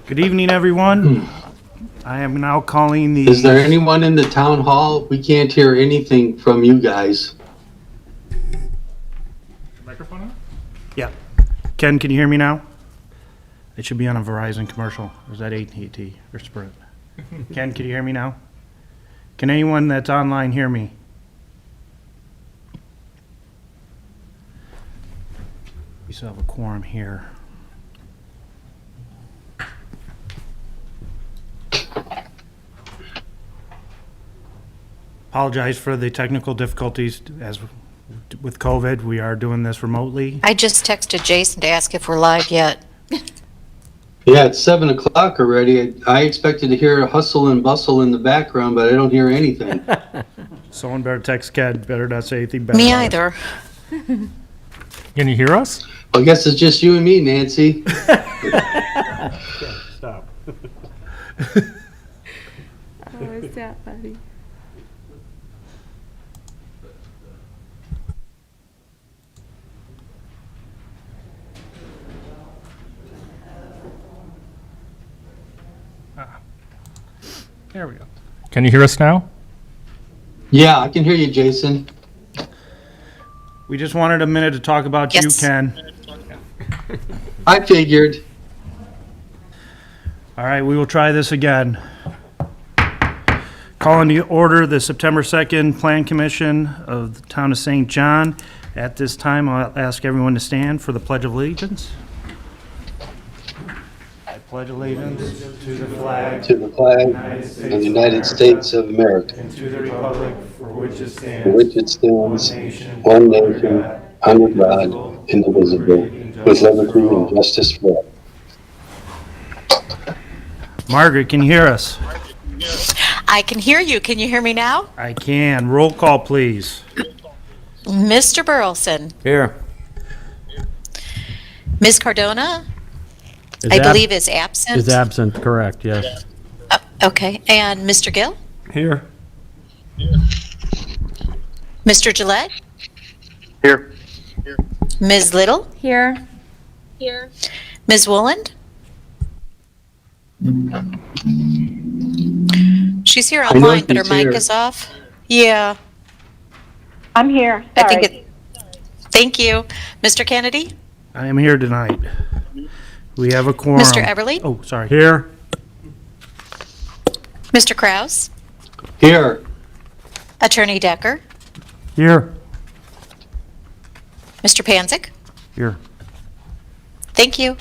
Good evening, everyone. I am now calling the... Is there anyone in the town hall? We can't hear anything from you guys. Microphone on? Yeah. Ken, can you hear me now? It should be on a Verizon commercial. Or is that AT&T or Sprint? Ken, can you hear me now? Can anyone that's online hear me? We still have a quorum here. Apologize for the technical difficulties as with COVID. We are doing this remotely. I just texted Jason to ask if we're live yet. Yeah, it's 7 o'clock already. I expected to hear a hustle and bustle in the background, but I don't hear anything. Someone better text Ken, better not say anything bad. Me about us. either. Can you hear us? I guess it's just you and me, Nancy. Stop. Oh, is that funny? There we go. Can you hear us now? Yeah, I can hear you, Jason. We just wanted a minute to talk about you, Yes. Ken. I figured. All right, we will try this again. Calling to order the September 2nd Plan Commission of the Town of St. John. At this time, I'll ask everyone to stand for the Pledge of Allegiance. I pledge allegiance to the flag To the flag of the United States of America, and to the republic for which it for stands, which it stands, one nation, under God, indivisible, with liberty and justice for all. Margaret, can you hear us? I can hear you. Can you hear me now? I can. Roll call, please. Mr. Burleson. Here. Ms. Cardona, I believe is absent. Is absent, correct, yes. Okay. And Mr. Gill? Here. Mr. Gillette? Here. Ms. Little? Here. Ms. Wooland? She's here I know online, but her she's mic here. is off. Yeah, I'm here. I think Sorry. it. Thank you. Mr. Kennedy? I am here tonight. We have a quorum. Mr. Everly? Oh, sorry. Here. Mr. Kraus? Here. Attorney Decker? Here. Mr. Panzik? Here. Thank you.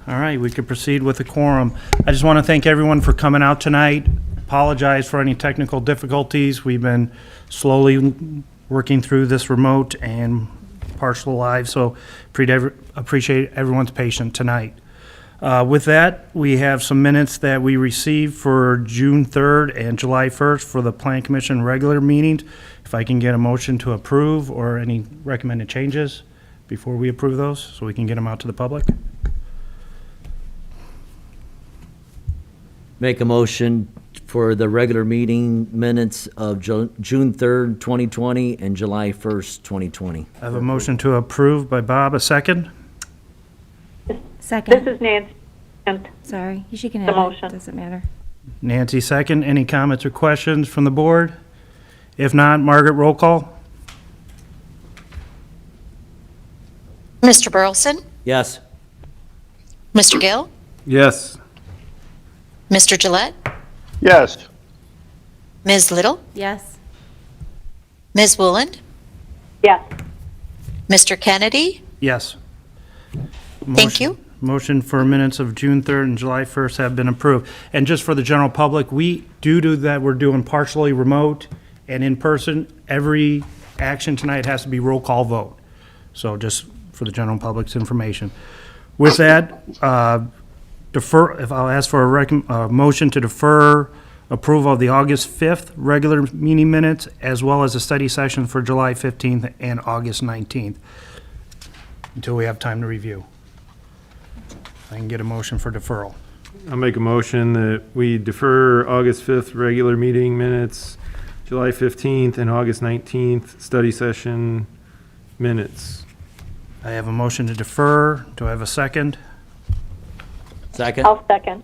All right, we could proceed with the quorum. I just want to thank everyone for coming out tonight. Apologize for any technical difficulties. We've been slowly working through this remote and partial live, so appreciate everyone's patience tonight. With that, we have some minutes that we received for June 3rd and July 1st for the Plan Commission regular meetings. If I can get a motion to approve or any recommended changes before we approve those, so we can get them out to the public. Make a motion for the regular meeting minutes of June 3rd, 2020 and July 1st, 2020. I have a motion to approve by Bob, a second. Second. This is Nancy. And Sorry. She can The have motion. it. Doesn't matter. Nancy, second. Any comments or questions from the board? If not, Margaret, roll call. Mr. Burleson? Yes. Mr. Gill? Yes. Mr. Gillette? Yes. Ms. Little? Yes. Ms. Wooland? yes, Mr. Kennedy? Yes. Thank you. Motion for minutes of June 3rd and July 1st have been approved. And just for the general public, due to that, we're doing partially remote and in person, every action tonight has to be roll call vote. So just for the general public's information. With that, if I'll ask for a motion to defer approval of the August 5th regular meeting minutes, as well as a study session for July 15th and August 19th, until we have time to review. I can get a motion for deferral. I'll make a motion that we defer August 5th regular meeting minutes, July 15th and August 19th study session minutes. I have a motion to defer. Do I have a second? Second? I'll second.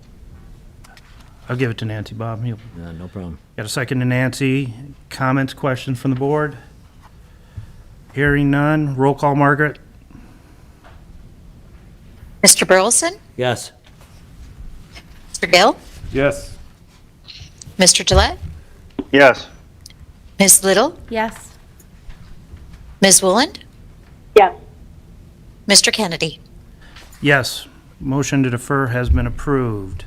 I'll give it to Nancy, Bob. You No problem. got a second to Nancy. Comments, questions from the board? Hearing none. Roll call, Margaret. Mr. Burleson? Yes. Mr. Gill? Yes. Mr. Gillette? Yes. Ms. Little? Yes. Ms. Wooland? Yes. Mr. Kennedy? Yes. Motion to defer has been approved.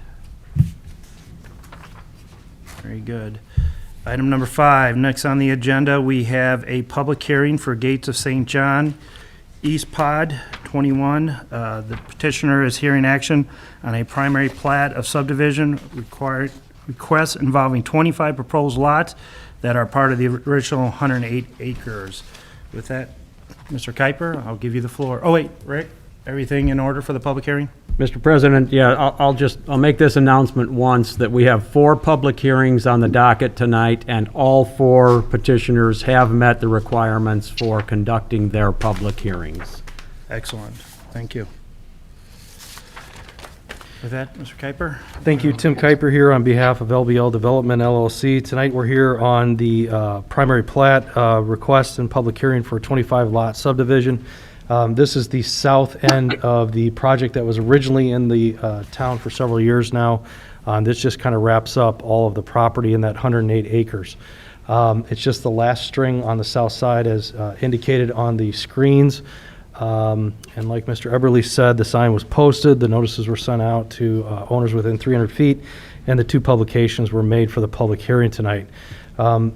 Very good. Item number 5, next on the agenda, we have a public hearing for Gates of St. John, East Pod 21. The petitioner is hearing action on a primary plat of subdivision requests involving 25 proposed lots that are part of the original 108 acres. With that, Mr. Kuiper, I'll give you the floor. Oh, wait, Rick, everything in order for the public hearing? Mr. President, yeah, I'll make this announcement once, that we have 4 public hearings on the docket tonight, and all 4 petitioners have met the requirements for conducting their public hearings. Excellent, thank you. With that, Mr. Kuiper? Thank you, Tim Kuiper here on behalf of LBL Development LLC. Tonight, we're here on the primary plat request and public hearing for a 25-lot subdivision. This is the south end of the project that was originally in the town for several years now. This just kind of wraps up all of the property in that 108 acres. It's just the last string on the south side as indicated on the screens. And like Mr. Eberly said, the sign was posted, the notices were sent out to owners within 300 feet, and the 2 publications were made for the public hearing tonight.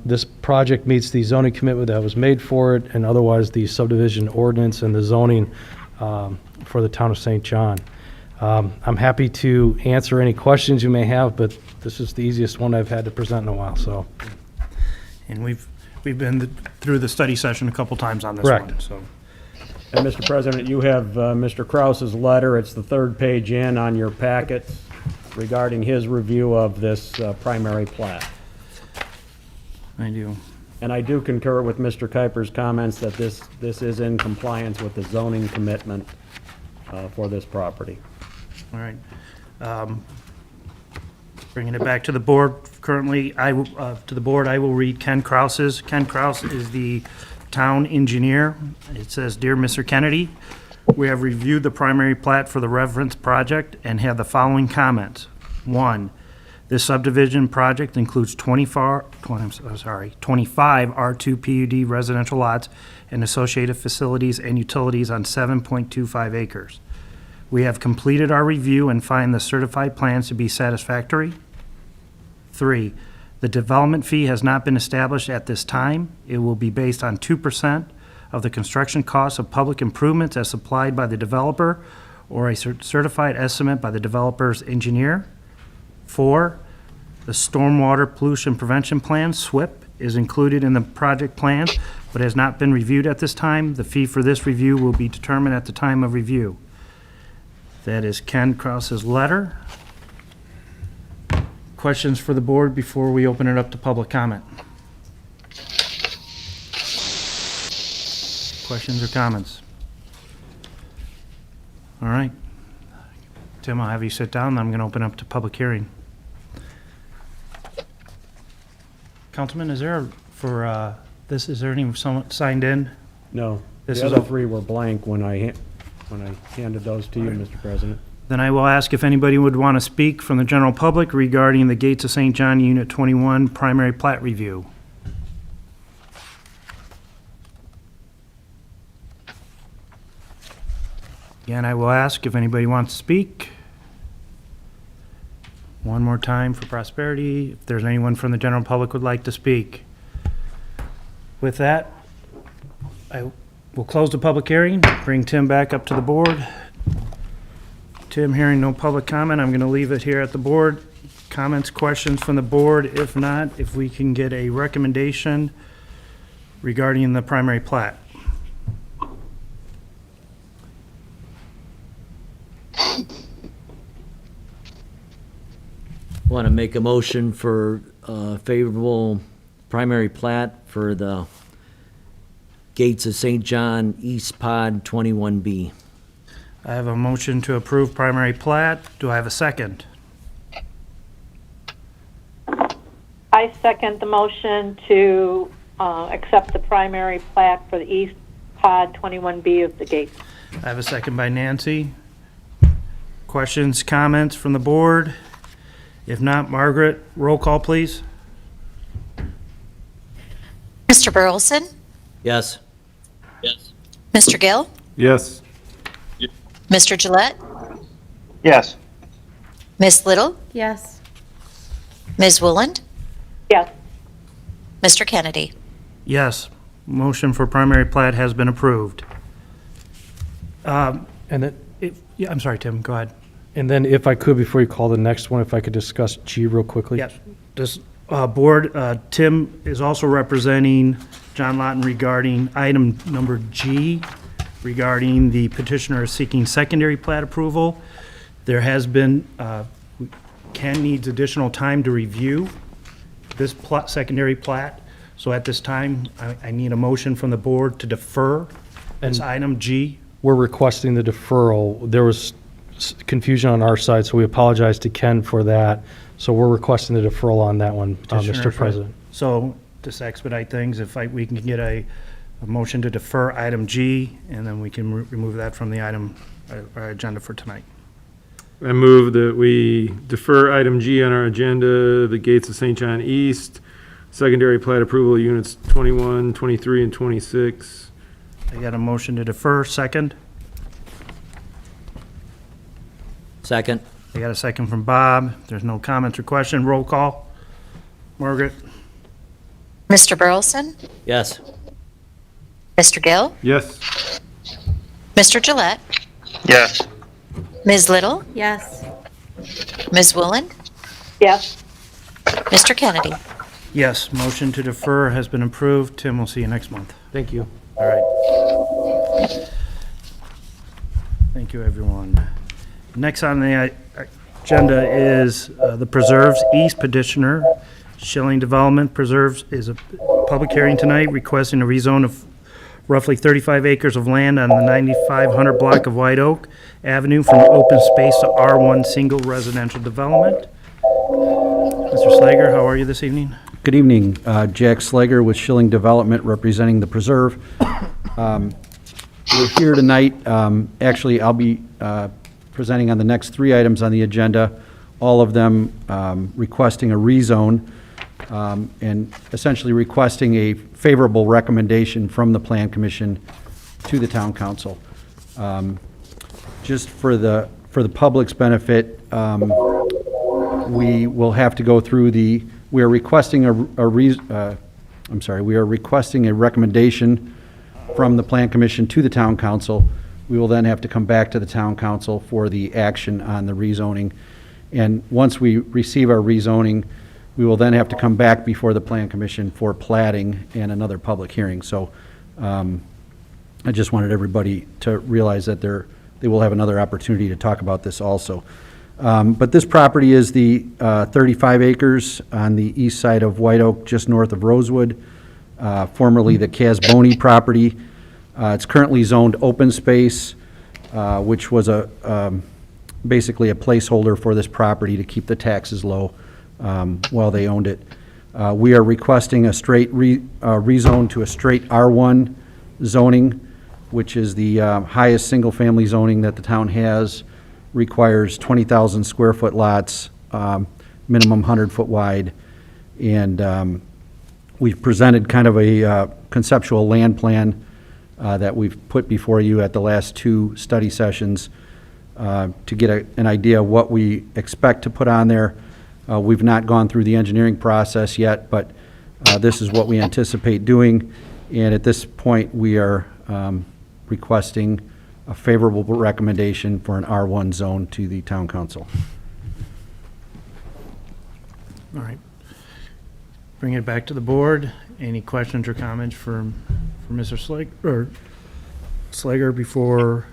This project meets the zoning commitment that was made for it, and otherwise the subdivision ordinance and the zoning for the town of St. John. I'm happy to answer any questions you may have, but this is the easiest one I've had to present in a while, so. And we've been through the study session a couple times on this Correct. one, so. And Mr. President, you have Mr. Kraus's letter. It's the 3rd page in on your packet regarding his review of this primary plat. I do. And I do concur with Mr. Kuiper's comments that this is in compliance with the zoning commitment for this property. All right. Bringing it back to the board, currently, to the board, I will read Ken Kraus's. Ken Kraus is the town engineer. It says, "Dear Mr. Kennedy, we have reviewed the primary plat for the reference project and have the following comments. 1, this subdivision project includes 25 R2 PUD residential lots and associated facilities and utilities on 7.25 acres. We have completed our review and find the certified plans to be satisfactory. 3, the development fee has not been established at this time. It will be based on 2% of the construction costs of public improvements as supplied by the developer or a certified estimate by the developer's engineer. 4, the Stormwater Pollution Prevention Plan, SWIP, is included in the project plans, but has not been reviewed at this time. The fee for this review will be determined at the time of review." That is Ken Kraus's letter. Questions for the board before we open it up to public comment? Questions or comments? All right. Tim, I'll have you sit down, then I'm going to open up to public hearing. Councilman, is there, for this, is there any someone signed in? No, This the is other a- 3 were blank when I handed those to you, Mr. President. Then I will ask if anybody would want to speak from the general public regarding the Gates of St. John Unit 21 primary plat review. Again, I will ask if anybody wants to speak. One more time for prosperity, if there's anyone from the general public would like to speak. With that, I will close the public hearing, bring Tim back up to the board. Tim, hearing no public comment, I'm going to leave it here at the board. Comments, questions from the board? If not, if we can get a recommendation regarding the primary plat. Want to make a motion for favorable primary plat for the Gates of St. John East Pod 21B. I have a motion to approve primary plat. Do I have a second? I second the motion to accept the primary plat for the East Pod 21B of the Gates. I have a second by Nancy. Questions, comments from the board? If not, Margaret, roll call, please. Mr. Burleson? Yes. Mr. Gill? Yes. Mr. Gillette? Yes. Ms. Little? Yes. Ms. Wooland? Yes. Mr. Kennedy? Yes, motion for primary plat has been approved. And then, Yeah, I'm sorry, Tim, go ahead. and then if I could, before you call the next one, if I could discuss G real quickly. Yes, this board, Tim is also representing John Lawton regarding item number G, regarding the petitioner seeking secondary plat approval. There has been, Ken needs additional time to review this secondary plat. So at this time, I need a motion from the board to defer this item G. We're requesting the deferral. There was confusion on our side, so we apologize to Ken for that. So we're requesting the deferral on that one, Petitioner, Mr. President. So, just expedite things, if we can get a motion to defer item G, and then we can remove that from the item, our agenda for tonight. I move that we defer item G on our agenda, the Gates of St. John East, secondary plat approval, units 21, 23, and 26. I got a motion to defer, second. Second. I got a second from Bob. If there's no comments or question, roll call. Margaret? Mr. Burleson? Yes. Mr. Gill? Yes. Mr. Gillette? Yes. Ms. Little? Yes. Ms. Wooland? Yes. Mr. Kennedy? Yes, motion to defer has been approved. Tim, we'll see you next month. Thank you. All right. Thank you, everyone. Next on the agenda is the Preserves East petitioner. Schilling Development Preserves is a public hearing tonight requesting a rezone of roughly 35 acres of land on the 9500 block of White Oak Avenue from open space to R1 single residential development. Mr. Slager, how are you this evening? Good evening, Jack Slager with Schilling Development representing the Preserve. We're here tonight, actually I'll be presenting on the next three items on the agenda, all of them requesting a rezone and essentially requesting a favorable recommendation from the Plan Commission to the Town Council. Just for the public's benefit, we will have to go through we are requesting we are requesting a recommendation from the Plan Commission to the Town Council. We will then have to come back to the Town Council for the action on the rezoning. And once we receive our rezoning, we will then have to come back before the Plan Commission for platting and another public hearing. So I just wanted everybody to realize that they will have another opportunity to talk about this also. But this property is the 35 acres on the east side of White Oak, just north of Rosewood, formerly the Casboni property. It's currently zoned open space, which was basically a placeholder for this property to keep the taxes low while they owned it. We are requesting a straight rezone to a straight R1 zoning, which is the highest single-family zoning that the town has. Requires 20,000 square foot lots, minimum 100 foot wide. And we've presented kind of a conceptual land plan that we've put before you at the last two study sessions to get an idea of what we expect to put on there. We've not gone through the engineering process yet, but this is what we anticipate doing. And at this point, we are requesting a favorable recommendation for an R1 zone to the Town Council. All right. Bring it back to the board. Any questions or comments for Mr. Slager before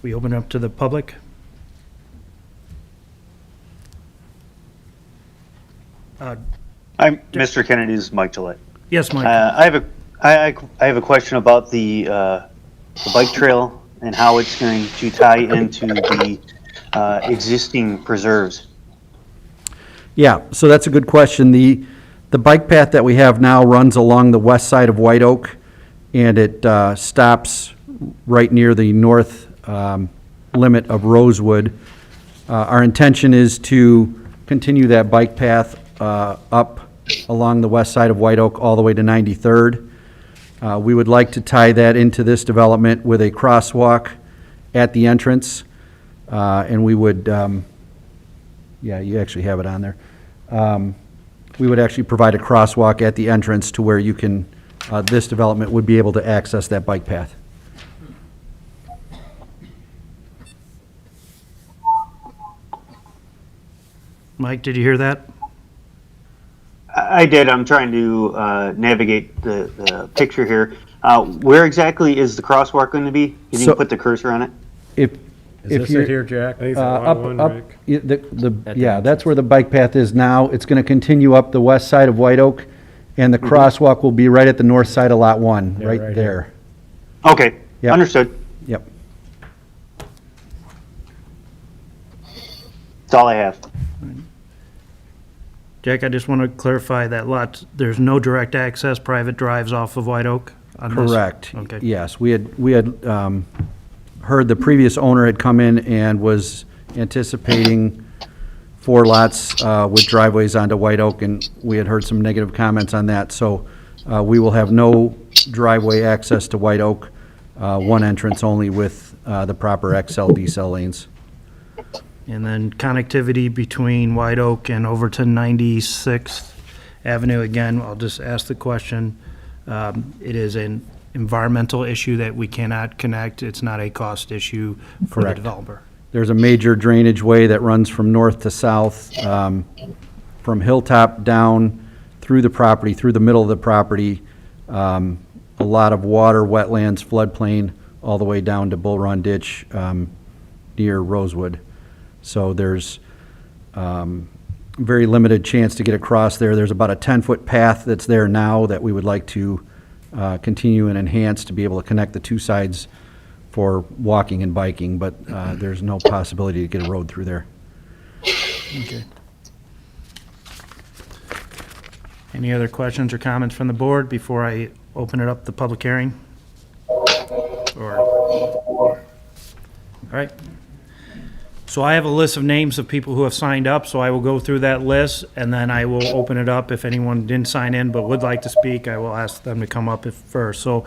we open up to the public? Mr. Kennedy's Mike Gillette. Yes, Mike. I have a question about the bike trail and how it's going to tie into the existing preserves. Yeah, so that's a good question. The bike path that we have now runs along the west side of White Oak, and it stops right near the north limit of Rosewood. Our intention is to continue that bike path up along the west side of White Oak all the way to 93rd. We would like to tie that into this development with a crosswalk at the entrance, and we would, yeah, you actually have it on there. We would actually provide a crosswalk at the entrance to where you can, this development would be able to access that bike path. Mike, did you hear that? I did. I'm trying to navigate the picture here. Where exactly is the crosswalk going to be? Can you So- put the cursor on it? If Is if this you're it here, Jack? I think it's a up, long one, up, Rick. yeah, that's where the bike path is now. It's going to continue up the west side of White Oak, and the crosswalk will be right at the north side of Lot 1, Yeah, right right there. Okay, Yep. understood. Yep. That's all I have. Jack, I just want to clarify that lot, there's no direct access, private drives off of White Oak on this? Correct. Okay. Yes, we had heard the previous owner had come in and was anticipating 4 lots with driveways onto White Oak, and we had heard some negative comments on that. So we will have no driveway access to White Oak, 1 entrance only with the proper XL, decel lanes. And then connectivity between White Oak and over to 96th Avenue, again, I'll just ask the question. It is an environmental issue that we cannot connect. It's not a cost issue for the Correct. developer. There's a major drainage way that runs from north to south, from Hilltop down through the property, through the middle of the property. A lot of water, wetlands, floodplain, all the way down to Bull Run Ditch near Rosewood. So there's very limited chance to get across there. There's about a 10-foot path that's there now that we would like to continue and enhance to be able to connect the 2 sides for walking and biking, but there's no possibility to get a road through there. Okay. Any other questions or comments from the board before I open it up the public hearing? All right. So I have a list of names of people who have signed up, so I will go through that list, and then I will open it up. If anyone didn't sign in but would like to speak, I will ask them to come up first. So,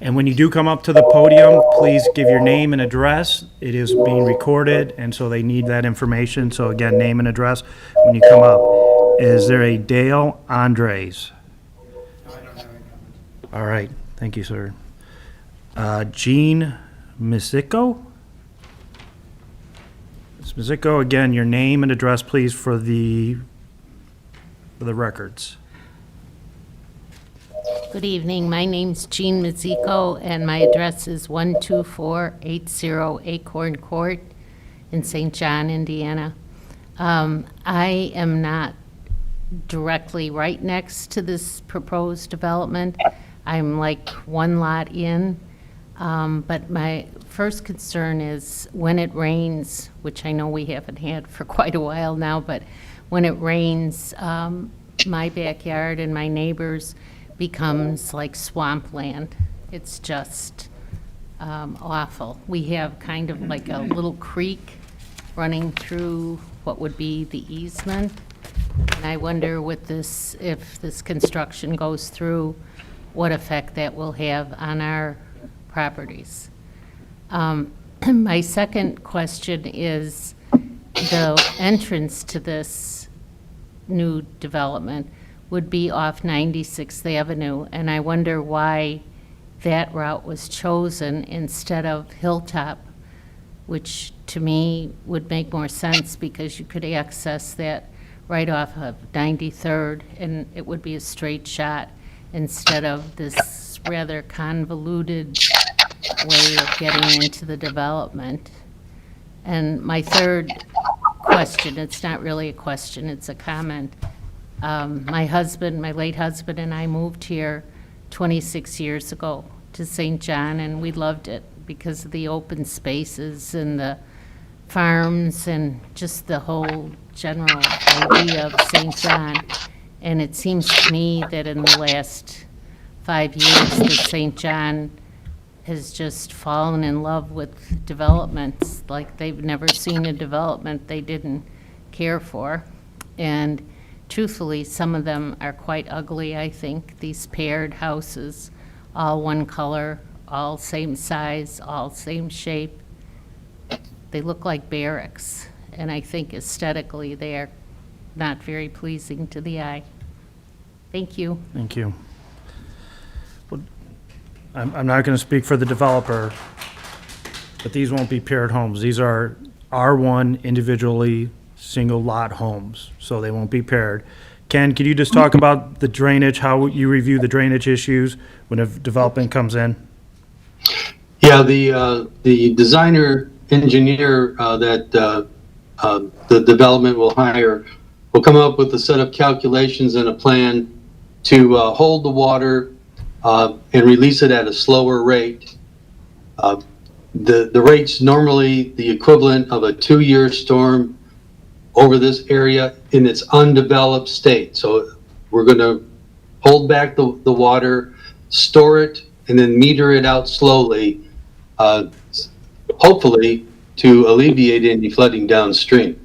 and when you do come up to the podium, please give your name and address. It is being recorded, and so they need that information. So again, name and address when you come up. Is there a Dale Andres? All right, thank you, sir. Gene Misico? Ms. Misico, again, your name and address, please, for the records. Good evening. My name's Jean Mizzico, and my address is 12480 Acorn Court in St. John, Indiana. I am not directly right next to this proposed development. I'm like 1 lot in. But my first concern is when it rains, which I know we haven't had for quite a while now, but when it rains, my backyard and my neighbors becomes like swampland. It's just awful. We have kind of like a little creek running through what would be the easement. And I wonder with this, if this construction goes through, what effect that will have on our properties. My second question is the entrance to this new development would be off 96th Avenue, and I wonder why that route was chosen instead of Hilltop, which to me would make more sense because you could access that right off of 93rd and it would be a straight shot instead of this rather convoluted way of getting into the development. And my third question, it's not really a question, it's a comment. My late husband and I moved here 26 years ago to St. John, and we loved it. because of the open spaces and the farms and just the whole general idea of St. John. And it seems to me that in the last 5 years, that St. John has just fallen in love with developments, like they've never seen a development they didn't care for. And truthfully, some of them are quite ugly, I think, these paired houses, all one color, all same size, all same shape. They look like barracks, and I think aesthetically they are not very pleasing to the eye. Thank you. Thank you. Well, I'm not going to speak for the developer, but these won't be paired homes. These are R1 individually single lot homes, so they won't be paired. Ken, could you just talk about the drainage, how you review the drainage issues when a development comes in? Yeah, the designer engineer that the development will hire will come up with a set of calculations and a plan to hold the water and release it at a slower rate. The rate's normally the equivalent of a 2-year storm over this area in its undeveloped state. So we're going to hold back the water, store it, and then meter it out slowly, hopefully to alleviate any flooding downstream.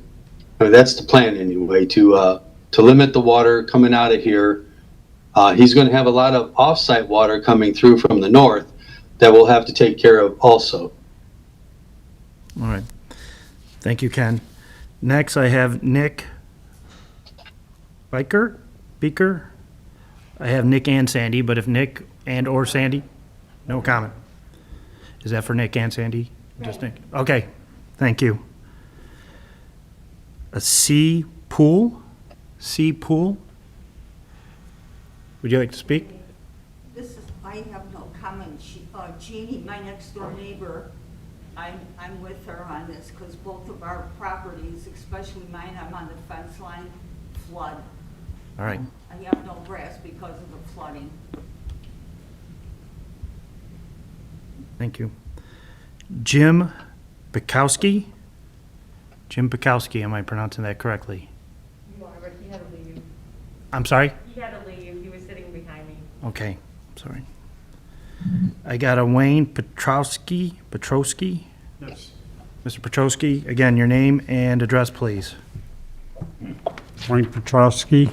I mean, that's the plan anyway, to limit the water coming out of here. He's going to have a lot of off-site water coming through from the north that we'll have to take care of also. All right. Thank you, Ken. Next, I have Nick Beaker. I have Nick and Sandy, but if Nick and or Sandy, no comment. Is that for Nick and Sandy? Just Nick? Okay, thank you. A C Pool? Would you like to speak? I have no comment. Jeannie, my next door neighbor, I'm with her on this because both of our properties, especially mine, I'm on the fence line, flood. All right. I have no grass because of the flooding. Thank you. Jim Bukowski? Jim Bukowski, am I pronouncing that correctly? You are, but he had to leave. I'm sorry? He had to leave. He was sitting behind me. Okay, sorry. I got a Wayne Petrowski? Yes. Mr. Petrowski, again, your name and address, please. Wayne Petrowski,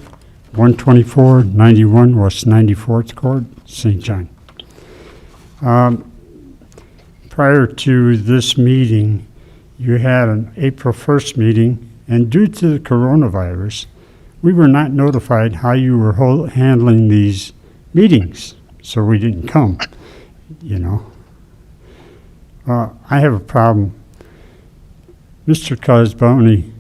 12491 West 94th Court, St. John. Prior to this meeting, you had an April 1st meeting, and due to the coronavirus, we were not notified how you were handling these meetings, so we didn't come, you know. I have a problem. Mr. Cosboni,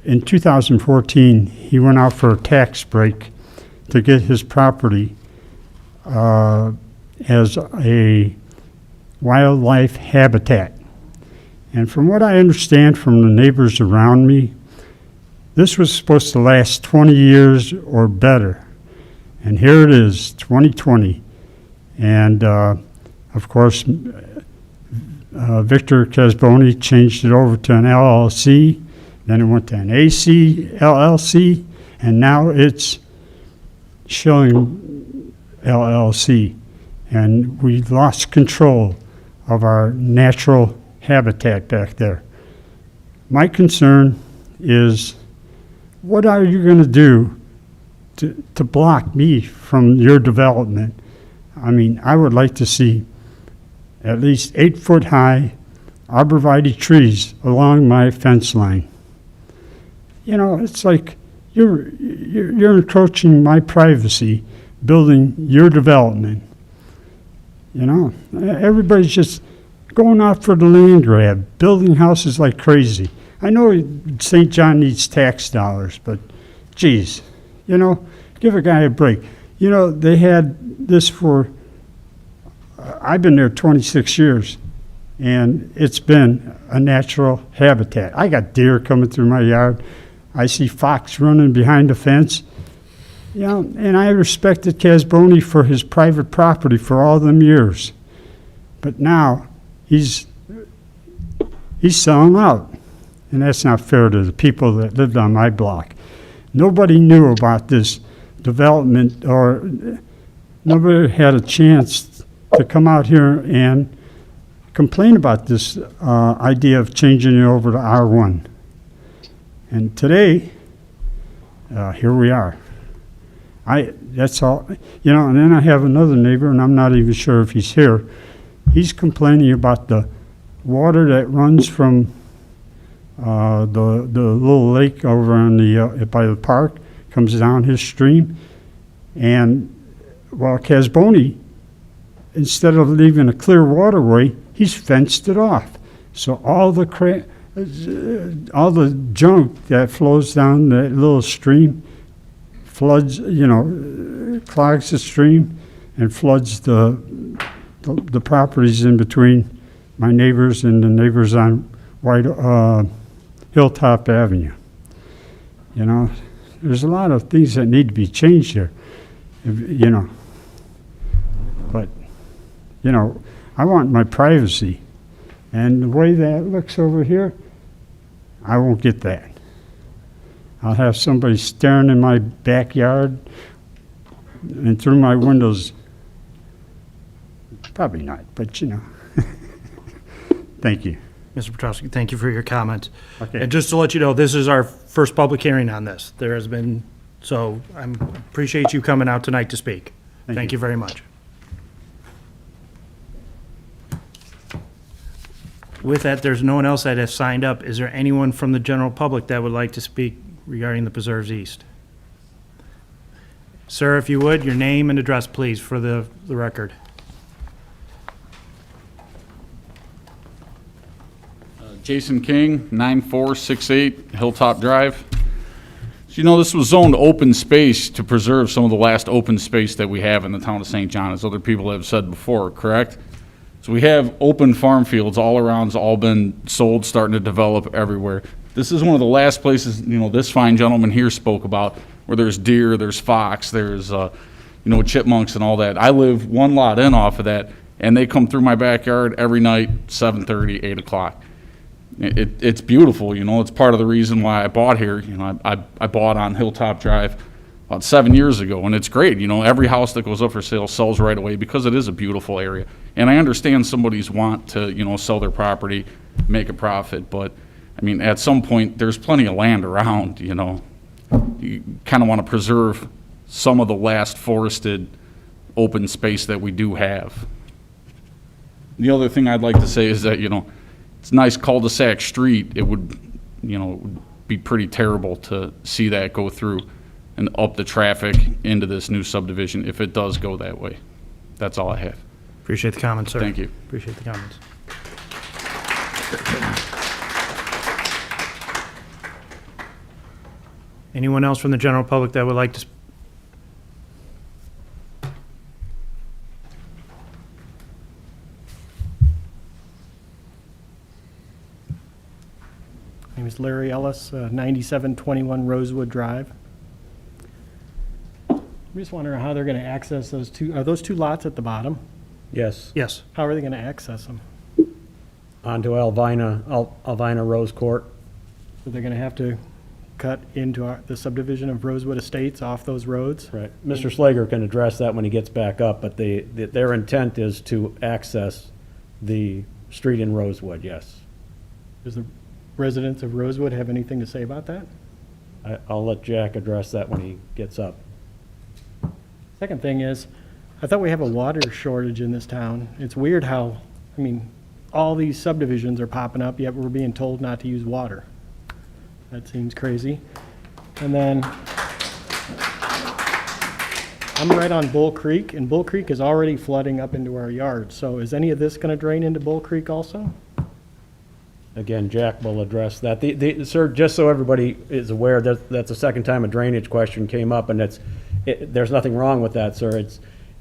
in 2014, he went out for a tax break to get his property as a wildlife habitat. And from what I understand from the neighbors around me, this was supposed to last 20 years or better. And here it is, 2020. And of course, Victor Casboni changed it over to an LLC, then it went to an AC LLC, and now it's Schilling LLC. And we lost control of our natural habitat back there. My concern is, what are you going to do to block me from your development? I mean, I would like to see at least 8-foot-high arborvitae trees along my fence line. You know, it's like you're encroaching my privacy, building your development. You know, everybody's just going out for the land grab, building houses like crazy. I know St. John needs tax dollars, but geez, you know, give a guy a break. You know, they had this for, I've been there 26 years, and it's been a natural habitat. I got deer coming through my yard. I see fox running behind the fence. You know, and I respected Casboni for his private property for all them years. But now, he's selling out. And that's not fair to the people that lived on my block. Nobody knew about this development, or nobody had a chance to come out here and complain about this idea of changing it over to R1. And today, here we are. That's all, and then I have another neighbor, and I'm not even sure if he's here. He's complaining about the water that runs from the little lake over on by the park, comes down his stream. And while Casboni, instead of leaving a clear waterway, he's fenced it off. So all the junk that flows down that little stream floods, clogs the stream and floods the properties in between my neighbors and the neighbors on Hilltop Avenue. There's a lot of things that need to be changed here, But, I want my privacy. And the way that looks over here, I won't get that. I'll have somebody staring in my backyard and through my windows. Probably not, but Thank you. Mr. Petrowski, thank you for your comments. Okay. And just to let you know, this is our first public hearing on this. There has been, so I appreciate you coming out tonight to speak. Thank you very much. With that, there's no one else that has signed up. Is there anyone from the general public that would like to speak regarding the Preserves East? Sir, if you would, your name and address, please, for the record. Jason King, 9468 Hilltop Drive. So, this was zoned open space to preserve some of the last open space that we have in the town of St. John, as other people have said before, correct? So we have open farm fields all around. It's all been sold, starting to develop everywhere. This is one of the last places, this fine gentleman here spoke about, where there's deer, there's fox, there's, chipmunks and all that. I live one lot in off of that, and they come through my backyard every night, 7:30, 8 o'clock. It's beautiful, it's part of the reason why I bought here. I bought on Hilltop Drive about 7 years ago, and it's great. Every house that goes up for sale sells right away because it is a beautiful area. And I understand somebody's want to, sell their property, make a profit, but at some point, there's plenty of land around, You kind of want to preserve some of the last forested open space that we do have. The other thing I'd like to say is that, it's a nice cul-de-sac street. It would, be pretty terrible to see that go through and up the traffic into this new subdivision if it does go that way. That's all I have. Appreciate the comments, sir. Thank you. Appreciate the comments. Anyone else from the general public that would like to? My name is Larry Ellis, 9721 Rosewood Drive. I'm just wondering how they're going to access those two. Are those two lots at the bottom? Yes, Yes. How are they going to access them? onto Alvina Rose Court. So they're going to have to cut into the subdivision of Rosewood Estates off those roads? Right. Mr. Slager can address that when he gets back up, but their intent is to access the street in Rosewood, yes. Does the residents of Rosewood have anything to say about that? I'll let Jack address that when he gets up. Second thing is, I thought we have a water shortage in this town. It's weird how, all these subdivisions are popping up, yet we're being told not to use water. That seems crazy. And then, I'm right on Bull Creek, and Bull Creek is already flooding up into our yard. So is any of this going to drain into Bull Creek also? Again, Jack will address that. Sir, just so everybody is aware, that's the second time a drainage question came up, and there's nothing wrong with that, sir.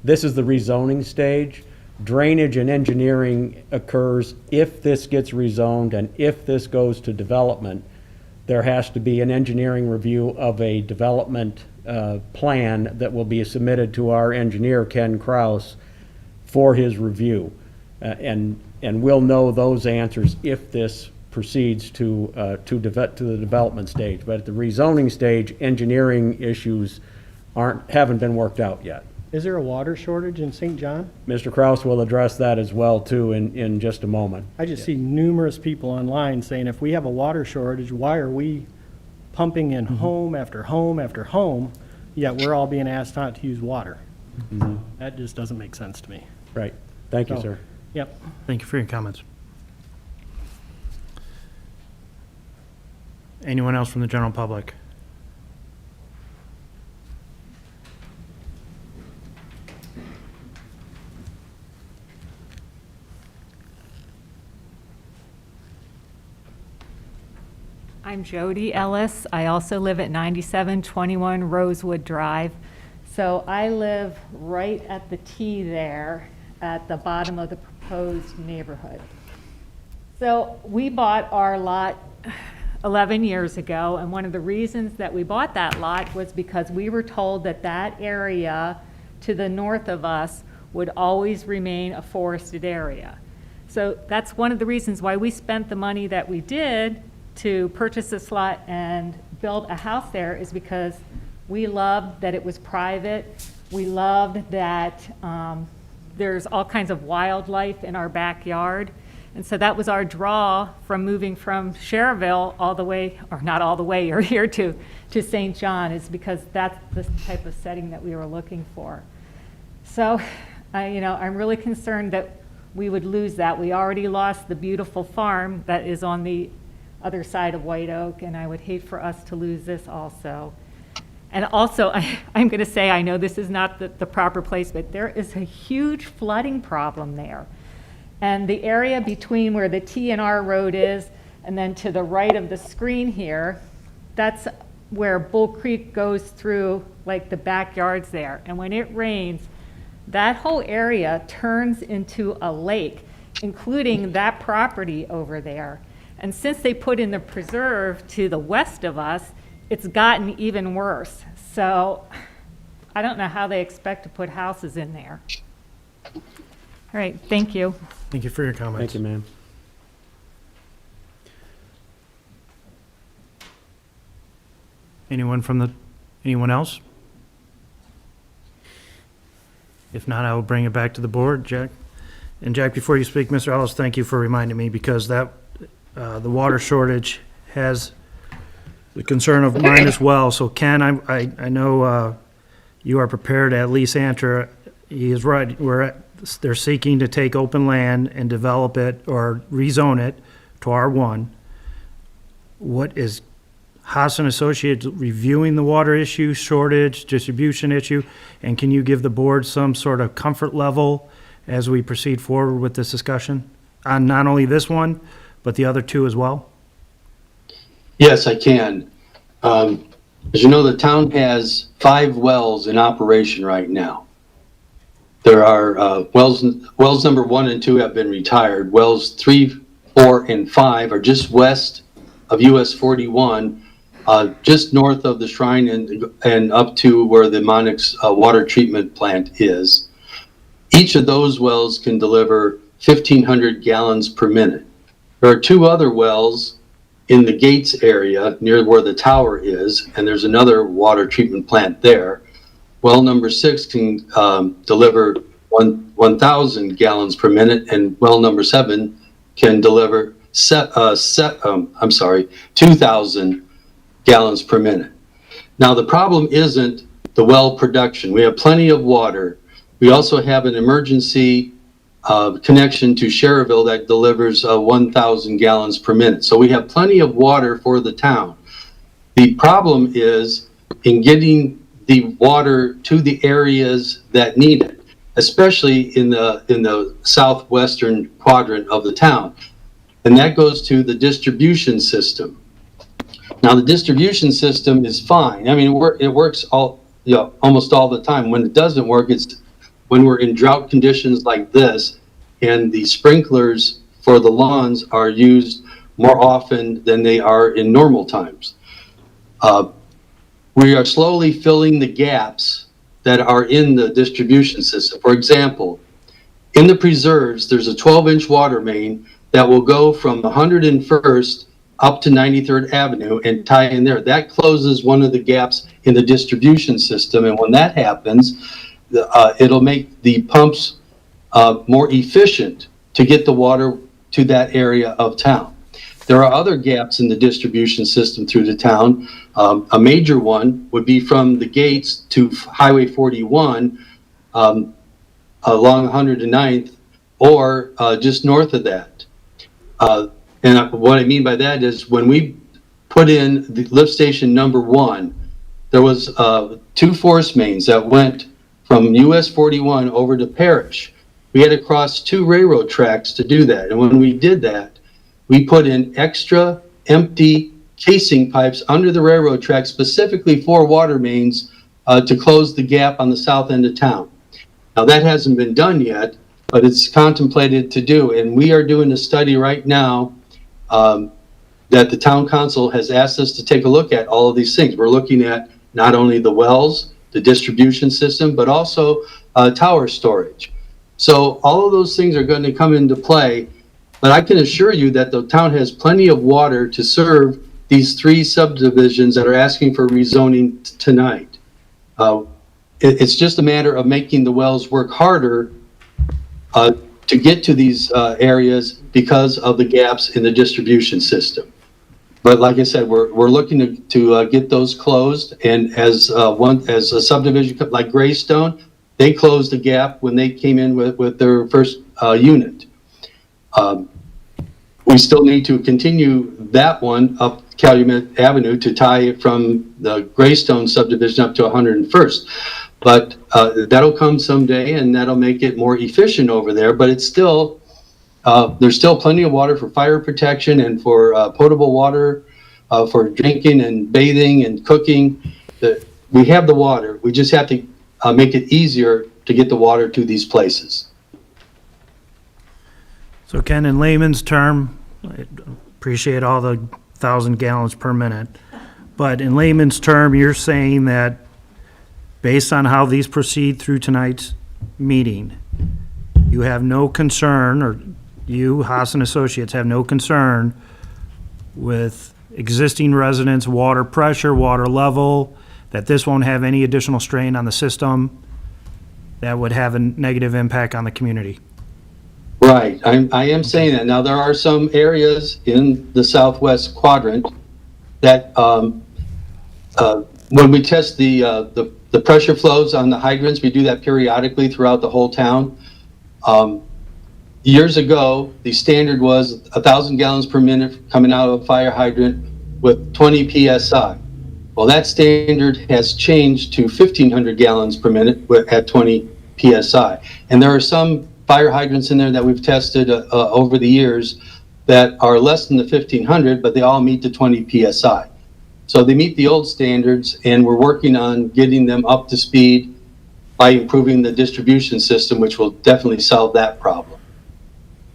This is the rezoning stage. Drainage and engineering occurs if this gets rezoned and if this goes to development. There has to be an engineering review of a development plan that will be submitted to our engineer, Ken Kraus, for his review. And we'll know those answers if this proceeds to the development stage. But at the rezoning stage, engineering issues haven't been worked out yet. Is there a water shortage in St. John? Mr. Kraus will address that as well, too, in just a moment. I just see numerous people online saying, if we have a water shortage, why are we pumping in home after home after home, yet we're all being asked not to use water? That just doesn't make sense to me. Right. Thank you, So, sir. Yep. Thank you for your comments. Anyone else from the general public? I'm Jody Ellis. I also live at 9721 Rosewood Drive. So I live right at the T there at the bottom of the proposed neighborhood. So we bought our lot 11 years ago, and one of the reasons that we bought that lot was because we were told that that area to the north of us would always remain a forested area. So that's one of the reasons why we spent the money that we did to purchase this lot and build a house there, is because we loved that it was private. We loved that there's all kinds of wildlife in our backyard. And so that was our draw from moving from Cherville all the way, or not all the way, or here to St. John, is because that's the type of setting that we were looking for. So, I'm really concerned that we would lose that. We already lost the beautiful farm that is on the other side of White Oak, and I would hate for us to lose this also. And also, I'm going to say, I know this is not the proper place, but there is a huge flooding problem there. And the area between where the T&R road is, and then to the right of the screen here, that's where Bull Creek goes through, like the backyards there. And when it rains, that whole area turns into a lake, including that property over there. And since they put in the preserve to the west of us, it's gotten even worse. So I don't know how they expect to put houses in there. All right, thank you. Thank you for your comments. Thank you, ma'am. Anyone else? If not, I will bring it back to the board, Jack. And Jack, before you speak, Mr. Ellis, thank you for reminding me, because that, the water shortage has the concern of mine as well. So Ken, I know you are prepared to at least answer. He is right. They're seeking to take open land and develop it or rezone it to R1. What is Haas and Associates reviewing the water issue, shortage, distribution issue? And can you give the board some sort of comfort level as we proceed forward with this discussion on not only this one, but the other two as well? Yes, I can. As you know, the town has 5 wells in operation right now. There are wells number 1 and 2 have been retired. Wells 3, 4, and 5 are just west of US 41, just north of the shrine and up to where the Monix water treatment plant is. Each of those wells can deliver 1,500 gallons per minute. There are 2 other wells in the Gates area near where the tower is, and there's another water treatment plant there. Well number 6 can deliver 1,000 gallons per minute, and well number 7 can deliver 2,000 gallons per minute. Now the problem isn't the well production. We have plenty of water. We also have an emergency connection to Cherville that delivers 1,000 gallons per minute. So we have plenty of water for the town. The problem is in getting the water to the areas that need it, especially in the southwestern quadrant of the town. And that goes to the distribution system. Now the distribution system is fine. I mean, it works almost all the time. When it doesn't work, it's when we're in drought conditions like this, and the sprinklers for the lawns are used more often than they are in normal times. We are slowly filling the gaps that are in the distribution system. For example, in the preserves, there's a 12-inch water main that will go from 101st up to 93rd Avenue and tie in there. That closes one of the gaps in the distribution system, and when that happens, it'll make the pumps more efficient to get the water to that area of town. There are other gaps in the distribution system through the town. A major one would be from the gates to Highway 41 along 109th or just north of that. And what I mean by that is when we put in the lift station number 1, there was 2 force mains that went from US 41 over to Parrish. We had to cross 2 railroad tracks to do that. And when we did that, we put in extra empty casing pipes under the railroad track specifically for water mains to close the gap on the south end of town. Now that hasn't been done yet, but it's contemplated to do. And we are doing a study right now that the town council has asked us to take a look at all of these things. We're looking at not only the wells, the distribution system, but also tower storage. So all of those things are going to come into play, but I can assure you that the town has plenty of water to serve these 3 subdivisions that are asking for rezoning tonight. It's just a matter of making the wells work harder to get to these areas because of the gaps in the distribution system. But like I said, we're looking to get those closed, and as a subdivision like Greystone, they closed the gap when they came in with their first unit. We still need to continue that one up Calumet Avenue to tie it from the Greystone subdivision up to 101st. But that'll come someday, and that'll make it more efficient over there. But it's still, there's still plenty of water for fire protection and for potable water, for drinking and bathing and cooking. We have the water. We just have to make it easier to get the water to these places. So Ken, in layman's term, I appreciate all the 1,000 gallons per minute, but in layman's term, you're saying that based on how these proceed through tonight's meeting, you have no concern, or you, Haas and Associates, have no concern with existing residents' water pressure, water level, that this won't have any additional strain on the system that would have a negative impact on the community? Right, I am saying that. Now, there are some areas in the southwest quadrant that when we test the pressure flows on the hydrants, we do that periodically throughout the whole town. Years ago, the standard was 1,000 gallons per minute coming out of a fire hydrant with 20 PSI. Well, that standard has changed to 1,500 gallons per minute at 20 PSI. And there are some fire hydrants in there that we've tested over the years that are less than the 1,500, but they all meet the 20 PSI. So they meet the old standards, and we're working on getting them up to speed by improving the distribution system, which will definitely solve that problem.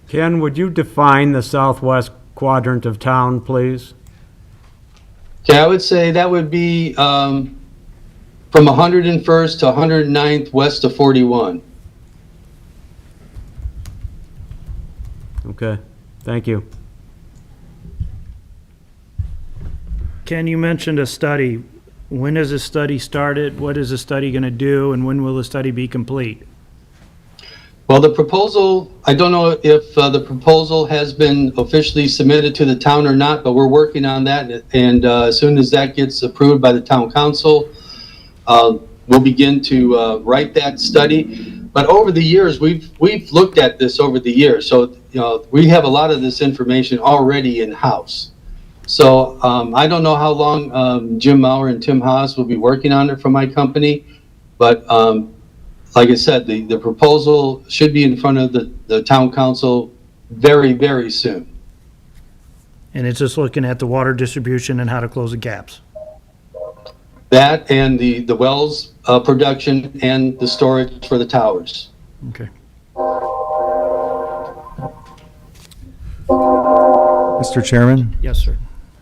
Ken, would you define the southwest quadrant of town, please? Okay, I would say that would be from 101st to 109th west of 41. Okay, thank you. Ken, you mentioned a study. When is the study started? What is the study going to do, and when will the study be complete? Well, the proposal, I don't know if the proposal has been officially submitted to the town or not, but we're working on that. And as soon as that gets approved by the town council, we'll begin to write that study. But over the years, we've looked at this over the years. So, we have a lot of this information already in-house. So I don't know how long Jim Maurer and Tim Haas will be working on it for my company, but like I said, the proposal should be in front of the town council very, very soon. And it's just looking at the water distribution and how to close the gaps. That and the wells production and the storage for the towers. Okay. Mr. Chairman, Yes, sir.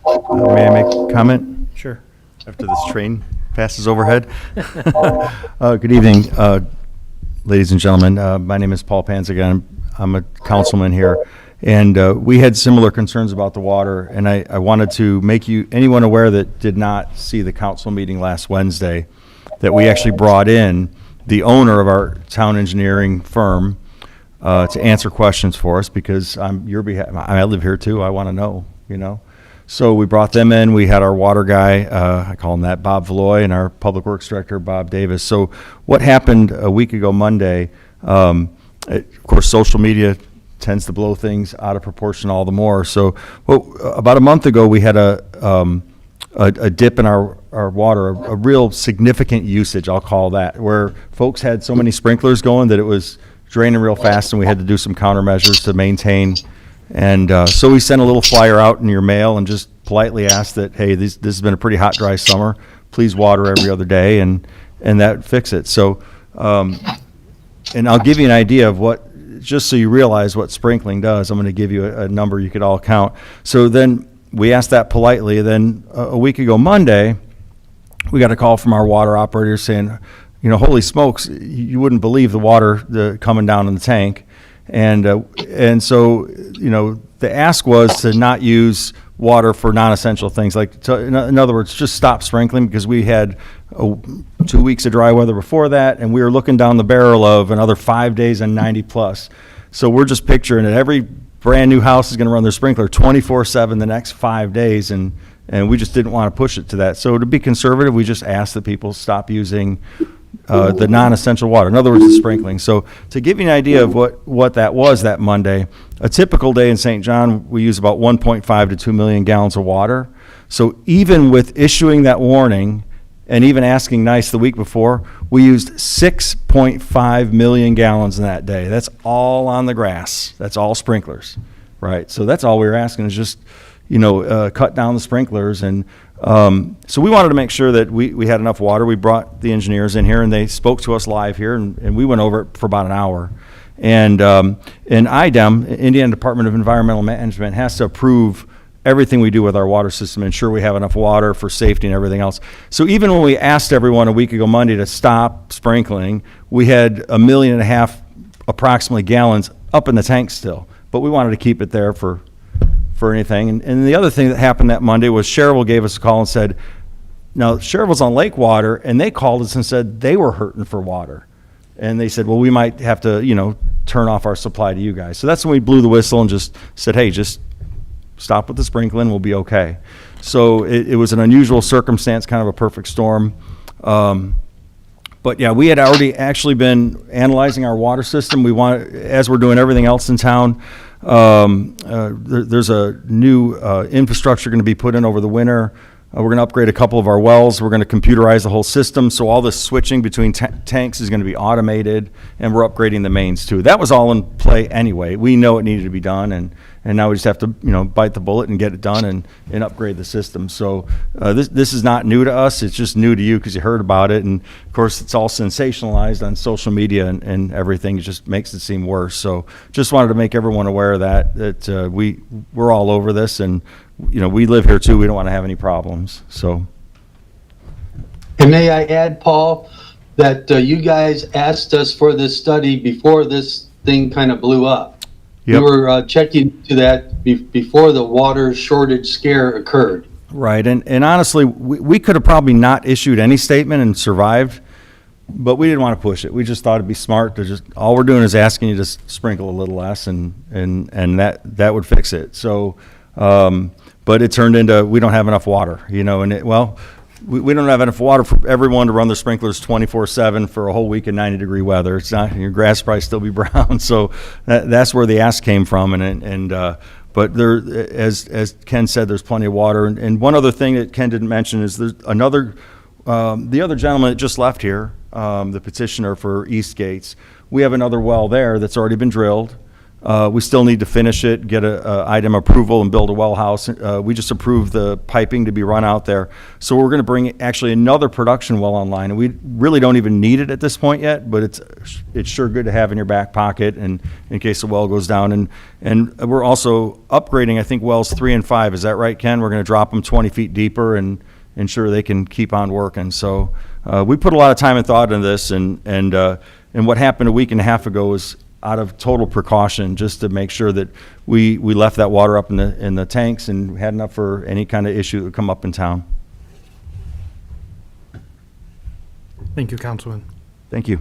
may I make a comment Sure. after this train passes overhead? Good evening. ladies and gentlemen. My name is Paul Panzigan. I'm a councilman here. And we had similar concerns about the water, and I wanted to make anyone aware that did not see the council meeting last Wednesday, that we actually brought in the owner of our town engineering firm to answer questions for us, because I live here too, I want to know, you know. So we brought them in. We had our water guy, I call him that, Bob Valoy, and our public works director, Bob Davis. So what happened a week ago Monday, of course, social media tends to blow things out of proportion all the more. So about a month ago, we had a dip in our water, a real significant usage, I'll call that, where folks had so many sprinklers going that it was draining real fast, and we had to do some countermeasures to maintain. And so we sent a little flyer out in your mail and just politely asked that, hey, this has been a pretty hot, dry summer. Please water every other day, and that fix it. So, and I'll give you an idea of what, just so you realize what sprinkling does. I'm going to give you a number you could all count. So then we asked that politely. Then a week ago Monday, we got a call from our water operator saying, you know, holy smokes, you wouldn't believe the water coming down in the tank. And so, you know, the ask was to not use water for non-essential things. Like, in other words, just stop sprinkling, because we had 2 weeks of dry weather before that, and we were looking down the barrel of another 5 days and 90 plus. So we're just picturing that every brand new house is going to run their sprinkler 24/7 the next 5 days, and we just didn't want to push it to that. So to be conservative, we just asked that people stop using the non-essential water. In other words, the sprinkling. So to give you an idea of what that was that Monday, a typical day in St. John, we use about 1.5 to 2 million gallons of water. So even with issuing that warning and even asking nice the week before, we used 6.5 million gallons in that day. That's all on the grass. That's all sprinklers, right? So that's all we were asking, is just, you know, cut down the sprinklers. And so we wanted to make sure that we had enough water. We brought the engineers in here, and they spoke to us live here, and we went over it for about an hour. And IDEM, Indiana Department of Environmental Management, has to approve everything we do with our water system, ensure we have enough water for safety and everything else. So even when we asked everyone a week ago Monday to stop sprinkling, we had 1.5 million approximately gallons up in the tank still, but we wanted to keep it there for anything. And the other thing that happened that Monday was Cherville gave us a call and said, now Cherville's on lake water, and they called us and said they were hurting for water. And they said, well, we might have to, you know, turn off our supply to you guys. So that's when we blew the whistle and just said, hey, just stop with the sprinkling, we'll be okay. So it was an unusual circumstance, kind of a perfect storm. But yeah, we had already actually been analyzing our water system. As we're doing everything else in town, there's a new infrastructure going to be put in over the winter. We're going to upgrade a couple of our wells. We're going to computerize the whole system, so all this switching between tanks is going to be automated, and we're upgrading the mains too. That was all in play anyway. We know it needed to be done, and now we just have to, you know, bite the bullet and get it done and upgrade the system. So this is not new to us. It's just new to you because you heard about it, and of course it's all sensationalized on social media and everything. It just makes it seem worse. So just wanted to make everyone aware of that we're all over this, and you know, we live here too. We don't want to have any problems. So. And may I add, Paul, that you guys asked us for this study before this thing kind of blew up. Yep. We were checking to that before the water shortage scare occurred. Right, and honestly, we could have probably not issued any statement and survived, but we didn't want to push it. We just thought it'd be smart to just, all we're doing is asking you to sprinkle a little less, and that would fix it. So, but it turned into, we don't have enough water, you know, and we don't have enough water for everyone to run their sprinklers 24/7 for a whole week in 90-degree weather. It's not, your grass probably still be brown. So that's where the ask came from. But there, as Ken said, there's plenty of water. And one other thing that Ken didn't mention is there's another, the other gentleman that just left here, the petitioner for East Gates, we have another well there that's already been drilled. We still need to finish it, get a item approval and build a well house. We just approved the piping to be run out there. So we're going to bring actually another production well online. And we really don't even need it at this point yet, but it's sure good to have in your back pocket and in case the well goes down. And we're also upgrading, I think, wells 3 and 5. Is that right, Ken? We're going to drop them 20 feet deeper and ensure they can keep on working. So we put a lot of time and thought into this, and And what happened a week and a half ago was out of total precaution, just to make sure that we left that water up in the tanks and had enough for any kind of issue that would come up in town. Thank you, Councilman. Thank you.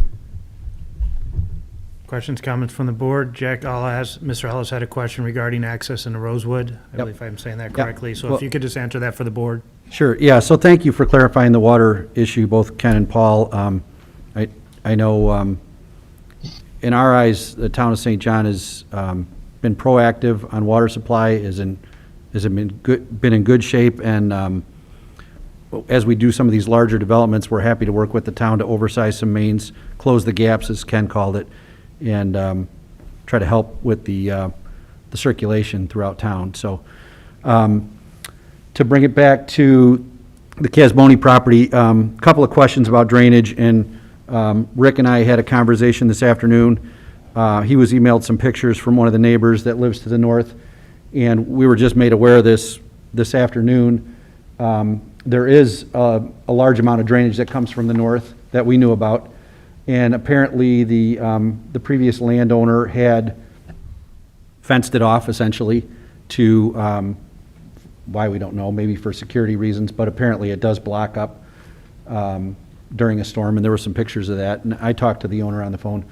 Questions, comments from the board? Jack, Mr. Ellis had a question regarding access into Rosewood. I believe I'm saying that Yep. correctly. So Well- if you could just answer that for the board. Sure, yeah, so thank you for clarifying the water issue, both Ken and Paul. I know, in our eyes, the town of St. John has been proactive on water supply, has been in good shape, and as we do some of these larger developments, we're happy to work with the town to oversize some mains, close the gaps, as Ken called it, and try to help with the circulation throughout town. So, to bring it back to the Casboni property, couple of questions about drainage, and Rick and I had a conversation this afternoon. He was emailed some pictures from one of the neighbors that lives to the north, and we were just made aware of this afternoon. There is a large amount of drainage that comes from the north that we knew about, and apparently the previous landowner had fenced it off essentially to, why we don't know, maybe for security reasons, but apparently it does block up during a storm, and there were some pictures of that, and I talked to the owner on the phone.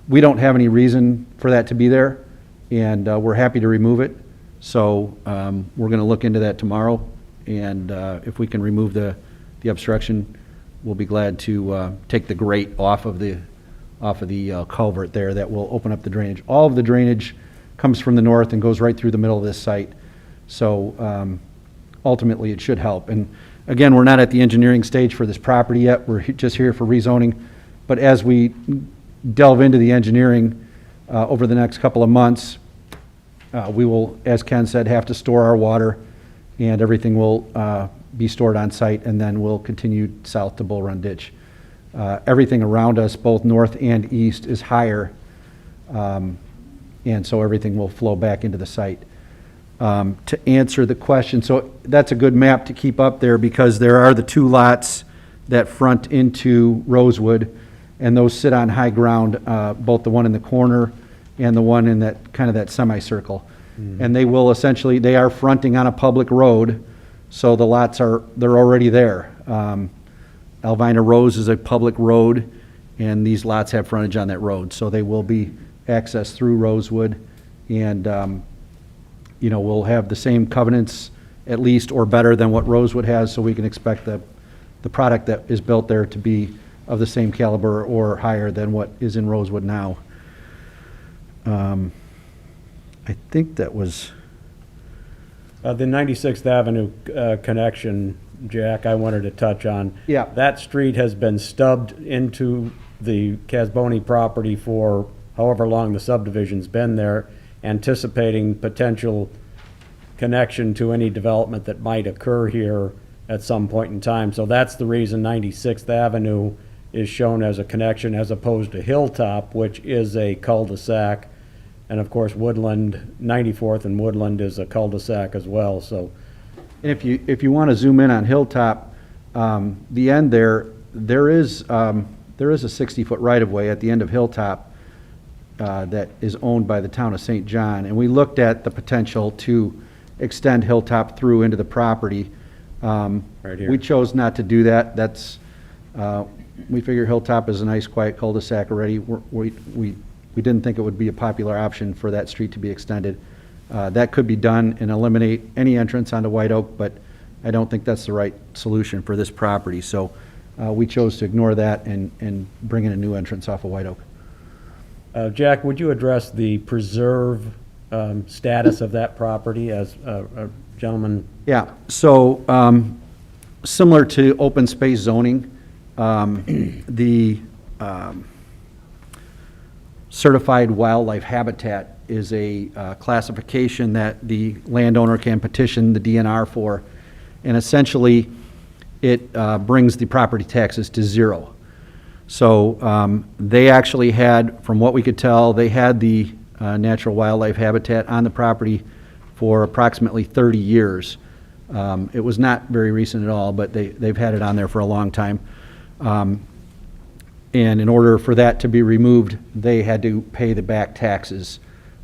We don't have any reason for that to be there, and we're happy to remove it, so we're going to look into that tomorrow, and if we can remove the obstruction, we'll be glad to take the grate off of the culvert there that will open up the drainage. All of the drainage comes from the north and goes right through the middle of this site. So ultimately, it should help. And again, we're not at the engineering stage for this property yet. We're just here for rezoning. But as we delve into the engineering over the next couple of months, we will, as Ken said, have to store our water, and everything will be stored on site, and then we'll continue south to Bull Run Ditch. Everything around us, both north and east, is higher, and so everything will flow back into the site. To answer the question, so that's a good map to keep up there, because there are the two lots that front into Rosewood, and those sit on high ground, both the one in the corner and the one in that kind of that semicircle. And they will essentially, they are fronting on a public road, so the lots they're already there. Elvina Rose is a public road, and these lots have frontage on that road, so they will be accessed through Rosewood, and we'll have the same covenants, at least, or better than what Rosewood has, so we can expect the product that is built there to be of the same caliber or higher than what is in Rosewood now. I think that was... The 96th Avenue connection, Jack, I wanted to touch on. Yeah. That street has been stubbed into the Casboni property for however long the subdivision's been there, anticipating potential connection to any development that might occur here at some point in time. So that's the reason 96th Avenue is shown as a connection as opposed to Hilltop, which is a cul-de-sac. And of course, Woodland, 94th and Woodland is a cul-de-sac as well, so. And if you want to zoom in on Hilltop, the end there is a 60-foot right-of-way at the end of Hilltop that is owned by the town of St. John. And we looked at the potential to extend Hilltop through into the property. Right here. We chose not to do that. We figure Hilltop is a nice, quiet cul-de-sac already. We didn't think it would be a popular option for that street to be extended. That could be done and eliminate any entrance onto White Oak, but I don't think that's the right solution for this property. So we chose to ignore that and bring in a new entrance off of White Oak. Jack, would you address the preserve status of that property as a gentleman? Yeah, so similar to open space zoning, the certified wildlife habitat is a classification that the landowner can petition the DNR for, and essentially it brings the property taxes to zero. So they actually had, from what we could tell, they had the natural wildlife habitat on the property for approximately 30 years. It was not very recent at all, but they've had it on there for a long time. And in order for that to be removed, they had to pay the back taxes,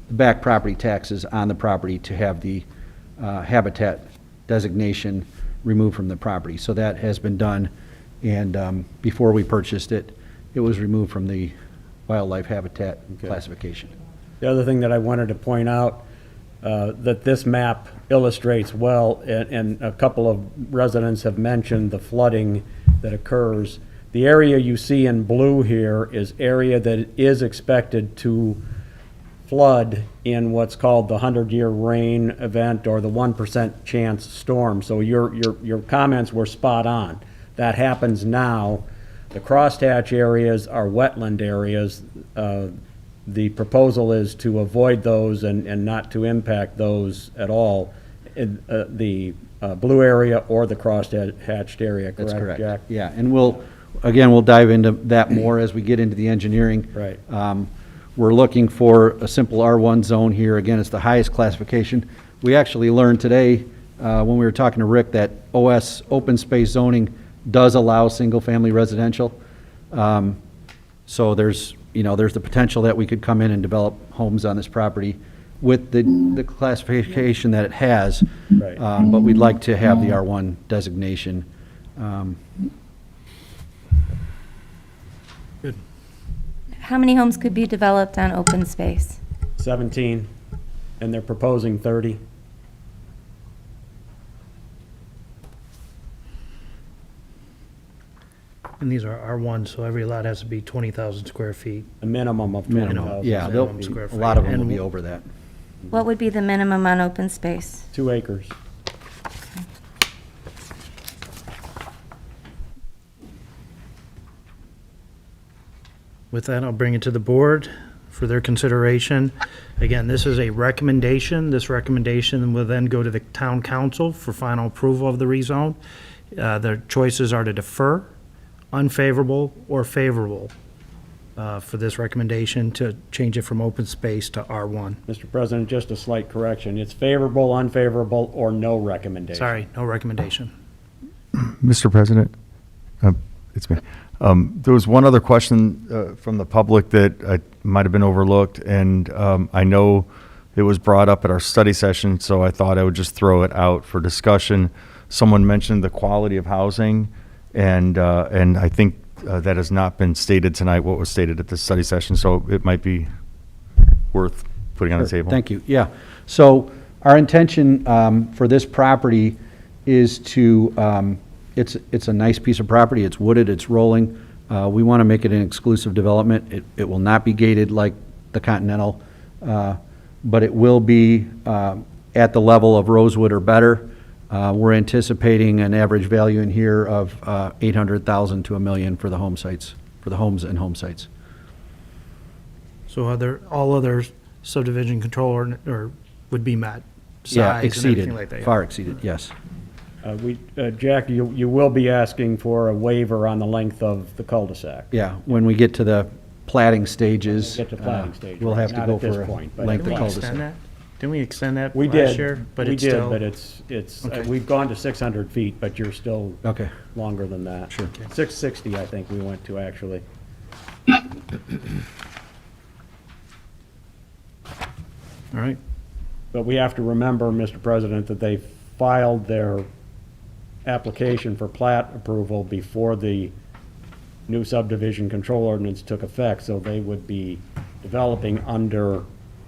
the back property taxes on the property to have the habitat designation removed from the property. So that has been done, and before we purchased it, it was removed from the wildlife habitat classification. The other thing that I wanted to point out, that this map illustrates well, and a couple of residents have mentioned the flooding that occurs. The area you see in blue here is area that is expected to flood in what's called the 100-year rain event or the 1% chance storm. So your comments were spot on. That happens now. The crosshatch areas are wetland areas. The proposal is to avoid those and not to impact those at all. The blue area or the crosshatched area, correct, That's correct. Jack? Yeah, and we'll dive into that more as we get into the engineering. Right. We're looking for a simple R1 zone here. Again, it's the highest classification. We actually learned today, when we were talking to Rick, that OS, open space zoning, does allow single-family residential. So there's the potential that we could come in and develop homes on this property with the classification that it has. Right. But we'd like to have the R1 designation. How many homes could be developed on open space? 17, and they're proposing 30. And these are R1, so every lot has to be 20,000 square feet. A minimum of Minimum, 20,000. yeah, minimum square a lot of them will feet. be And over that. What would be the minimum on open space? 2 acres. With that, I'll bring it to the board for their consideration. Again, this is a recommendation. This recommendation will then go to the town council for final approval of the rezone. The choices are to defer, unfavorable, or favorable for this recommendation to change it from open space to R1. Mr. President, just a slight correction. It's favorable, unfavorable, or no recommendation. Sorry, no recommendation. Mr. President, it's me. There was one other question from the public that might have been overlooked, and I know it was brought up at our study session, so I thought I would just throw it out for discussion. Someone mentioned the quality of housing, and I think that has not been stated tonight, what was stated at the study session, so it might be worth putting on the Sure. table. Thank you. Yeah. So our intention for this property is to, it's a nice piece of property. It's wooded, it's rolling. We want to make it an exclusive development. It will not be gated like the Continental, but it will be at the level of Rosewood or better. We're anticipating an average value in here of $800,000 to $1 million for the home sites, for the homes and home sites. So all other subdivision control or would be met? Yeah, Size and exceeded, everything like that, yeah. far exceeded, yes. Jack, you will be asking for a waiver on the length of the cul-de-sac. Yeah, when we get to the platting stages, Get to planning stage. we'll have to Not go at this for a point, but- length of Didn't we extend cul-de-sac. that? Didn't we extend that We last did. year? But We it's did, still- but it's, Okay. we've gone to 600 feet, but you're still Okay. longer than that. Sure. 660, I think we went to, actually. All right. But we have to remember, Mr. President, that they filed their application for plat approval before the new subdivision control ordinance took effect, so they would be developing under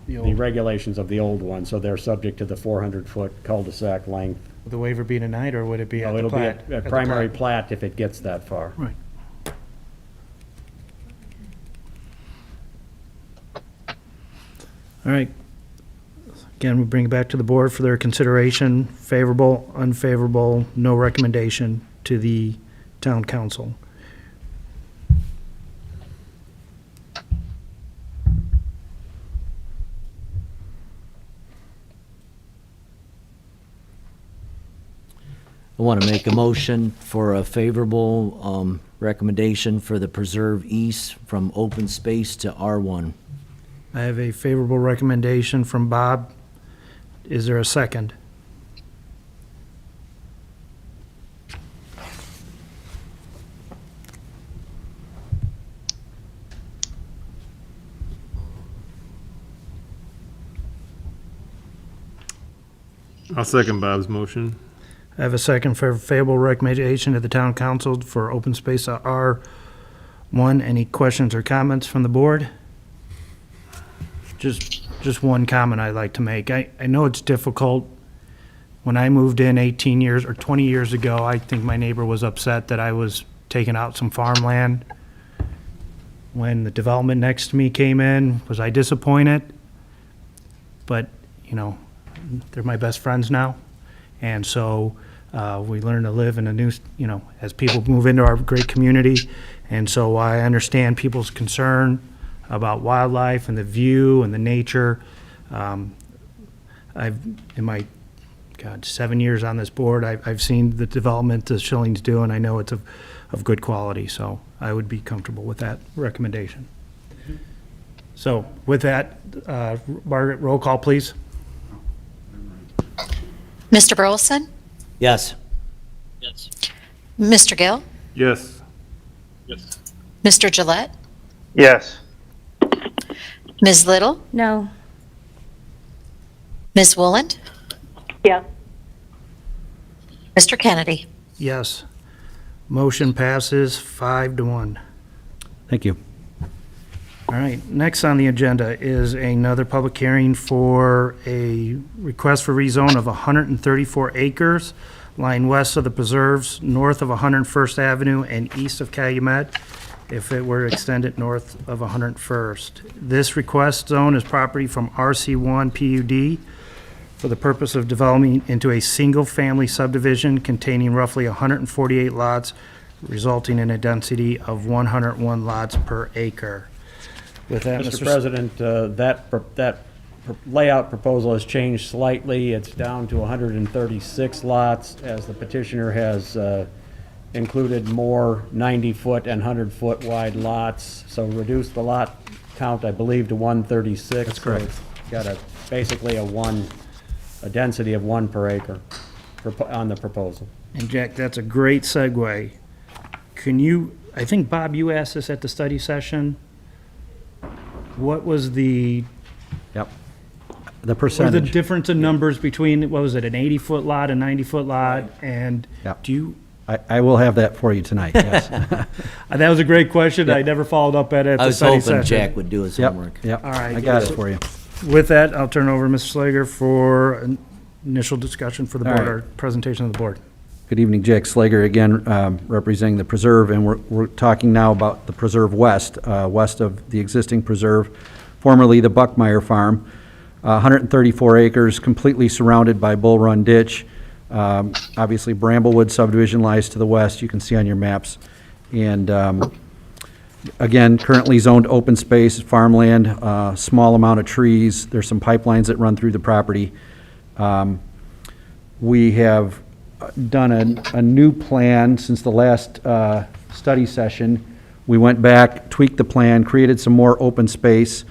the regulations of the old one, so they're subject to the 400-foot cul-de-sac length. Would the waiver be tonight, or would it be at No, the it'll be plat? a At the primary plat. plat if it gets that far. Right. All right. Again, we bring it back to the board for their consideration, favorable, unfavorable, no recommendation to the town council. I want to make a motion for a favorable recommendation for the Preserve East from open space to R1. I have a favorable recommendation from Bob. Is there a second? I'll second Bob's motion. I have a second for favorable recommendation to the town council for open space R1. Any questions or comments from the board? Just one comment I'd like to make. I know it's difficult. When I moved in 18 years or 20 years ago, I think my neighbor was upset that I was taking out some farmland. When the development next to me came in, was I disappointed? But, you know, they're my best friends now. And so we learn to live in a new, you know, as people move into our great community. And so I understand people's concern about wildlife and the view and the nature. In my 7 years on this board, I've seen the development that Schilling's do, and I know it's of good quality, so I would be comfortable with that recommendation. So with that, Margaret, roll call, please. Mr. Burleson? Yes. Mr. Gill? Yes. Mr. Gillette? Yes. Ms. Little? No. Ms. Wooland? Yes. Mr. Kennedy? Yes. Motion passes 5-1. Thank you. All right, next on the agenda is another public hearing for a request for rezone of 134 acres lying west of the preserves, north of 101st Avenue and east of Calumet, if it were extended north of 101st. This request zone is property from RC1 PUD for the purpose of developing into a single-family subdivision containing roughly 148 lots, resulting in a density of 101 lots per acre. With that, Mr. Mr. President, that layout proposal has changed slightly. It's down to 136 lots, as the petitioner has included more 90-foot and 100-foot wide lots, so reduced the lot count, I believe, to 136. That's correct. So it's got basically a density of 1 per acre on the proposal. And Jack, that's a great segue. Can you, I think, Bob, you asked this at the study session. What was the, Yep. The what are the percentage. difference in numbers between, what was it, an 80-foot lot, a 90-foot lot? And Yep. do you, I will have that for you tonight, yes. that was a great question. I never followed up at it at I the was study hoping session. Jack would do his Yep, homework. yep. All right. I got it for you. With that, I'll turn it over to Mr. Slager for an initial discussion for the All board, right. or presentation of the board. Good evening, Jack Slager, again, representing the Preserve, and we're talking now about the Preserve West, west of the existing Preserve, formerly the Buckmeyer Farm, 134 acres, completely surrounded by Bull Run Ditch. Obviously, Bramblewood subdivision lies to the west, you can see on your maps. And again, currently zoned open space, farmland, small amount of trees. There's some pipelines that run through the property. We have done a new plan since the last study session. We went back, tweaked the plan, created some more open space,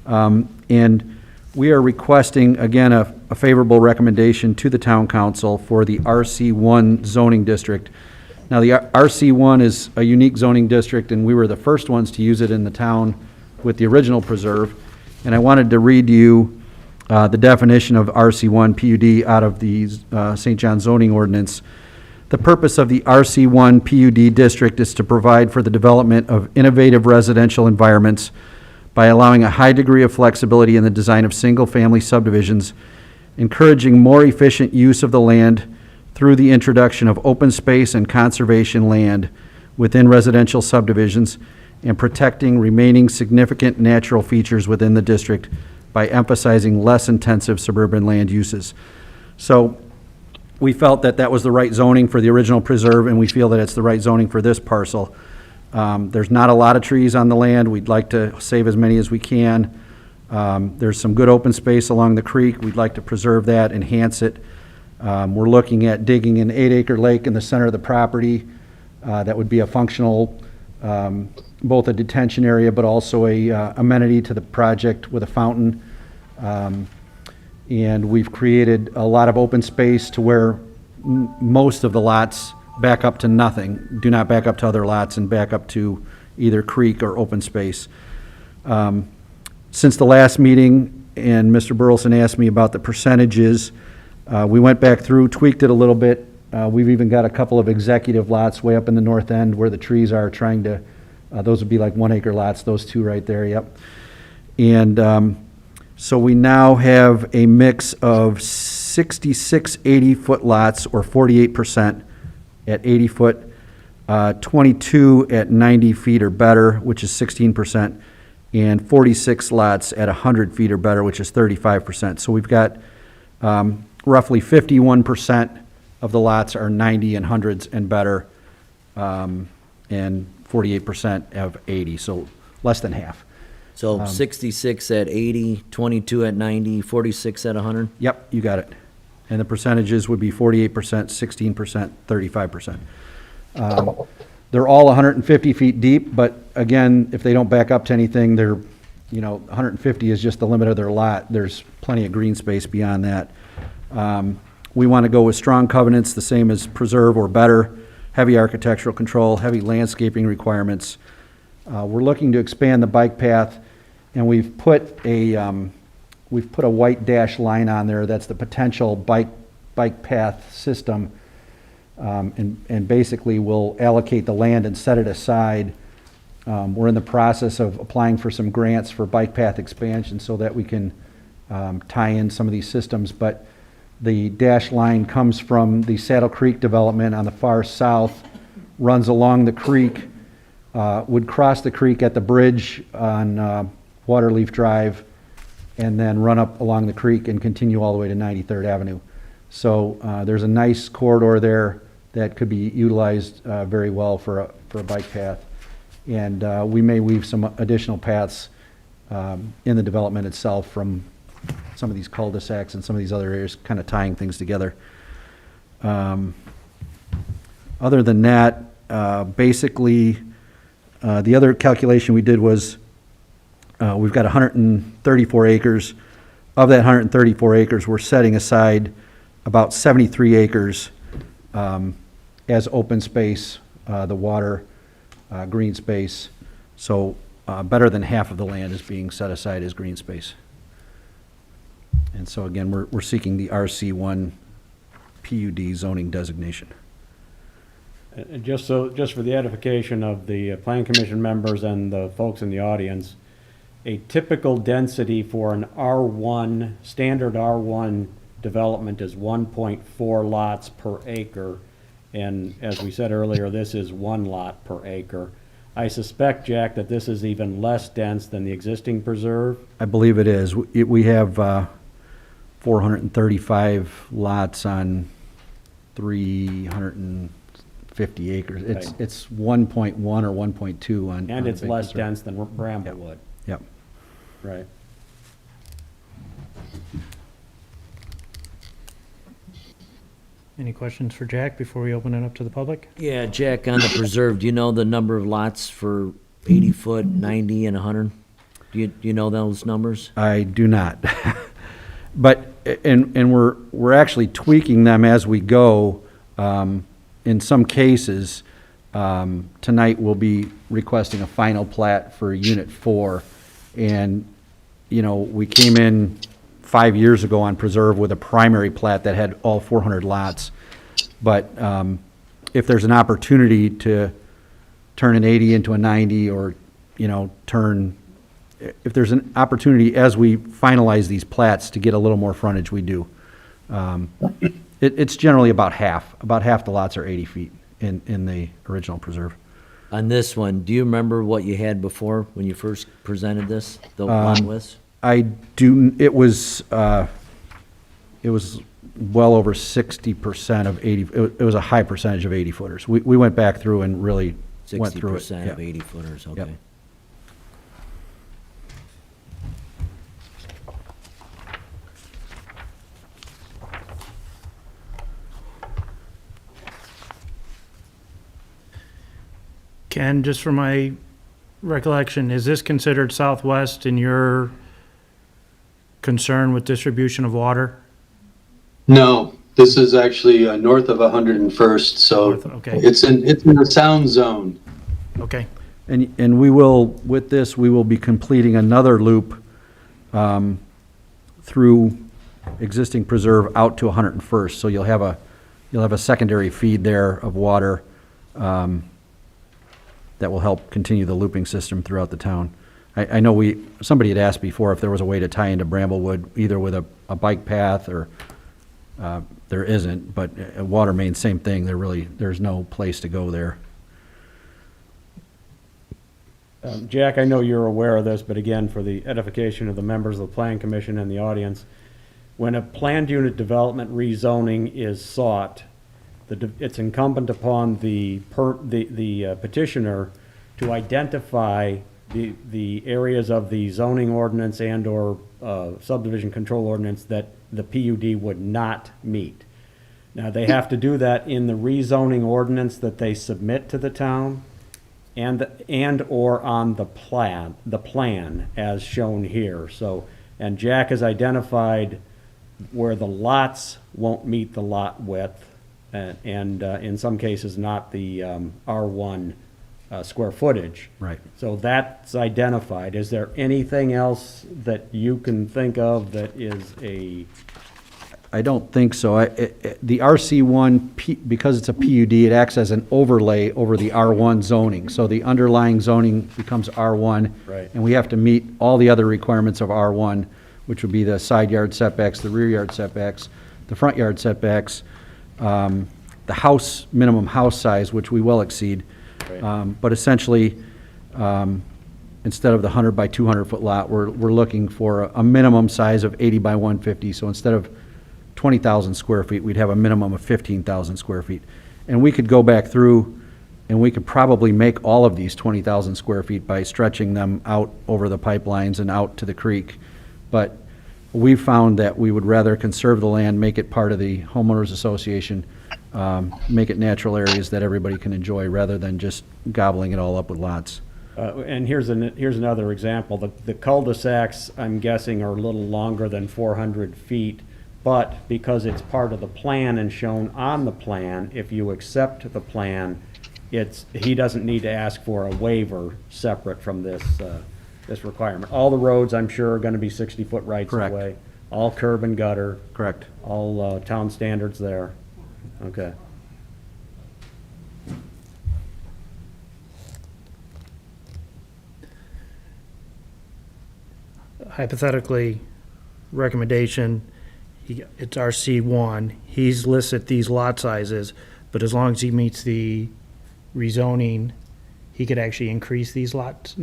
and we are requesting, again, a favorable recommendation to the town council for the RC1 zoning district. Now, the RC1 is a unique zoning district, and we were the first ones to use it in the town with the original preserve. And I wanted to read you the definition of RC1 PUD out of the St. John zoning ordinance. The purpose of the RC1 PUD district is to provide for the development of innovative residential environments by allowing a high degree of flexibility in the design of single-family subdivisions, encouraging more efficient use of the land through the introduction of open space and conservation land within residential subdivisions, and protecting remaining significant natural features within the district by emphasizing less intensive suburban land uses. So we felt that that was the right zoning for the original preserve, and we feel that it's the right zoning for this parcel. There's not a lot of trees on the land. We'd like to save as many as we can. There's some good open space along the creek. We'd like to preserve that, enhance it. We're looking at digging an 8-acre lake in the center of the property. That would be a functional, both a detention area, but also a amenity to the project with a fountain. And we've created a lot of open space to where most of the lots back up to nothing, do not back up to other lots and back up to either creek or open space. Since the last meeting, and Mr. Burleson asked me about the percentages, We went back through, tweaked it a little bit. We've even got a couple of executive lots way up in the north end where the trees are trying to, those would be like 1 acre lots, those two right there, yep. And so we now have a mix of 66 80-foot lots, or 48% at 80 foot, 22 at 90 feet or better, which is 16%, and 46 lots at 100 feet or better, which is 35%. So we've got roughly 51% of the lots are 90 and hundreds and better, and 48% of 80, so less than half. So 66 at 80, 22 at 90, 46 at 100? Yep, you got it. And the percentages would be 48%, 16%, 35%. They're all 150 feet deep, but again, if they don't back up to anything, they're, 150 is just the limit of their lot. There's plenty of green space beyond that. We want to go with strong covenants, the same as preserve or better, heavy architectural control, heavy landscaping requirements. We're looking to expand the bike path, and we've put a white dash line on there. That's the potential bike path system, and basically we'll allocate the land and set it aside. We're in the process of applying for some grants for bike path expansion so that we can tie in some of these systems, but the dash line comes from the Saddle Creek development on the far south, runs along the creek, would cross the creek at the bridge on Waterleaf Drive, and then run up along the creek and continue all the way to 93rd Avenue. So there's a nice corridor there that could be utilized very well for a bike path. And we may weave some additional paths in the development itself from some of these cul-de-sacs and some of these other areas, kind of tying things together. Other than that, basically, the other calculation we did was we've got 134 acres. Of that 134 acres, we're setting aside about 73 acres as open space, the water, green space. So better than half of the land is being set aside as green space. And so again, we're seeking the RC1 PUD zoning designation. And just for the edification of the Plan Commission members and the folks in the audience, a typical density for an R1, standard R1 development is 1.4 lots per acre. And as we said earlier, this is 1 lot per acre. I suspect, Jack, that this is even less dense than the existing preserve. I believe it is. We have 435 lots on 350 acres. It's 1.1 or 1.2 on. And it's less preserve. dense than Bramblewood. Yep. Right. Any questions for Jack before we open it up to the public? Yeah, Jack, on the preserve, do you know the number of lots for 80 foot, 90, and 100? Do you know those numbers? I do not. But, and we're actually tweaking them as we go. In some cases, tonight we'll be requesting a final plat for Unit 4. And, we came in 5 years ago on Preserve with a primary plat that had all 400 lots. But if there's an opportunity to turn an 80 into a 90, or, if there's an opportunity as we finalize these plats to get a little more frontage, we do. It's generally about half. About half the lots are 80 feet in the original Preserve. On this one, do you remember what you had before when you first presented this, the lot widths? I do. It was well over 60% of 80. It was a high percentage of 80 footers. We went back through and really went through it. 60% of 80 footers, okay. Yep. Ken, just for my recollection, is this considered southwest in your concern with distribution of water? No, this is actually north of 101st, so North, okay. it's in a sound zone. Okay. And we will, with this, we will be completing another loop through existing preserve out to 101st. So you'll have a secondary feed there of water that will help continue the looping system throughout the town. I know somebody had asked before if there was a way to tie into Bramblewood, either with a bike path or, there isn't, but a water main, same thing. There's no place to go there. Jack, I know you're aware of this, but again, for the edification of the members of the Plan Commission and the audience, when a planned unit development rezoning is sought, it's incumbent upon the petitioner to identify the areas of the zoning ordinance and/or subdivision control ordinance that the PUD would not meet. Now, they have to do that in the rezoning ordinance that they submit to the town and/or on the plan as shown here. So, and Jack has identified where the lots won't meet the lot width and in some cases not the R1 square footage. Right. So that's identified. Is there anything else that you can think of that is a? I don't think so. The RC1, because it's a PUD, it acts as an overlay over the R1 zoning. So the underlying zoning becomes R1. Right. And we have to meet all the other requirements of R1, which would be the side yard setbacks, the rear yard setbacks, the front yard setbacks, the minimum house size, which we will exceed. Right. But essentially, instead of the 100 by 200 foot lot, we're looking for a minimum size of 80 by 150. So instead of 20,000 square feet, we'd have a minimum of 15,000 square feet. And we could go back through and we could probably make all of these 20,000 square feet by stretching them out over the pipelines and out to the creek. But we found that we would rather conserve the land, make it part of the homeowners association, make it natural areas that everybody can enjoy rather than just gobbling it all up with lots. And here's another example. The cul-de-sacs, I'm guessing, are a little longer than 400 feet, but because it's part of the plan and shown on the plan, if you accept the plan, he doesn't need to ask for a waiver separate from this requirement. All the roads, I'm sure, are going to be 60-foot rights of Correct. way. All curb and gutter. Correct. All town standards there. Okay. Hypothetically, recommendation, it's RC1, he's listed these lot sizes, but as long as he meets the rezoning, he could actually increase these lots,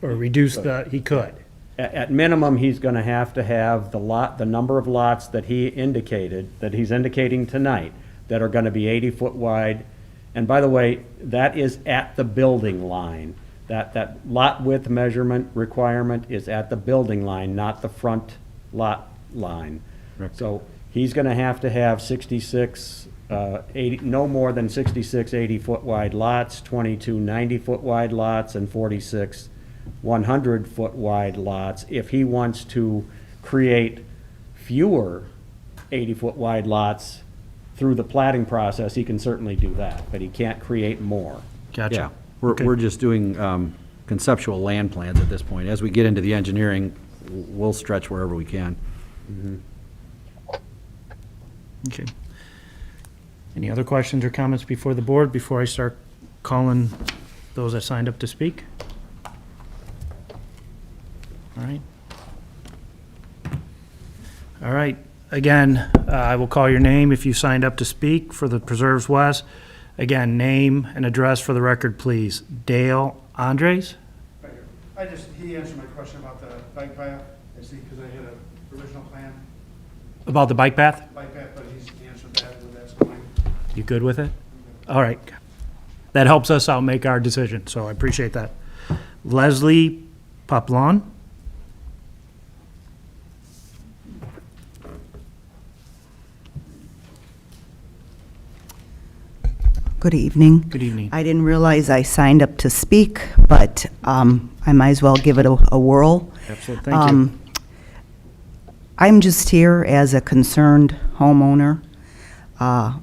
or reduce he could. At minimum, he's going to have the number of lots that he indicated, that he's indicating tonight, that are going to be 80 foot wide. And by the way, that is at the building line. That lot width measurement requirement is at the building line, not the front lot line. Correct. So he's going to have 66, 80, no more than 66 80-foot wide lots, 22 90-foot wide lots, and 46 100-foot wide lots. If he wants to create fewer 80-foot wide lots through the platting process, he can certainly do that, but he can't create more. Gotcha. Yeah, we're just doing conceptual land plans at this point. As we get into the engineering, we'll stretch wherever we can. Okay. Any other questions or comments before the board, before I start calling those that signed up to speak? All right. All right. Again, I will call your name if you signed up to speak for the Preserves West. Again, name and address for the record, please. Dale Andres? He answered my question about the bike path, I see, because I had an original plan, About the bike path? but he answered that, so that's fine. You good with it? All right. That helps us out make our decision, so I appreciate that. Leslie Paplon? Good evening. Good evening. I didn't realize I signed up to speak, but I might as well give it a whirl. Absolutely. Thank you. I'm just here as a concerned homeowner.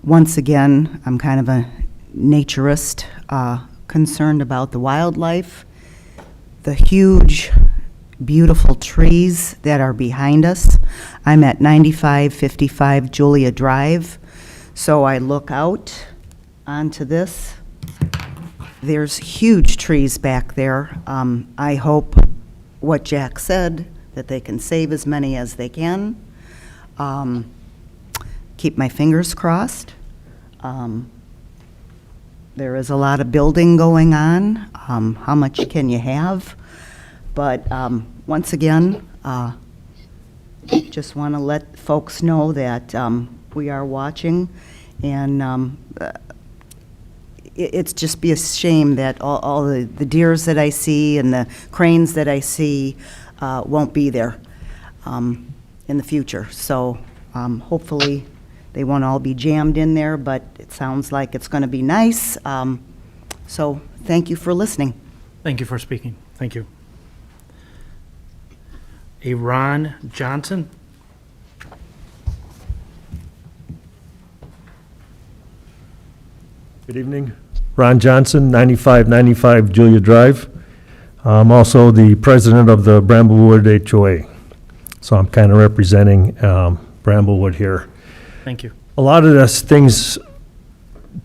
Once again, I'm kind of a naturist, concerned about the wildlife, the huge beautiful trees that are behind us. I'm at 9555 Julia Drive, so I look out onto this. There's huge trees back there. I hope what Jack said, that they can save as many as they can. Keep my fingers crossed. There is a lot of building going on. How much can you have? But once again, just want to let folks know that we are watching, and it's just be a shame that all the deers that I see and the cranes that I see won't be there in the future. So hopefully they won't all be jammed in there, but it sounds like it's going to be nice. So thank you for listening. Thank you for speaking. Thank you. A Ron Johnson. Good evening. Ron Johnson, 9595 Julia Drive. I'm also the president of the Bramblewood HOA. So I'm kind of representing Bramblewood here. Thank you. A lot of the things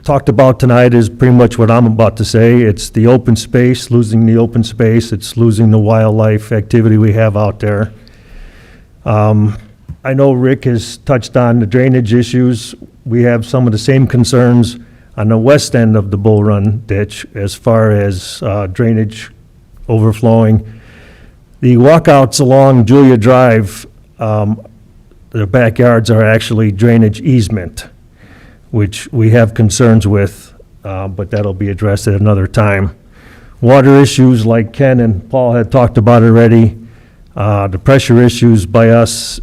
talked about tonight is pretty much what I'm about to say. It's the open space, losing the open space. It's losing the wildlife activity we have out there. I know Rick has touched on the drainage issues. We have some of the same concerns on the west end of the Bull Run ditch as far as drainage overflowing. The walkouts along Julia Drive, their backyards are actually drainage easement, which we have concerns with, but that'll be addressed at another time. Water issues, like Ken and Paul had talked about already, the pressure issues by us,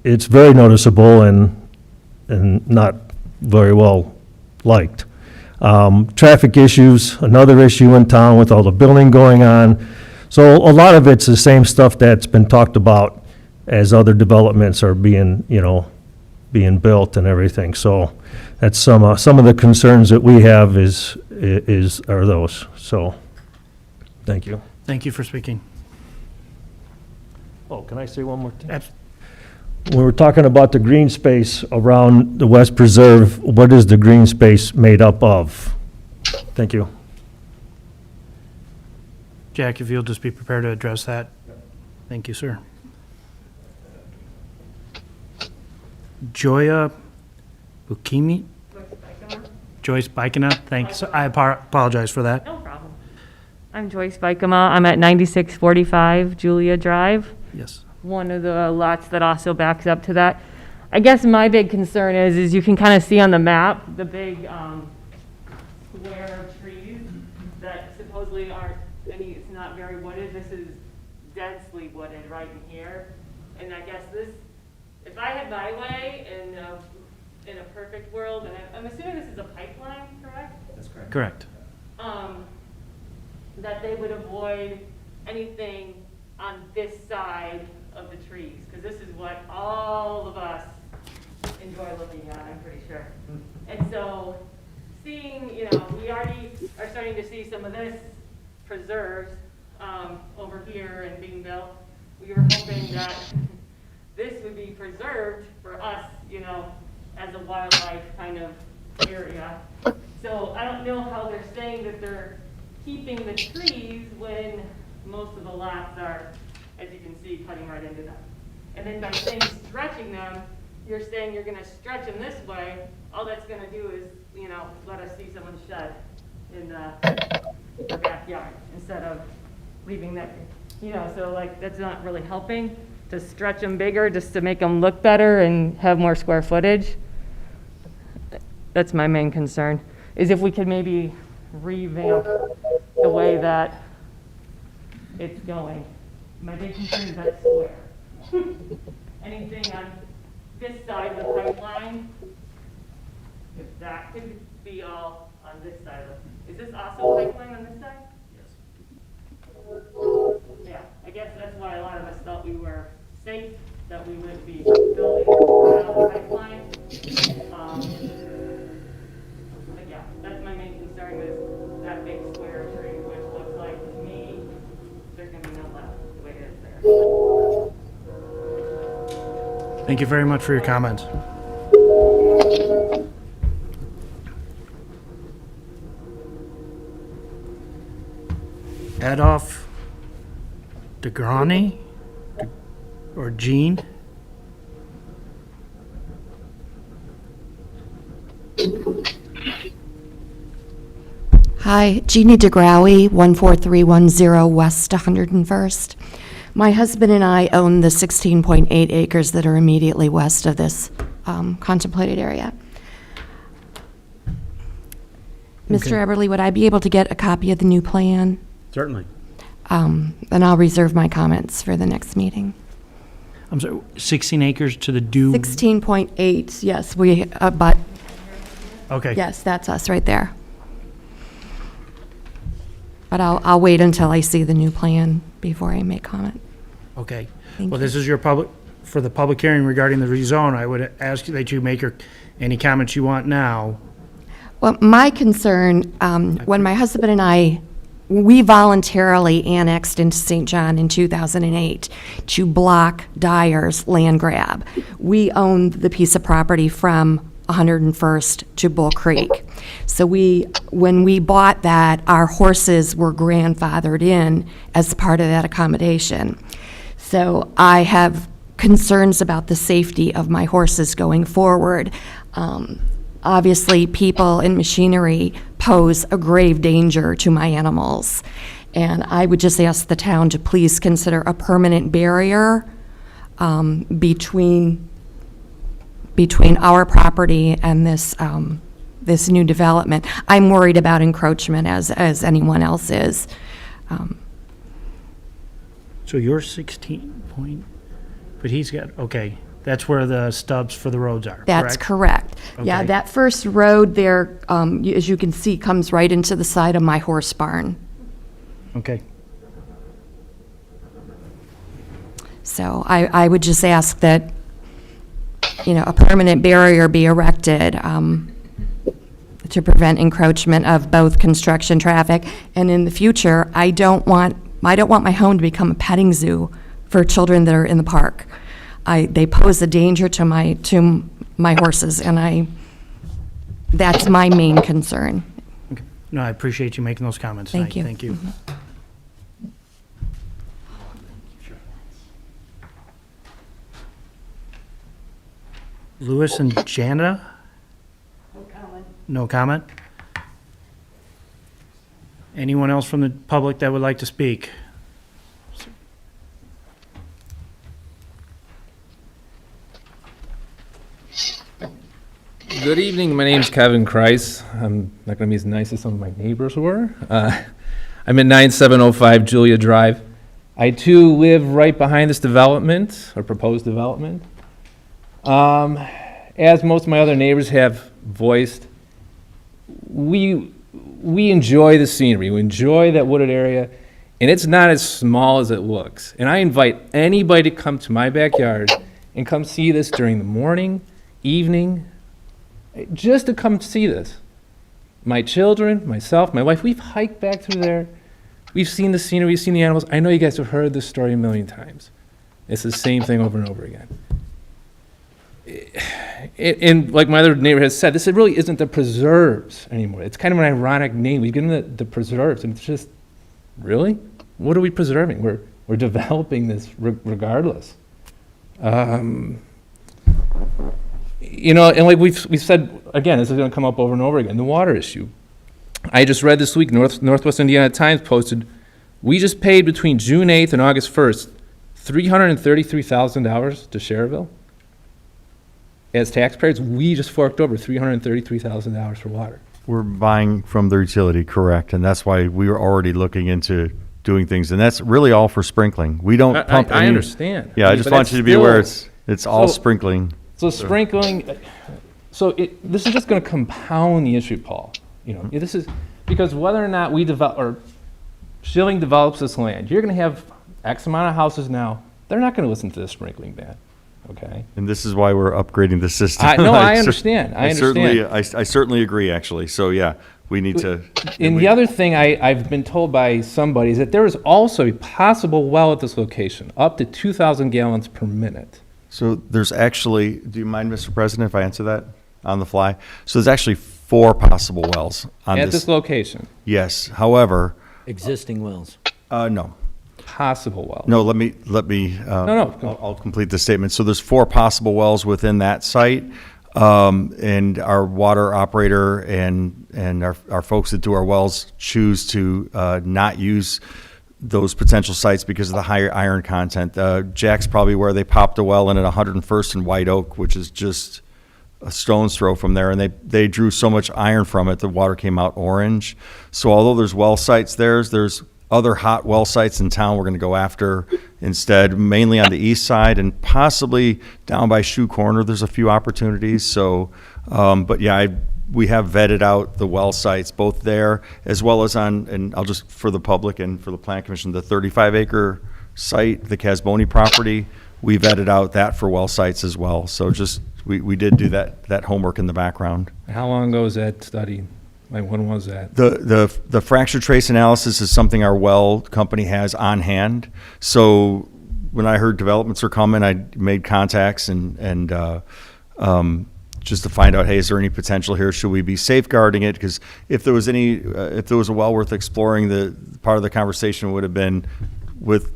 it's very noticeable and not very well liked. Traffic issues, another issue in town with all the building going on. So a lot of it's the same stuff that's been talked about as other developments are being built and everything. So that's some of the concerns that we have are those. So, thank you. Thank you for speaking. Oh, can I say one more thing? When we're talking about the green space around the West Preserve, what is the green space made up of? Thank you. Jack, if you'll just be prepared to address that. Thank you, sir. Joya Bukimi? Joyce Bikina, thanks. I apologize for that. No problem. I'm Joyce Bikema. I'm at 9645 Julia Drive. Yes. One of the lots that also backs up to that. I guess my big concern is you can kind of see on the map the big square of trees that supposedly aren't, it's not very wooded. This is densely wooded right in here. And I guess if I had my way in a perfect world, and I'm assuming this is a pipeline, correct? That's correct. Correct. That they would avoid anything on this side of the trees, because this is what all of us enjoy looking at, I'm pretty sure. And so seeing, we already are starting to see some of this preserves over here and being built. We were hoping that this would be preserved for us, as a wildlife kind of area. So I don't know how they're saying that they're keeping the trees when most of the lots are, as you can see, cutting right into them. And then by saying stretching them, you're saying you're going to stretch them this way. All that's going to do is, let us see someone's shed in the backyard instead of leaving that, so like that's not really helping to stretch them bigger just to make them look better and have more square footage. That's my main concern, is if we could maybe revamp the way that it's going. My big concern is that square. Anything on this side of the pipeline, if that could be all on this side of it. Is this also a pipeline on this side? Yes. Yeah, I guess that's why a lot of us thought we were safe, that we would be building around the pipeline. But yeah, that's my main concern is that big square tree, which looks like to me there's going to be no left the way it is there. Thank you very much for your comments. Adolph DeGrani or Jean? Hi, Jeannie DeGrowie, 14310 West 101st. My husband and I own the 16.8 acres that are immediately west of this contemplated area. Mr. Okay. Eberly, would I be able to get a copy of the new plan? Certainly. Then I'll reserve my comments for the next meeting. I'm sorry, 16 acres to the due? 16.8, yes, but, Okay. yes, that's us right there. But I'll wait until I see the new plan before I make comment. Okay. Thank Well, you. this is your for the public hearing regarding the rezone. I would ask that you make any comments you want now. Well, my concern, when my husband and we voluntarily annexed into St. John in 2008 to block Dyer's land grab. We owned the piece of property from 101st to Bull Creek. So when we bought that, our horses were grandfathered in as part of that accommodation. So I have concerns about the safety of my horses going forward. Obviously, people and machinery pose a grave danger to my animals. And I would just ask the town to please consider a permanent barrier between our property and this new development. I'm worried about encroachment as anyone else is. So you're 16 point, but he's got, okay, that's where the stubs for the roads are, correct? That's correct. Yeah, Okay. that first road there, as you can see, comes right into the side of my horse barn. Okay. So I would just ask that, a permanent barrier be erected to prevent encroachment of both construction traffic. And in the future, I don't want my home to become a petting zoo for children that are in the park. They pose a danger to my horses, and that's my main concern. No, I appreciate you making those comments Thank tonight. you. Thank you. Louis and Jana? No comment? Anyone else from the public that would like to speak? Good evening. My name's Kevin Kreis. I'm not going to be as nice as some of my neighbors were. I'm at 9705 Julia Drive. I too live right behind this development, or proposed development. As most of my other neighbors have voiced, we enjoy the scenery. We enjoy that wooded area, and it's not as small as it looks. And I invite anybody to come to my backyard and come see this during the morning, evening, just to come see this. My children, myself, my wife, we've hiked back through there. We've seen the scenery, we've seen the animals. I know you guys have heard this story a million times. It's the same thing over and over again. And like my other neighbor has said, this really isn't the preserves anymore. It's kind of an ironic name. We've given the preserves, and it's just, really? What are we preserving? We're developing this regardless. And like we've said, again, this is going to come up over and over again, the water issue. I just read this week, Northwest Indiana Times posted, we just paid between June 8th and August 1st, $333,000 to Cherville. As taxpayers, we just forked over $333,000 for water. We're buying from the utility, correct, and that's why we were already looking into doing things, and that's really all for sprinkling. We don't pump any. I understand. Yeah, I just But want you to be still- aware it's all sprinkling. So sprinkling, this is just going to compound the issue, Paul. This is because whether or not we develop, or Schilling develops this land, you're going to have X amount of houses now. They're not going to listen to the sprinkling ban, okay? And this is why we're upgrading the system. I understand. I understand. I certainly agree, actually. So, yeah, we need to. And the other thing I've been told by somebody is that there is also a possible well at this location, up to 2,000 gallons per minute. So there's actually, do you mind, Mr. President, if I answer that on the fly? So there's actually 4 possible wells on At this location? Yes, however, Existing wells. no. Possible well. No, let me, I'll complete the statement. So there's 4 possible wells within that site. And our water operator and our folks that do our wells choose to not use those potential sites because of the higher iron content. Jack's probably where they popped a well in at 101st and White Oak, which is just a stone's throw from there, and they drew so much iron from it, the water came out orange. So although there's well sites there's other hot well sites in town we're going to go after instead, mainly on the east side and possibly down by Shoe Corner. There's a few opportunities. So, but yeah, we have vetted out the well sites both there as well as on, and I'll just, for the public and for the Plan Commission, the 35-acre site, the Casboni property, we vetted out that for well sites as well. So just, we did do that homework in the background. How long ago was that study? Like, when was that? The fracture trace analysis is something our well company has on hand. So when I heard developments are coming, I made contacts and just to find out, hey, is there any potential here? Should we be safeguarding it? Because if there was a well worth exploring, the part of the conversation would have been with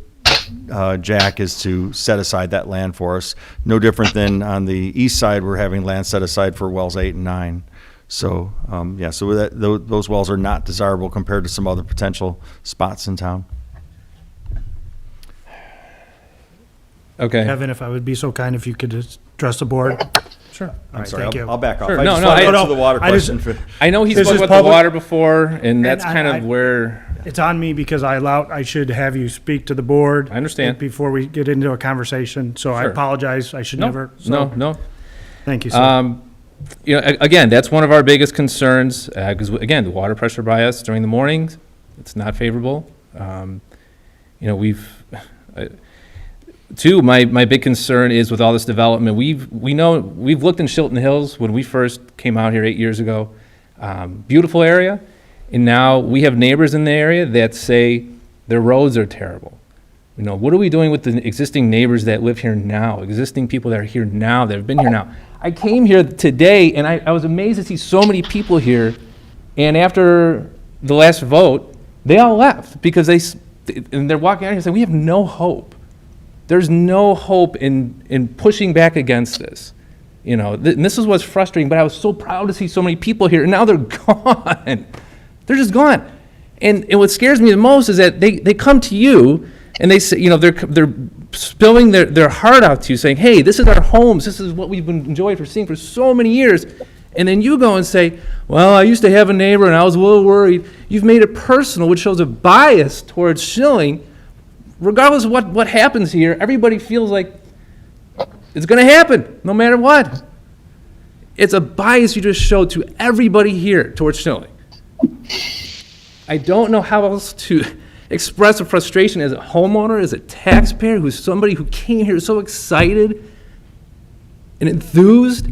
Jack is to set aside that land for us. No different than on the east side, we're having land set aside for wells 8 and 9. So, yeah, so those wells are not desirable compared to some other potential spots in town. Okay. Kevin, if I would be so kind, if you could just address the board. Sure. All right, sorry, thank you. I'll back off. Sure. I No, just no, wanted to I- answer the water I just- question. I know he's This spoke is about the public- water before, and that's kind I- of where, It's on me because I should have you speak to the board. I understand. Before we get into a conversation, so I Sure. apologize, I should never. so- no. Thank you, sir. You know, again, that's one of our biggest concerns, because, again, the water pressure by us during the mornings, it's not favorable. You know, two, my big concern is with all this development, we've looked in Shilton Hills when we first came out here 8 years ago. Beautiful area, and now we have neighbors in the area that say their roads are terrible. You know, what are we doing with the existing neighbors that live here now, existing people that are here now, that have been here now? I came here today, and I was amazed to see so many people here, and after the last vote, they all left, because they're walking out here saying, we have no hope. There's no hope in pushing back against this. You know, and this is what's frustrating, but I was so proud to see so many people here, and now they're gone. They're just gone. And what scares me the most is that they come to you, and they say, you know, they're spilling their heart out to you, saying, hey, this is our homes, this is what we've been enjoying for seeing for so many years. And then you go and say, well, I used to have a neighbor and I was a little worried. You've made it personal, which shows a bias towards Schilling. Regardless of what happens here, everybody feels like it's going to happen, no matter what. It's a bias you just showed to everybody here towards Schilling. I don't know how else to express a frustration as a homeowner, as a taxpayer, who's somebody who came here so excited and enthused.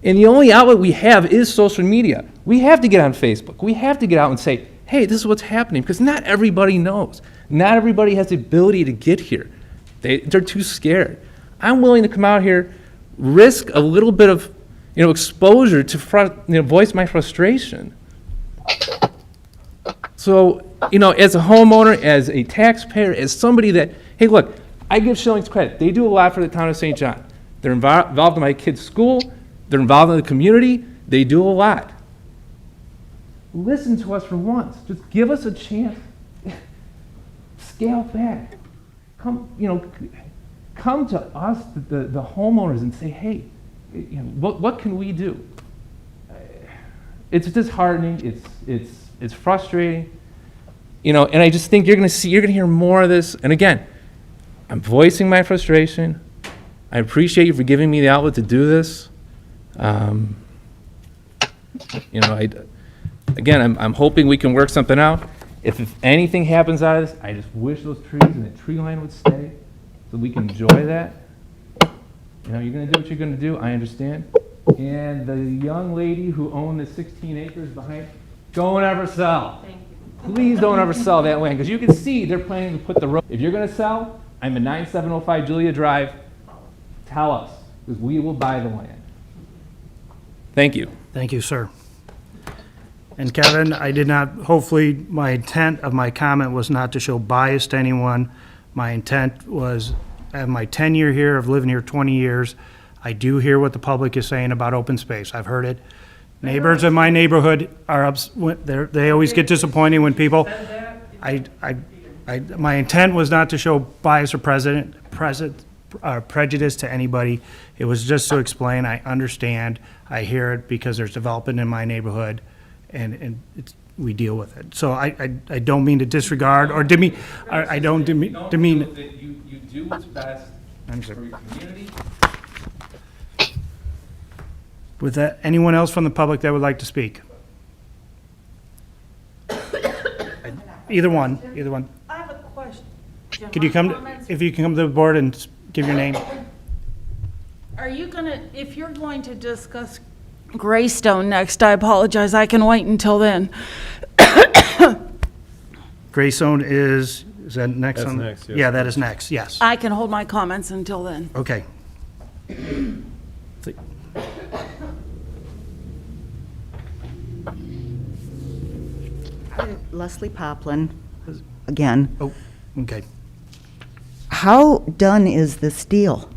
And the only outlet we have is social media. We have to get on Facebook. We have to get out and say, hey, this is what's happening, because not everybody knows. Not everybody has the ability to get here. They're too scared. I'm willing to come out here, risk a little bit of, you know, exposure to voice my frustration. So, you know, as a homeowner, as a taxpayer, as somebody that, hey, look, I give Schilling's credit. They do a lot for the town of St. John. They're involved in my kids' school. They're involved in the community. They do a lot. Listen to us for once. Just give us a chance. Scale back. Come to us, the homeowners, and say, hey, you know, what can we do? It's disheartening. It's frustrating. You know, and I just think you're going to hear more of this. And again, I'm voicing my frustration. I appreciate you for giving me the outlet to do this. You know, I'm hoping we can work something out. If anything happens out of this, I just wish those trees and the tree line would stay so we can enjoy that. You know, you're going to do what you're going to do. I understand. And the young lady who owned the 16 acres behind, don't ever sell. Please don't ever sell that land, because you can see they're planning to put the road. If you're going to sell, I'm at 9705 Julia Drive. tell us, because we will buy the land. Thank you. Thank you, sir. And Kevin, I did not, hopefully, my intent of my comment was not to show bias to anyone. My intent was, I have my tenure here, I've lived here 20 years. I do hear what the public is saying about open space. I've heard it. Neighbors in my neighborhood are, they always get disappointed when people, my intent was not to show bias or prejudice to anybody. It was just to explain, I understand, I hear it because there's development in my neighborhood, and we deal with it. So I don't mean to disregard or demean, I don't demean. You do what's best for your community. With that, anyone else from the public that would like to speak? Either one. I have a question. Could you come, if you can come to the board and give your name? Are you gonna, if you're going to discuss Greystone next, I apologize, I can wait until then. Greystone is that next That's on? next, yes. Yeah, that is next, yes. I can hold my comments until then. Okay. Leslie Poplin, again. Oh, okay. How done is this deal?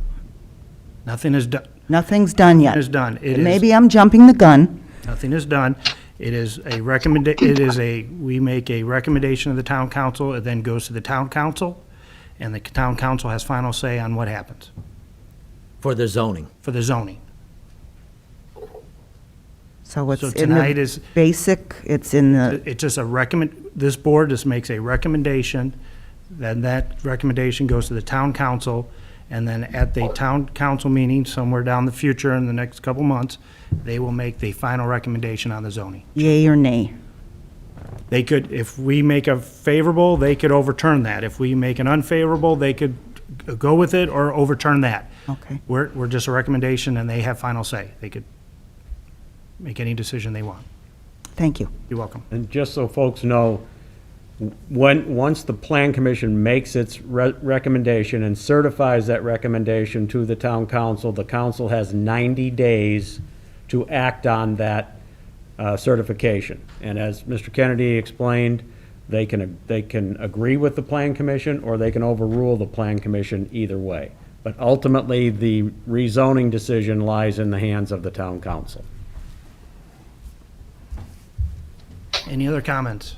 Nothing is done. Nothing's done yet. Nothing is done. It is- Maybe I'm jumping the gun. Nothing is done. It is we make a recommendation to the town council, it then goes to the town council, and the town council has final say on what happens For the zoning. for the zoning. So it's So in tonight the is- basic, it's in the, It's just this board just makes a recommendation, then that recommendation goes to the town council, and then at the town council meeting, somewhere down the future in the next couple months, they will make the final recommendation on the zoning. yay or nay. They could, if we make a favorable, they could overturn that. If we make an unfavorable, they could go with it or overturn that. Okay. We're just a recommendation, and they have final say. They could make any decision they want. Thank you. You're welcome. And just so folks know, once the Plan Commission makes its recommendation and certifies that recommendation to the town council, the council has 90 days to act on that certification. And as Mr. Kennedy explained, they can agree with the Plan Commission, or they can overrule the Plan Commission either way. But ultimately, the rezoning decision lies in the hands of the town council. Any other comments?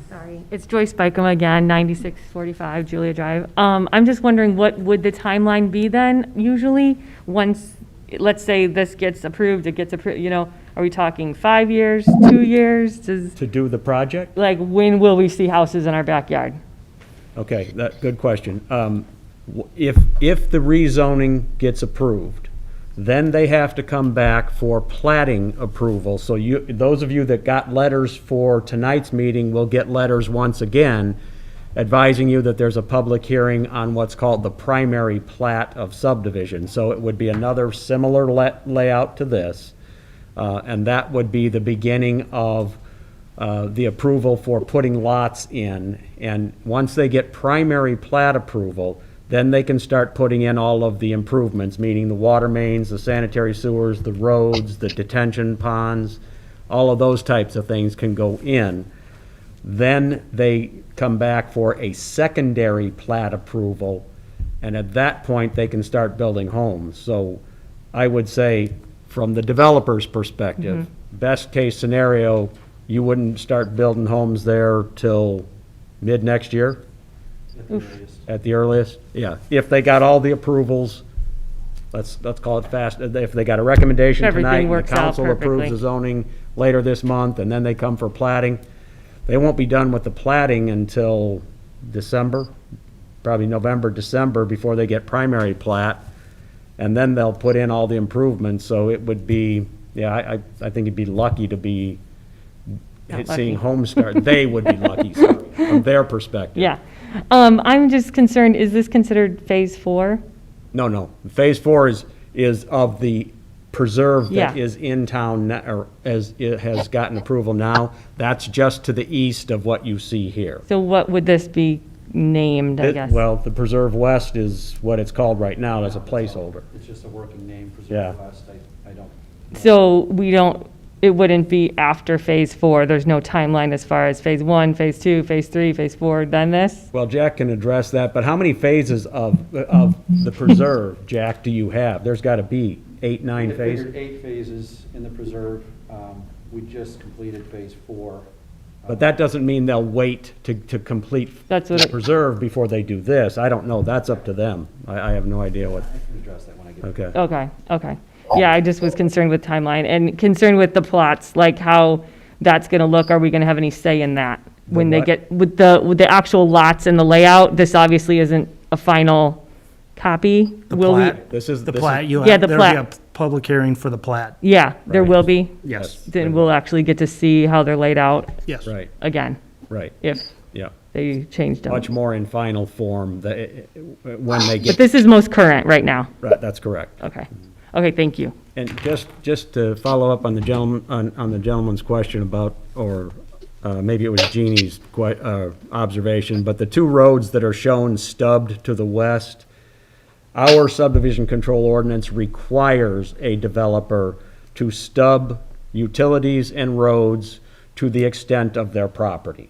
Sorry, it's Joyce Bykum again, 9645 Julia Drive. I'm just wondering, what would the timeline be then, usually? Once, let's say this gets approved, are we talking 5 years, 2 years? To do the project? Like, when will we see houses in our backyard? Okay, good question. If the rezoning gets approved, then they have to come back for plating approval. So those of you that got letters for tonight's meeting will get letters once again advising you that there's a public hearing on what's called the primary plat of subdivision. So it would be another similar layout to this, and that would be the beginning of the approval for putting lots in. And once they get primary plat approval, then they can start putting in all of the improvements, meaning the water mains, the sanitary sewers, the roads, the detention ponds, all of those types of things can go in. Then they come back for a secondary plat approval, and at that point, they can start building homes. So I would say, from the developer's perspective, best case scenario, you wouldn't start building homes there till mid next year? At the earliest, yeah. If they got all the approvals, let's call it fast. If they got a recommendation Everything tonight, and the works out council approves perfectly. the zoning later this month, and then they come for plating, they won't be done with the plating until December, probably November, December, before they get primary plat, and then they'll put in all the improvements. So it would be, I think it'd be lucky to be Not seeing lucky. homes start. They would be lucky, sorry, from their perspective. Yeah. I'm just concerned, is this considered phase 4? No. Phase 4 is of the preserve that Yeah. is in town, or as it has gotten approval now. That's just to the east of what you see here. So what would this be named, I guess. Well, the Preserve West is what it's called right now, as a placeholder. It's just a working name, Yeah. Preserve West. I don't. So we don't, it wouldn't be after Phase 4, there's no timeline as far as Phase 1, Phase 2, Phase 3, Phase 4, then this? Well, Jack can address that, but how many phases of the preserve, Jack, do you have? There's got to be 8, 9 We phases? figured 8 phases in the preserve. We just completed phase 4. But that doesn't mean they'll wait to complete That's what the it- preserve before they do this. I don't know. That's up to them. I have no idea what, I can address that when I get. okay. Okay. Yeah, I just was concerned with timeline and concerned with the plots, like how that's gonna look. Are we gonna have any say in that? When they what? get, with the actual lots and the layout, this obviously isn't a final copy. The Will we? plat, This is the this is- plat, Yeah, the there'll be a plat. public hearing for the plat. Yeah, there Right. will be. Yes, Then we'll actually get to see how they're laid out yes. Right, again, right. if Yeah. they changed them. Much more in final form when they But get, this is most current right now. right, that's correct. Okay. Okay, thank you. And just to follow up on the gentleman, on the gentleman's question about, or maybe it was Jeannie's observation, but the 2 roads that are shown stubbed to the west, our subdivision control ordinance requires a developer to stub utilities and roads to the extent of their property.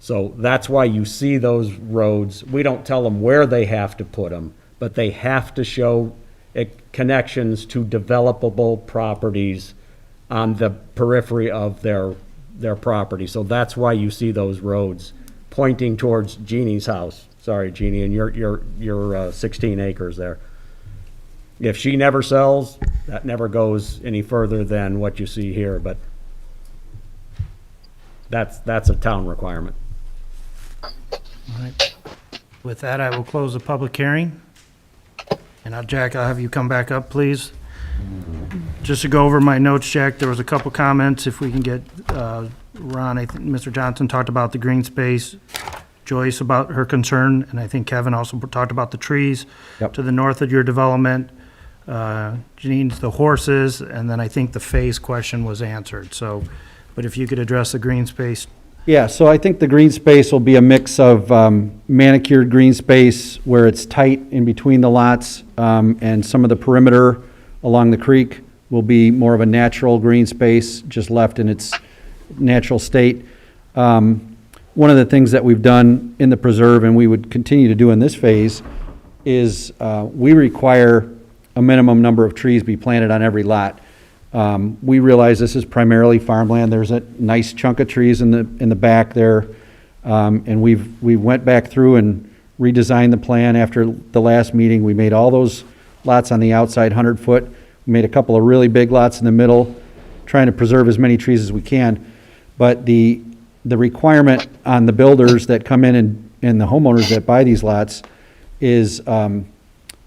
So that's why you see those roads. We don't tell them where they have to put them, but they have to show connections to developable properties on the periphery of their property. So that's why you see those roads pointing towards Jeannie's house. Sorry, Jeannie, and your 16 acres there. If she never sells, that never goes any further than what you see here, but that's a town requirement. All right. With that, I will close the public hearing. And now, Jack, I'll have you come back up, please. Just to go over my notes, Jack, there was a couple comments, if we can get, Ron, I think Mr. Johnson talked about the green space, Joyce about her concern, and I think Kevin also talked about the trees Yep. to the north of your development. Janine's the horses, and then I think the phase question was answered, so, but if you could address the green space. Yeah, so I think the green space will be a mix of manicured green space where it's tight in between the lots, and some of the perimeter along the creek will be more of a natural green space, just left in its natural state. One of the things that we've done in the preserve, and we would continue to do in this phase, is we require a minimum number of trees be planted on every lot. We realize this is primarily farmland. There's a nice chunk of trees in the back there. And we went back through and redesigned the plan after the last meeting. We made all those lots on the outside 100-foot. We made a couple of really big lots in the middle, trying to preserve as many trees as we can. But the requirement on the builders that come in and the homeowners that buy these lots is, on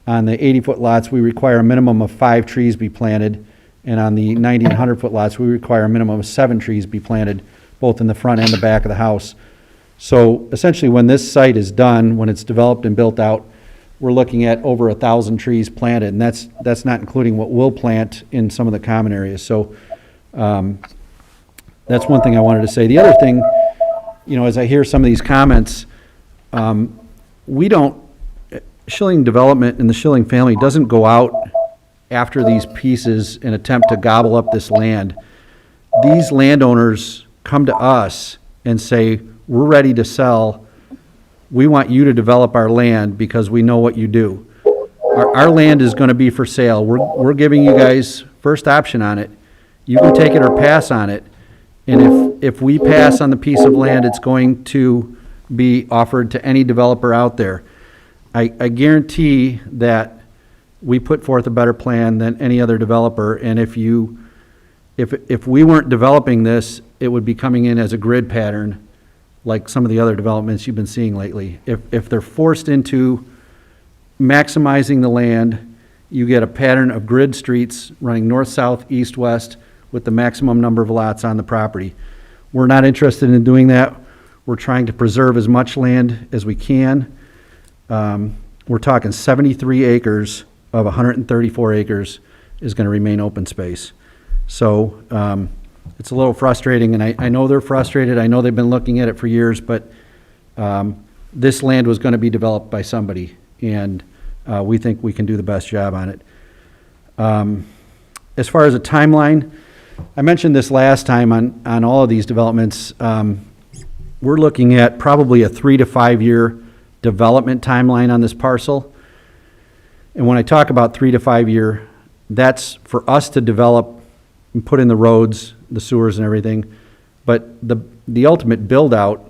the 80-foot lots, we require a minimum of 5 trees be planted. And on the 90 and 100-foot lots, we require a minimum of 7 trees be planted, both in the front and the back of the house. So essentially, when this site is done, when it's developed and built out, we're looking at over 1,000 trees planted, and that's not including what we'll plant in some of the common areas. So that's one thing I wanted to say. The other thing, as I hear some of these comments, Schilling Development and the Schilling family doesn't go out after these pieces and attempt to gobble up this land. These landowners come to us and say, we're ready to sell. We want you to develop our land because we know what you do. Our land is going to be for sale. We're giving you guys first option on it. You can take it or pass on it. And if we pass on the piece of land, it's going to be offered to any developer out there. I guarantee that we put forth a better plan than any other developer, and if we weren't developing this, it would be coming in as a grid pattern, like some of the other developments you've been seeing lately. If they're forced into maximizing the land, you get a pattern of grid streets running north, south, east, west, with the maximum number of lots on the property. We're not interested in doing that. We're trying to preserve as much land as we can. We're talking 73 acres of 134 acres is going to remain open space. So it's a little frustrating, and I know they're frustrated. I know they've been looking at it for years, but this land was going to be developed by somebody, and we think we can do the best job on it. As far as a timeline, I mentioned this last time on all of these developments. We're looking at probably a 3 to 5 year development timeline on this parcel. And when I talk about 3 to 5 year, that's for us to develop and put in the roads, the sewers and everything. But the ultimate build-out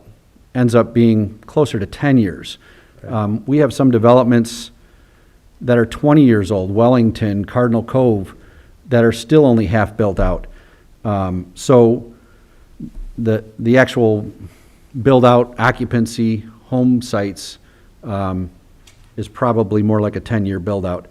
ends up being closer to 10 years. We have some developments that are 20 years old, Wellington, Cardinal Cove, that are still only half built out. So the actual build-out occupancy home sites is probably more like a 10-year build-out.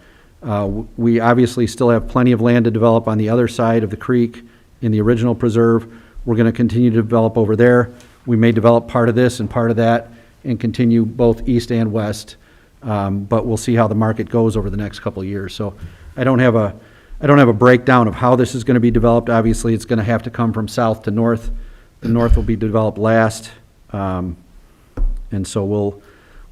We obviously still have plenty of land to develop on the other side of the creek in the original preserve. We're going to continue to develop over there. We may develop part of this and part of that and continue both east and west, but we'll see how the market goes over the next couple of years. So I don't have a breakdown of how this is going to be developed. Obviously, it's going to have to come from south to north. The north will be developed last, and so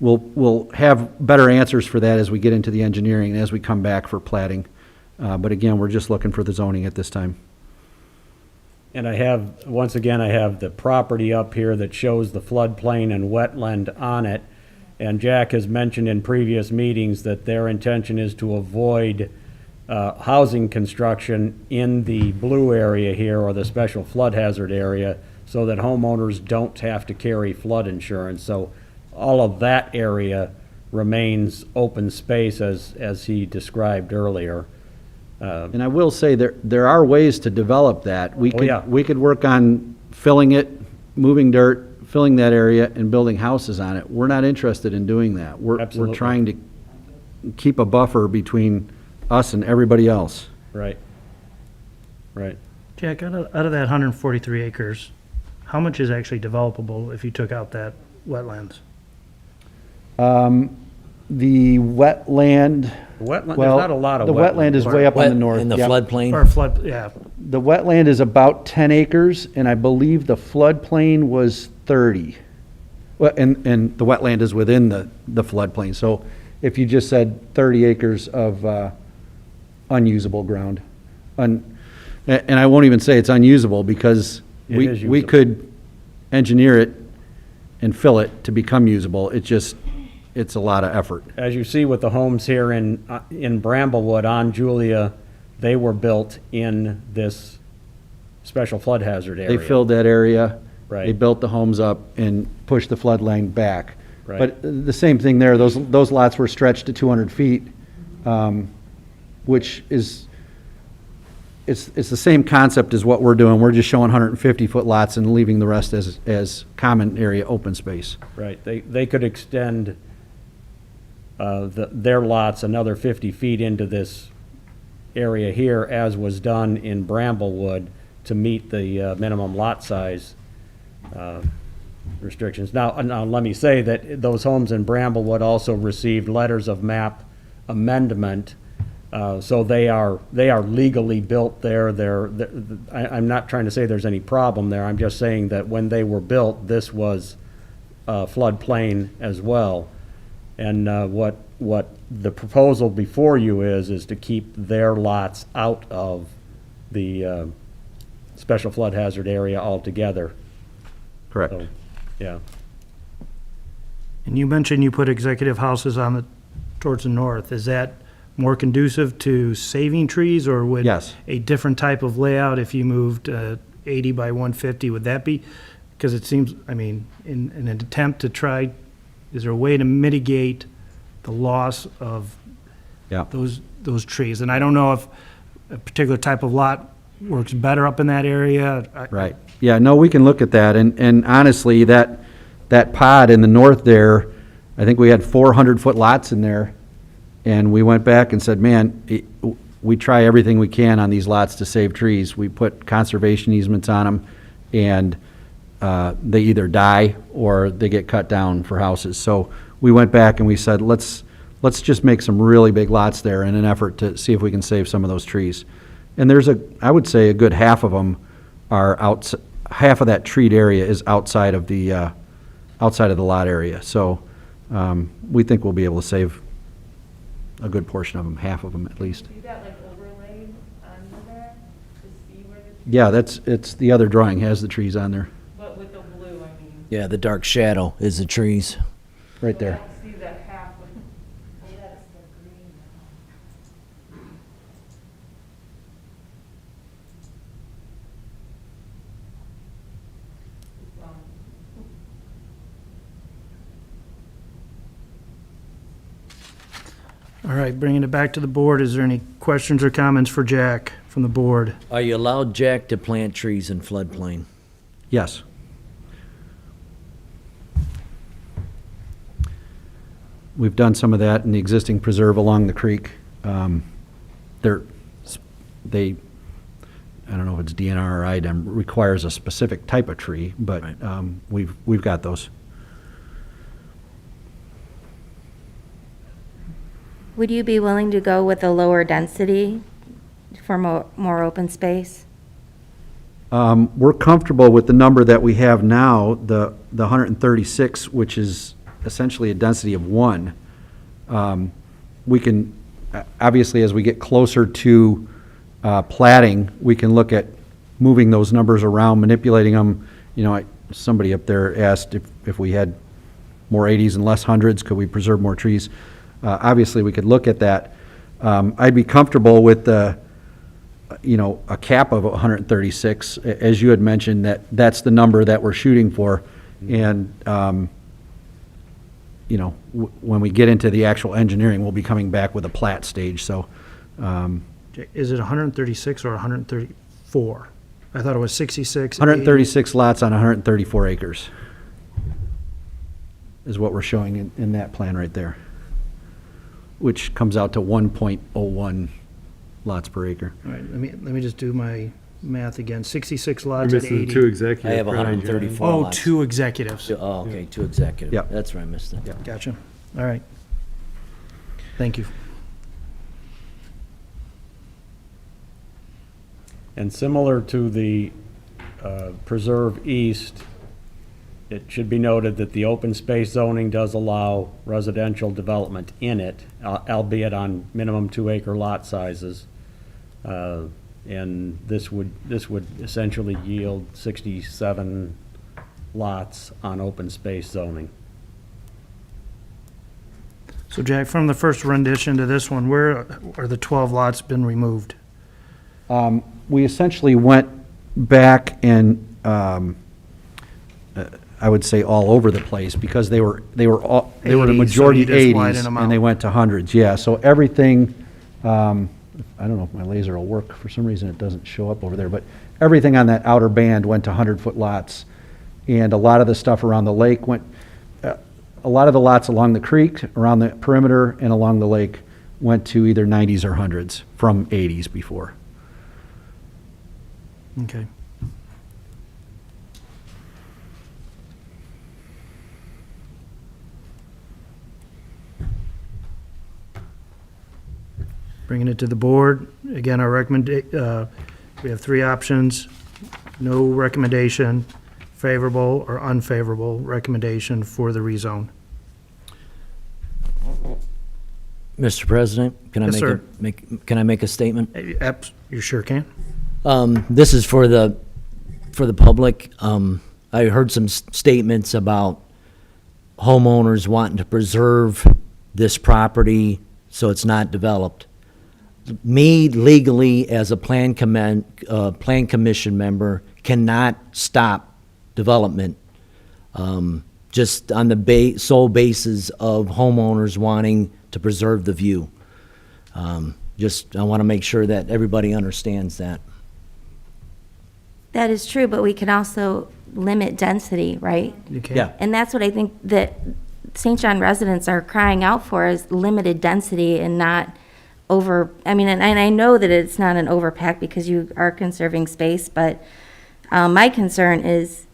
we'll have better answers for that as we get into the engineering and as we come back for plating. But again, we're just looking for the zoning at this time. And I have, once again, I have the property up here that shows the floodplain and wetland on it. And Jack has mentioned in previous meetings that their intention is to avoid housing construction in the blue area here, or the special flood hazard area, so that homeowners don't have to carry flood insurance. So all of that area remains open space as he described earlier. And I will say there are ways to develop that. We could, yeah. we could work on filling it, moving dirt, filling that area and building houses on it. We're not interested in doing that. We're Absolutely. trying to keep a buffer between us and everybody else. Right. Right. Jack, out of that 143 acres, how much is actually developable if you took out that wetlands? The wetland. Wetland, there's well, not a lot of the wetland is way up on the north. In the Yep. floodplain? Or flood, yeah. The wetland is about 10 acres, and I believe the floodplain was 30. Well, and the wetland is within the floodplain. So if you just said 30 acres of unusable ground. And I won't even say it's unusable, because It is we usable. could engineer it and fill it to become usable. It's a lot of effort. As you see with the homes here in Bramblewood on Julia, they were built in this special flood hazard area. They filled that area. Right. They built the homes up and pushed the flood line back. Right. But the same thing there, those lots were stretched to 200 feet, which is, it's the same concept as what we're doing. We're just showing 150-foot lots and leaving the rest as common area open space. Right, they could extend their lots another 50 feet into this area here, as was done in Bramblewood, to meet the minimum lot size restrictions. Now, let me say that those homes in Bramblewood also received letters of map amendment, so they are legally built there. I'm not trying to say there's any problem there. I'm just saying that when they were built, this was floodplain as well. And what the proposal before you is to keep their lots out of the special flood hazard area altogether. Correct. So, yeah. And you mentioned you put executive houses towards the north. Is that more conducive to saving trees, or would Yes. a different type of layout, if you moved 80 by 150, would that be? Because it seems, I mean, in an attempt to try, is there a way to mitigate the loss of Yeah. those trees? And I don't know if a particular type of lot works better up in that area. Right. Yeah, no, we can look at that. And honestly, that pod in the north there, I think we had 400-foot lots in there. And we went back and said, man, we try everything we can on these lots to save trees. We put conservation easements on them, and they either die or they get cut down for houses. So we went back and we said, let's just make some really big lots there in an effort to see if we can save some of those trees. And I would say a good half of them are half of that treed area is outside of the lot area. So We think we'll be able to save a good portion of them, half of them at least. You got like overlaid under there to see where the, Yeah, it's the other drawing has the trees on there, but with the blue, I mean. Yeah, the dark shadow is the trees. right there. I don't see that half of, oh, that's the green. All right, bringing it back to the board, is there any questions or comments for Jack from the board? Are you allowed, Jack, to plant trees in floodplain? Yes. We've done some of that in the existing preserve along the creek. They, I don't know if it's DNR or IDEM, requires a specific type of tree, but we've got those. Would you be willing to go with a lower density for more open space? We're comfortable with the number that we have now, the 136, which is essentially a density of 1. We can, obviously, as we get closer to platting, we can look at moving those numbers around, manipulating them. You know, somebody up there asked if we had more 80s and less 100s, could we preserve more trees? Obviously, we could look at that. I'd be comfortable with a cap of 136. As you had mentioned, that's the number that we're shooting for. And, when we get into the actual engineering, we'll be coming back with a plat stage, so. Is it 136 or 134? I thought it was 66. 136 lots on 134 acres is what we're showing in that plan right there, which comes out to 1.01 lots per acre. All right, let me just do my math again. 66 You're lots at missing 80. the two executive. I have probably, 134 Oh, lots. 2 executives. Oh, okay, 2 executive. Yep. That's where I missed it. Gotcha. All right. Thank you. And similar to the Preserve East, it should be noted that the open space zoning does allow residential development in it, albeit on minimum 2-acre lot sizes. And this would essentially yield 67 lots on open space zoning. So Jack, from the first rendition to this one, where are the 12 lots been removed? We essentially went back and, I would say all over the place, because they were the 80s, majority so you just widen 80s, them and out. they went to hundreds, yeah. So everything, I don't know if my laser will work, for some reason it doesn't show up over there, but everything on that outer band went to 100-foot lots. And a lot of the stuff around the lake went, a lot of the lots along the creek, around the perimeter, and along the lake went to either 90s or 100s from 80s before. Okay. Bringing it to the board. Again, our we have 3 options. No recommendation, favorable or unfavorable recommendation for the rezone. Mr. President, can I Yes, sir. can I make a statement? You sure can. This is for the public. I heard some statements about homeowners wanting to preserve this property so it's not developed. Me legally, as a plan commission member, cannot stop development, just on the sole basis of homeowners wanting to preserve the view. I want to make sure that everybody understands that. That is true, but we can also limit density, right? You can. Yeah. And that's what I think that St. John residents are crying out for, is limited density and not and I know that it's not an overpack because you are conserving space, but my concern is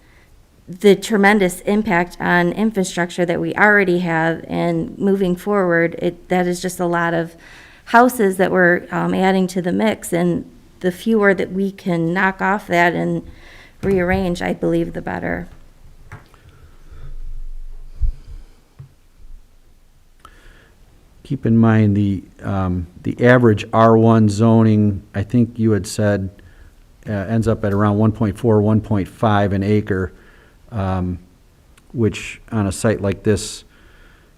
the tremendous impact on infrastructure that we already have, and moving forward, that is just a lot of houses that we're adding to the mix, and the fewer that we can knock off that and rearrange, I believe, the better. keep in mind the average R1 zoning, I think you had said, ends up at around 1.4, 1.5 an acre, which on a site like this,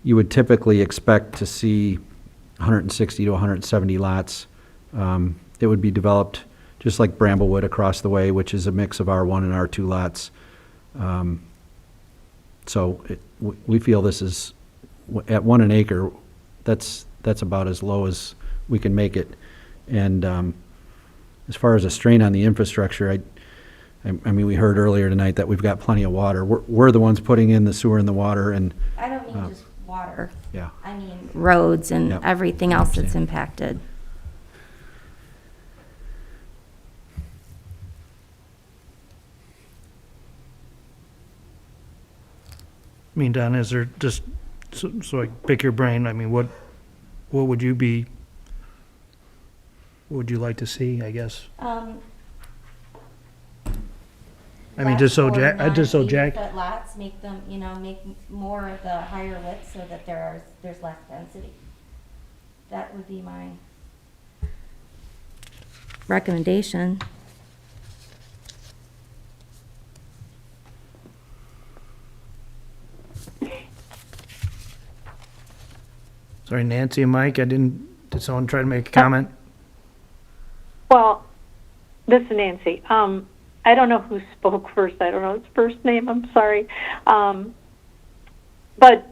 you would typically expect to see 160 to 170 lots. It would be developed just like Bramblewood across the way, which is a mix of R1 and R2 lots. So we feel this is, at 1 an acre, that's about as low as we can make it. And as far as a strain on the infrastructure, I mean, we heard earlier tonight that we've got plenty of water. We're the ones putting in the sewer and the water, and I don't mean just water. Yeah. I mean roads and Yep. everything else that's impacted. I mean, Donna, is there just, so I pick your brain, I mean, what would you be, what would you like to see, I guess? Um, I mean, just so less Jack, or just so non-80 Jack, foot lots, make them, make more of the higher width so that there's less density. That would be my recommendation. sorry, Nancy and Mike, did someone try to make a comment? Well, this is Nancy. I don't know who spoke first. I don't know his first name. I'm sorry. But,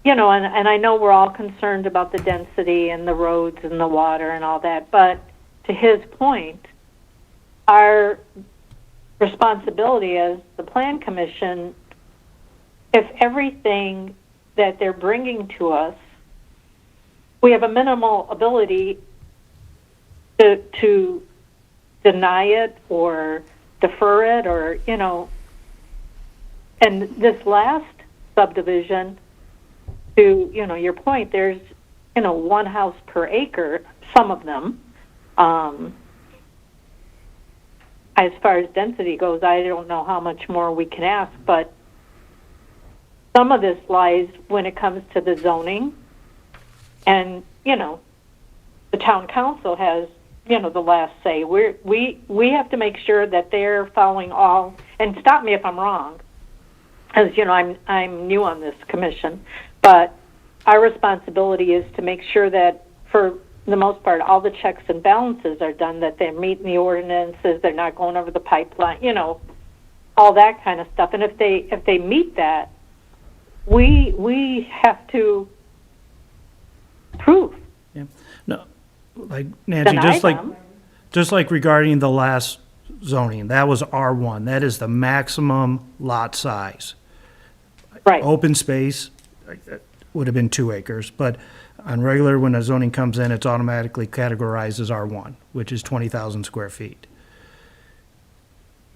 and I know we're all concerned about the density and the roads and the water and all that. But to his point, our responsibility as the Plan Commission, if everything that they're bringing to us, we have a minimal ability to deny it or defer it, or, and this last subdivision, to, your point, there's, one house per acre, some of them. As far as density goes, I don't know how much more we can ask, but some of this lies when it comes to the zoning, and, the town council has, the last say. We have to make sure that they're following all, and stop me if I'm wrong, as I'm new on this commission, but our responsibility is to make sure that for the most part all the checks and balances are done, that they're meeting the ordinances, they're not going over the pipeline, all that kind of stuff. And if they meet that, we have to prove. Yeah. No, like Nancy, Deny just like regarding the last zoning, that was R1. That is the maximum lot size. Right. Open space would have been 2 acres, but on regular, when a zoning comes in, it's automatically categorized as R1, which is 20,000 square feet.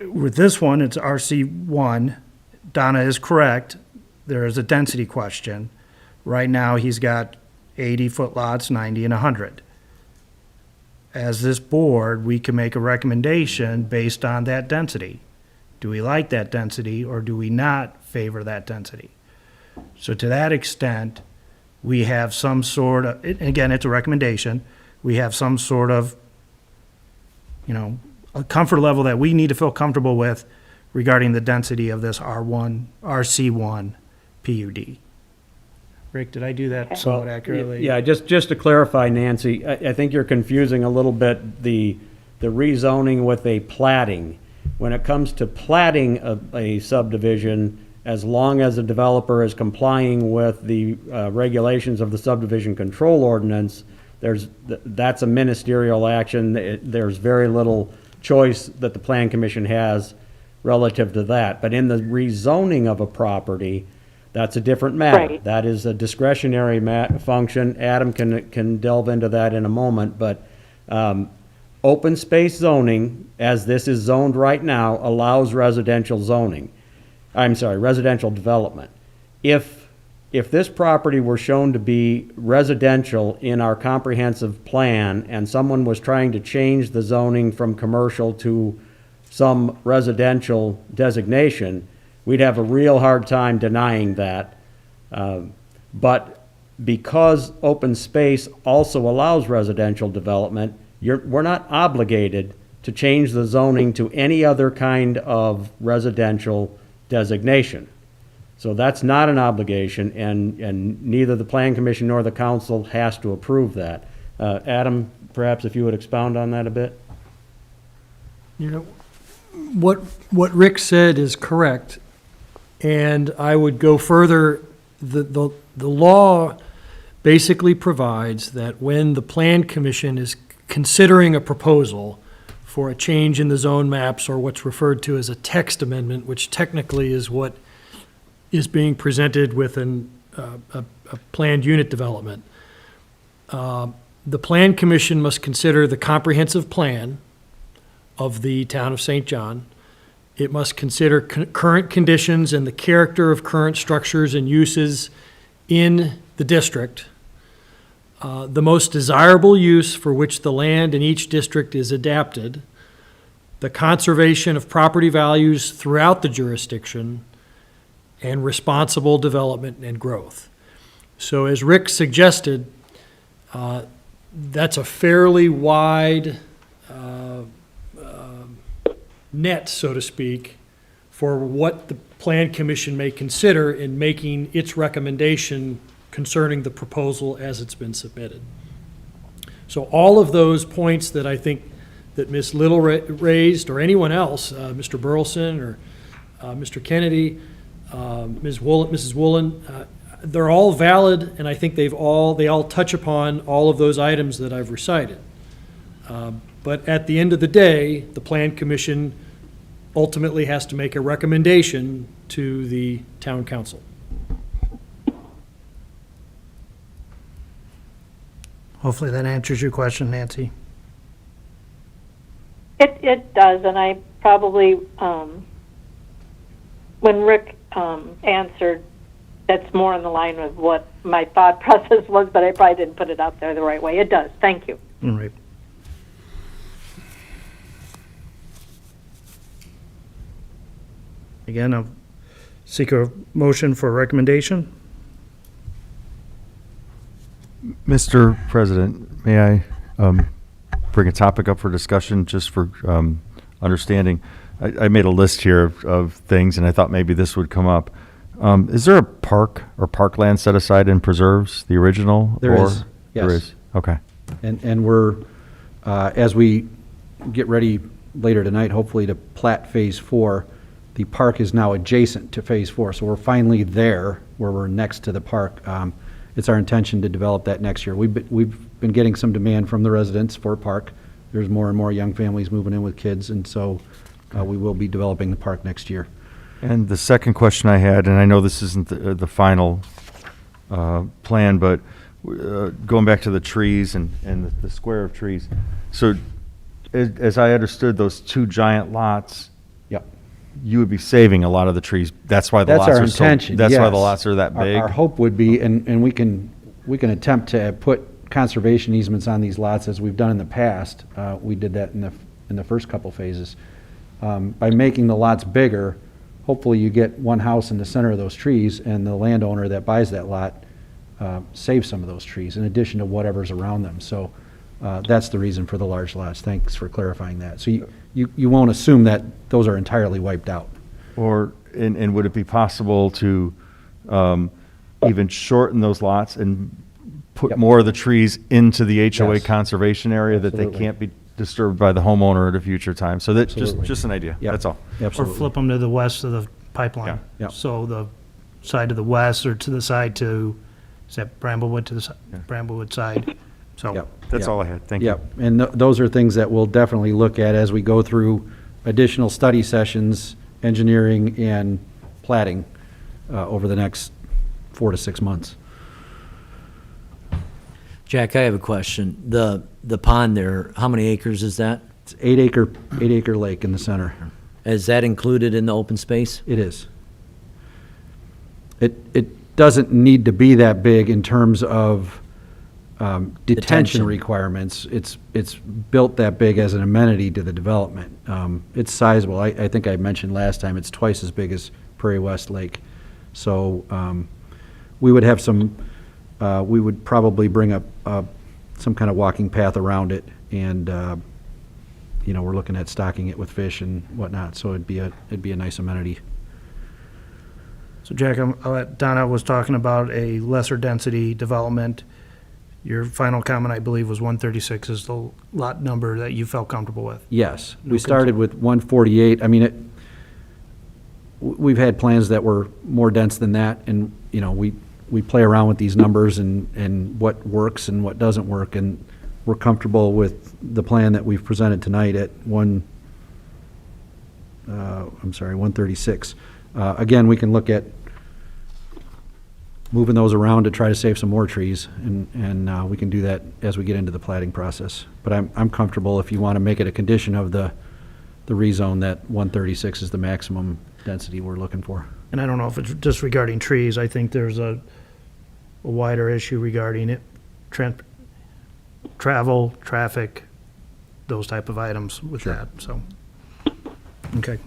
With this one, it's RC1. Donna is correct. There is a density question. Right now, he's got 80-foot lots, 90 and 100. As this board, we can make a recommendation based on that density. Do we like that density, or do we not favor that density? So to that extent, we have some sort of, again, it's a recommendation, we have some sort of, a comfort level that we need to feel comfortable with regarding the density of this RC1 PUD. Rick, did I do that somewhat accurately? Yeah, just to clarify, Nancy, I think you're confusing a little bit the rezoning with a platting. When it comes to platting a subdivision, as long as the developer is complying with the regulations of the subdivision control ordinance, that's a ministerial action. There's very little choice that the Plan Commission has relative to that. But in the rezoning of a property, that's a different matter. Right. That is a discretionary function. Adam can delve into that in a moment, but open space zoning, as this is zoned right now, allows residential zoning. I'm sorry, residential development. If this property were shown to be residential in our comprehensive plan, and someone was trying to change the zoning from commercial to some residential designation, we'd have a real hard time denying that. But because open space also allows residential development, we're not obligated to change the zoning to any other kind of residential designation. So that's not an obligation, and neither the Plan Commission nor the council has to approve that. Adam, perhaps if you would expound on that a bit? You know, what Rick said is correct, and I would go further. The law basically provides that when the Plan Commission is considering a proposal for a change in the zone maps, or what's referred to as a text amendment, which technically is what is being presented with a planned unit development, the Plan Commission must consider the comprehensive plan of the town of St. John. It must consider current conditions and the character of current structures and uses in the district, the most desirable use for which the land in each district is adapted, the conservation of property values throughout the jurisdiction, and responsible development and growth. So as Rick suggested, that's a fairly wide net, so to speak, for what the Plan Commission may consider in making its recommendation concerning the proposal as it's been submitted. So all of those points that I think that Ms. Little raised, or anyone else, Mr. Burleson or Mr. Kennedy, Mrs. Woolen, they're all valid, and I think they all touch upon all of those items that I've recited. But at the end of the day, the Plan Commission ultimately has to make a recommendation to the town council. Hopefully that answers your question, Nancy. It does, and I probably, when Rick answered, that's more in the line with what my thought process was, but I probably didn't put it out there the right way. It does. Thank you. All right. Again, I'll seek a motion for a recommendation. Mr. President, may I bring a topic up for discussion, just for understanding? I made a list here of things, and I thought maybe this would come up. Is there a park or parkland set aside in preserves, the original? There or is, There yes. is, okay. And we're, as we get ready later tonight, hopefully to plat Phase 4, the park is now adjacent to Phase 4, so we're finally there, where we're next to the park. It's our intention to develop that next year. We've been getting some demand from the residents for a park. There's more and more young families moving in with kids, and so we will be developing the park next year. And the second question I had, and I know this isn't the final plan, but going back to the trees and the square of trees. So as I understood, those two giant lots, Yep. you would be saving a lot of the trees. That's why the That's lots our are so, intention, that's why the yes. lots are that big. Our hope would be, and we can attempt to put conservation easements on these lots as we've done in the past. We did that in the first couple phases. By making the lots bigger, hopefully you get one house in the center of those trees, and the landowner that buys that lot saves some of those trees in addition to whatever's around them. So that's the reason for the large lots. Thanks for clarifying that. So you won't assume that those are entirely wiped out. Or, and would it be possible to even shorten those lots and put Yep. more of the trees into the HOA Yes. conservation area that they Absolutely. can't be disturbed by the homeowner at a future time? So that's Absolutely. just an idea, Yep. that's all. Or Absolutely. flip them to the west of the pipeline. Yeah. Yeah. So the side to the west, or to the side to, is that Bramblewood, to the Bramblewood side? So Yep. That's Yep. all I had, thank you. Yep, and those are things that we'll definitely look at as we go through additional study sessions, engineering and plating over the next 4 to 6 months. Jack, I have a question. The pond there, how many acres is that? It's 8-acre lake in the center. Is that included in the open space? It is. It doesn't need to be that big in terms of detention Detention. requirements. It's built that big as an amenity to the development. It's sizable. I think I mentioned last time, it's twice as big as Prairie West Lake. So we would have some we would probably bring up some kind of walking path around it, and, you know, we're looking at stocking it with fish and whatnot, so it'd be a nice amenity. So Jack, Donna was talking about a lesser density development. Your final comment, I believe, was 136 is the lot number that you felt comfortable with. Yes, No we started with 148. I mean, we've had plans that were more dense than that, and, you know, we play around with these numbers and what works and what doesn't work, and we're comfortable with the plan that we've presented tonight at 136. Again, we can look at moving those around to try to save some more trees, and we can do that as we get into the plating process. But I'm comfortable, if you want to make it a condition of the rezone, that 136 is the maximum density we're looking for. And I don't know if it's just regarding trees. I think there's a wider issue regarding it, travel, traffic, those type of items with that, so. Okay.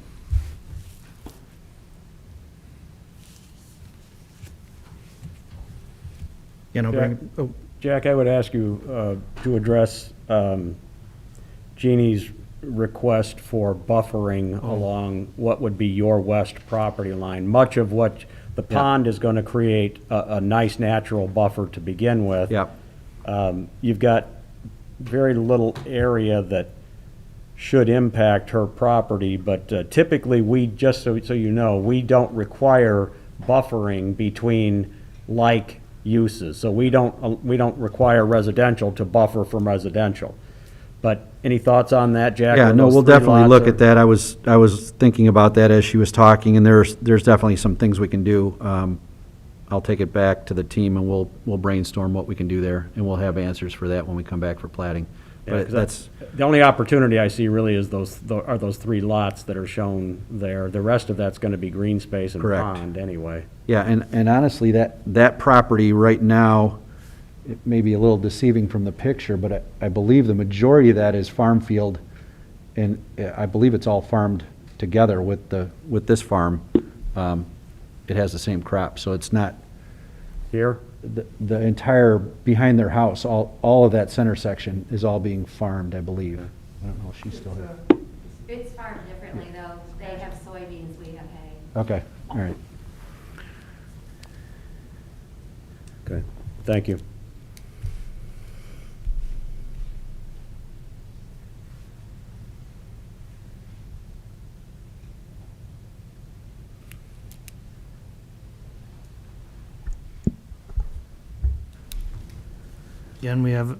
You know, bring, Jack, I would ask you to address Jeannie's request for buffering along what would be your west property line. Much of what the pond is going to create a nice natural buffer to begin with. Yep. You've got very little area that should impact her property, but typically we, just so you know, we don't require buffering between like uses. So we don't require residential to buffer from residential. But any thoughts on that, Jack? Yeah, Are no, those we'll three definitely lots look are- at that. I was thinking about that as she was talking, and there's definitely some things we can do. I'll take it back to the team, and we'll brainstorm what we can do there, and we'll have answers for that when we come back for plating. Yeah, But 'cause that's, the only opportunity I see really is those three lots that are shown there. The rest of that's gonna be green space and Correct. pond anyway. yeah, and honestly, that property right now, it may be a little deceiving from the picture, but I believe the majority of that is farm field, and I believe it's all farmed together with this farm. It has the same crop, so it's not, Here? the entire, behind their house, all of that center section is all being farmed, I believe. I don't know if she's still here. It's farmed differently, though. They have soybeans, we have hay. Okay, all right. Okay, thank you. again,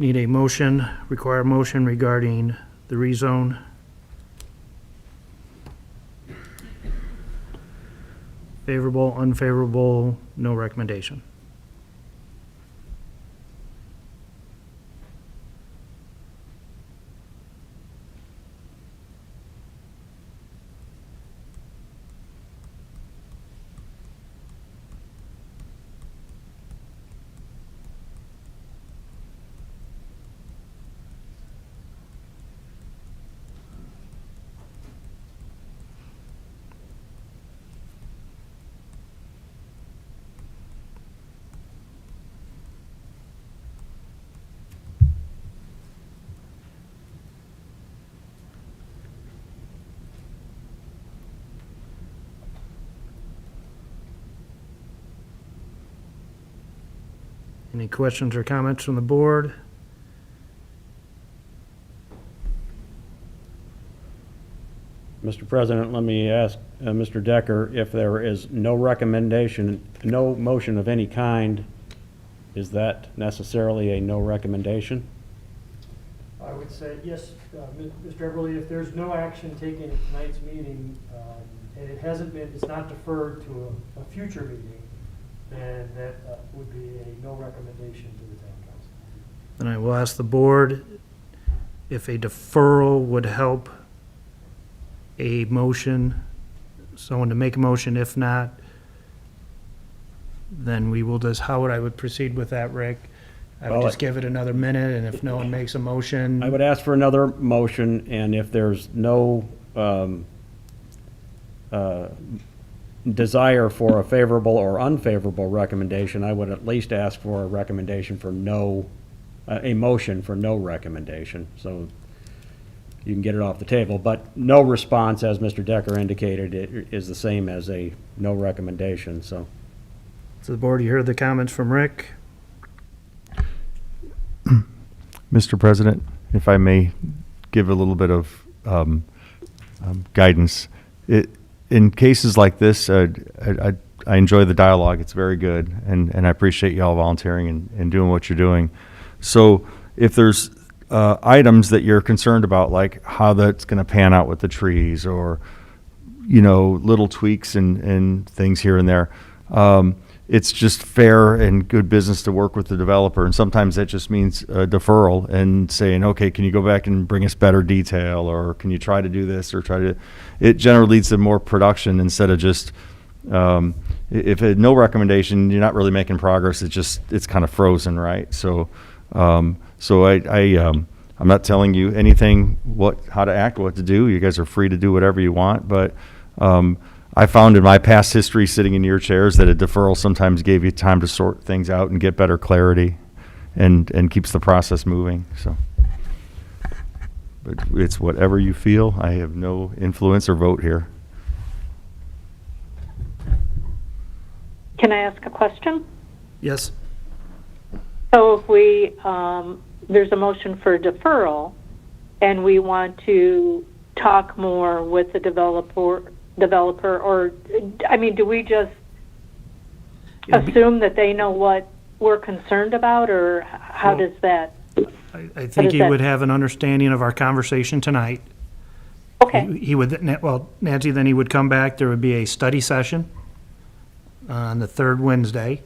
need a motion, require a motion regarding the rezone. Favorable, unfavorable, no recommendation. Any questions or comments from the board? Mr. President, let me ask Mr. Decker, if there is no recommendation, no motion of any kind, is that necessarily a no recommendation? I would say, yes, Mr. Everly, if there's no action taken at tonight's meeting, and it's not deferred to a future meeting, then that would be a no recommendation to the town council. Then I will ask the board if a deferral would help a motion, someone to make a motion. If not, then we will just, how would I would proceed with that, Rick? I would Well, just give it another minute, and if no one makes a motion. I would ask for another motion, and if there's no desire for a favorable or unfavorable recommendation, I would at least ask for a recommendation for no, a motion for no recommendation, so you can get it off the table. But no response, as Mr. Decker indicated, is the same as a no recommendation, so. So the board, you heard the comments from Rick. Mr. President, if I may give a little bit of guidance. In cases like this, I enjoy the dialogue. It's very good, and I appreciate you all volunteering and doing what you're doing. So if there's items that you're concerned about, like how that's going to pan out with the trees, or little tweaks and things here and there, it's just fair and good business to work with the developer. And sometimes that just means a deferral and saying, okay, can you go back and bring us better detail, or can you try to do this, or try to, it generally leads to more production instead of just, if no recommendation, you're not really making progress. It's kind of frozen, right? So, I'm not telling you anything, how to act, what to do. You guys are free to do whatever you want, but, I found in my past history sitting in your chairs that a deferral sometimes gave you time to sort things out and get better clarity, and keeps the process moving, so. But it's whatever you feel. I have no influence or vote here. Can I ask a question? Yes. So if we, there's a motion for deferral, and we want to talk more with the developer, or, I mean, do we just assume that they know what we're concerned about, or how does that? I think he would have an understanding of our conversation tonight. Okay. He would, well, Nancy, then he would come back. There would be a study session on the third Wednesday.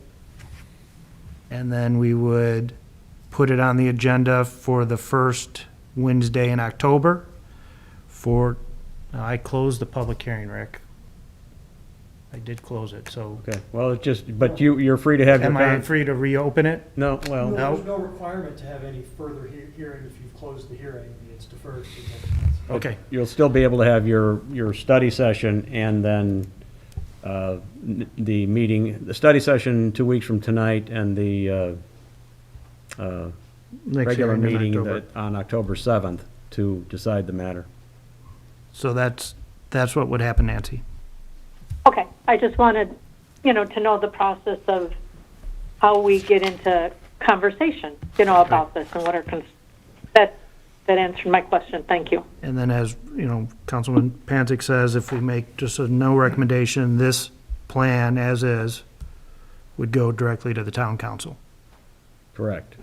And then we would put it on the agenda for the first Wednesday in October I closed the public hearing, Rick. I did close it, so. Okay, well, but you're free to have your. Am I free to reopen it? No, well. There's no requirement to have any further hearing if you've closed the hearing. It's deferred. Okay. You'll still be able to have your study session, and then the study session 2 weeks from tonight, and the regular hearing in meeting October. on October 7th to decide the matter. So that's what would happen, Nancy. Okay, I just wanted, to know the process of how we get into conversation, about this and what our, that answered my question. Thank you. And then as, Councilman Panzik says, if we make just a no recommendation, this plan as is would go directly to the town council. Correct.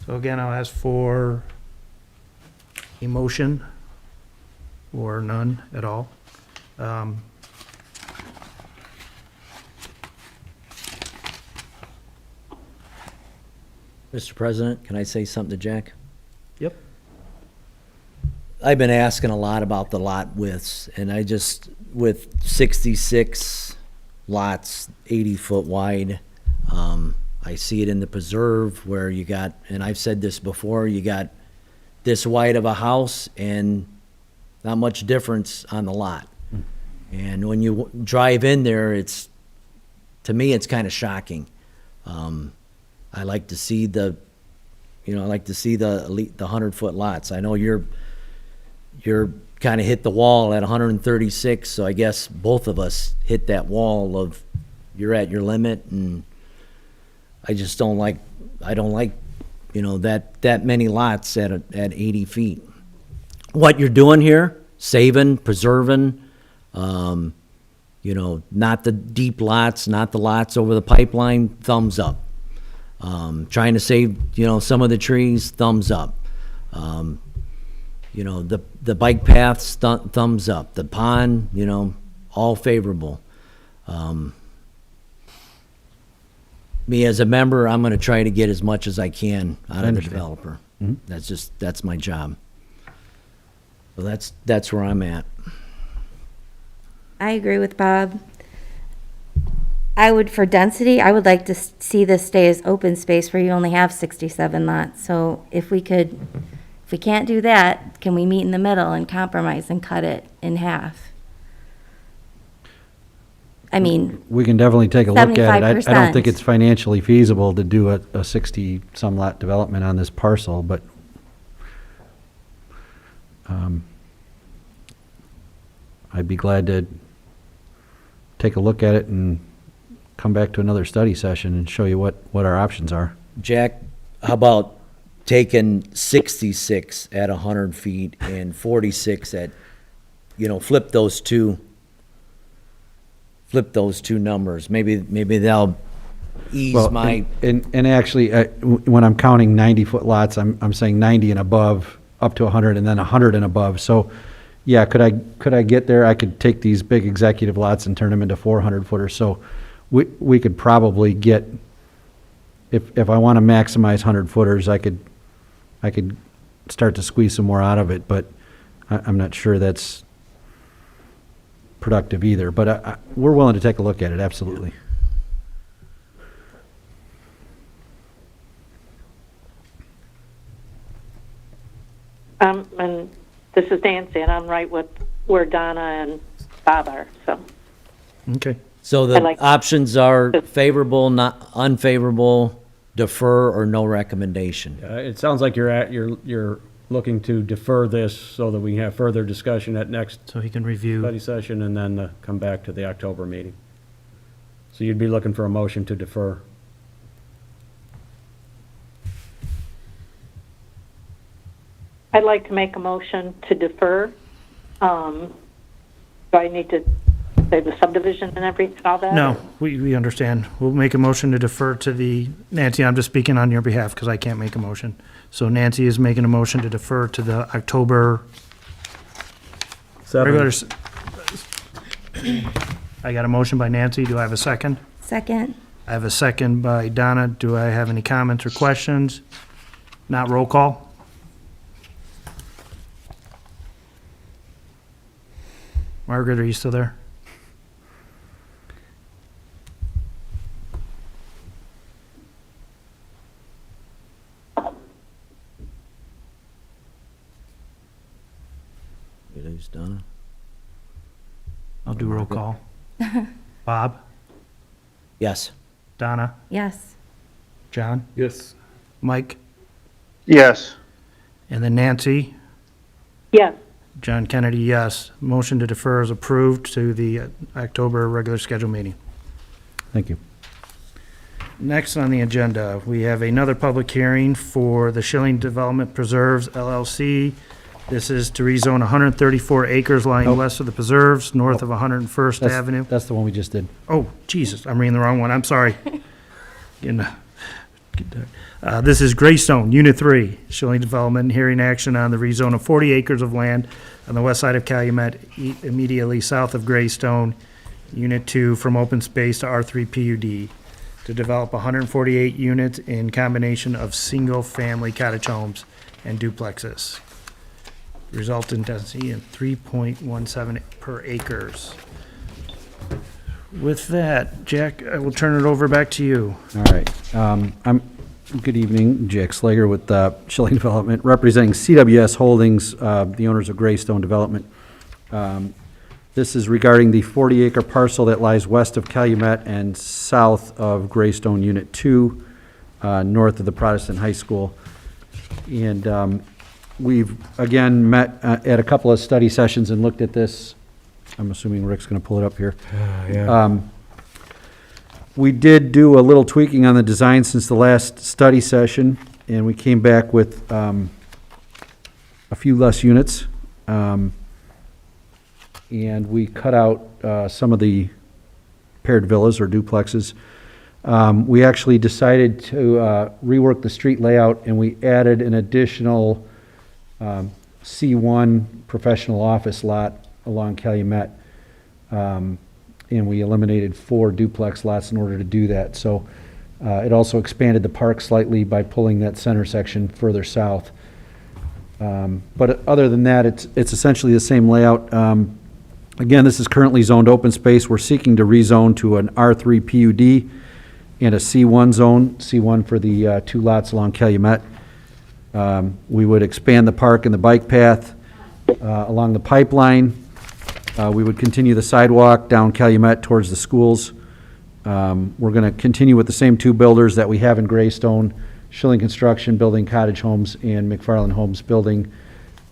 So again, I'll ask for a motion or none at all. Mr. President, can I say something to Jack? Yep. I've been asking a lot about the lot widths, and with 66 lots, 80 foot wide, I see it in the preserve where you got, and I've said this before, you got this wide of a house and not much difference on the lot. And when you drive in there, to me, it's kind of shocking. I like to see the 100-foot lots. I know you're kind of hit the wall at 136, so I guess both of us hit that wall of you're at your limit, and I just don't like that many lots at 80 feet. What you're doing here, saving, preserving, not the deep lots, not the lots over the pipeline, thumbs up. Trying to save, some of the trees, thumbs up. The bike paths, thumbs up. The pond, all favorable. Me as a member, I'm gonna try to get as much as I can out of the developer. That's my job. So that's where I'm at. I agree with Bob. For density, I would like to see this stay as open space where you only have 67 lots. So if we could If we can't do that, can we meet in the middle and compromise and cut it in half? I mean, We can definitely take a look at it. I don't 75%. think it's financially feasible to do a 60-some lot development on this parcel, but I'd be glad to take a look at it and come back to another study session and show you what our options are. Jack, how about taking 66 at 100 feet and 46 at, flip those two numbers. Maybe that'll ease Well, my, and actually, when I'm counting 90-foot lots, I'm saying 90 and above, up to 100, and then 100 and above. So, yeah, could I get there? I could take these big executive lots and turn them into 400-footers. So we could probably get, if I want to maximize 100-footers, I could start to squeeze some more out of it, but I'm not sure that's productive either. But we're willing to take a look at it, absolutely. And this is Nancy, and I'm right with where Donna and Bob are, so. Okay. so I the like- options are favorable, not unfavorable, defer, or no recommendation. It sounds like you're looking to defer this so that we can have further discussion at next So he can review. study session and then come back to the October meeting. So you'd be looking for a motion to defer. I'd like to make a motion to defer. Do I need to say the subdivision and all that? No, we understand. We'll make a motion to defer to the, Nancy, I'm just speaking on your behalf because I can't make a motion. So Nancy is making a motion to defer to the October regular. s- I got a motion by Nancy. Do I have a second? Second. I have a second by Donna. Do I have any comments or questions? Not roll call? Margaret, are you still there? Did I lose Donna? I'll do roll call. Bob? Yes. Donna? Yes. John? Yes. Mike? Yes. And then Nancy? Yes. John Kennedy, yes. Motion to defer is approved to the October regular schedule meeting. Thank you. Next on the agenda, we have another public hearing for the Schilling Development Preserves LLC. This is to rezone 134 acres lying Nope. west of the preserves, north of 101st Avenue. That's the one we just did. Oh, Jesus, I'm reading the wrong one, I'm sorry. This is Greystone, Unit 3, Schilling Development, hearing action on the rezone of 40 acres of land on the west side of Calumet, immediately south of Greystone, Unit 2, from open space to R3 PUD, to develop 148 units in combination of single-family cottage homes and duplexes. Resultant density in 3.17 per acres. With that, Jack, I will turn it over back to you. All right. Good evening, Jack Slager with Schilling Development, representing CWS Holdings, the owners of Greystone Development. This is regarding the 40-acre parcel that lies west of Calumet and south of Greystone Unit 2, north of the Protestant High School. And we've, again, met at a couple of study sessions and looked at this. I'm assuming Rick's going to pull it up here. We did do a little tweaking on the design since the last study session, and we came back with a few less units. And we cut out some of the paired villas or duplexes. We actually decided to rework the street layout, and we added an additional C1 professional office lot along Calumet. And we eliminated 4 duplex lots in order to do that. So it also expanded the park slightly by pulling that center section further south. But other than that, it's essentially the same layout. Again, this is currently zoned open space. We're seeking to rezone to an R3 PUD and a C1 zone, C1 for the 2 lots along Calumet. We would expand the park and the bike path along the pipeline. We would continue the sidewalk down Calumet towards the schools. We're going to continue with the same two builders that we have in Greystone, Schilling Construction building cottage homes and McFarland Homes building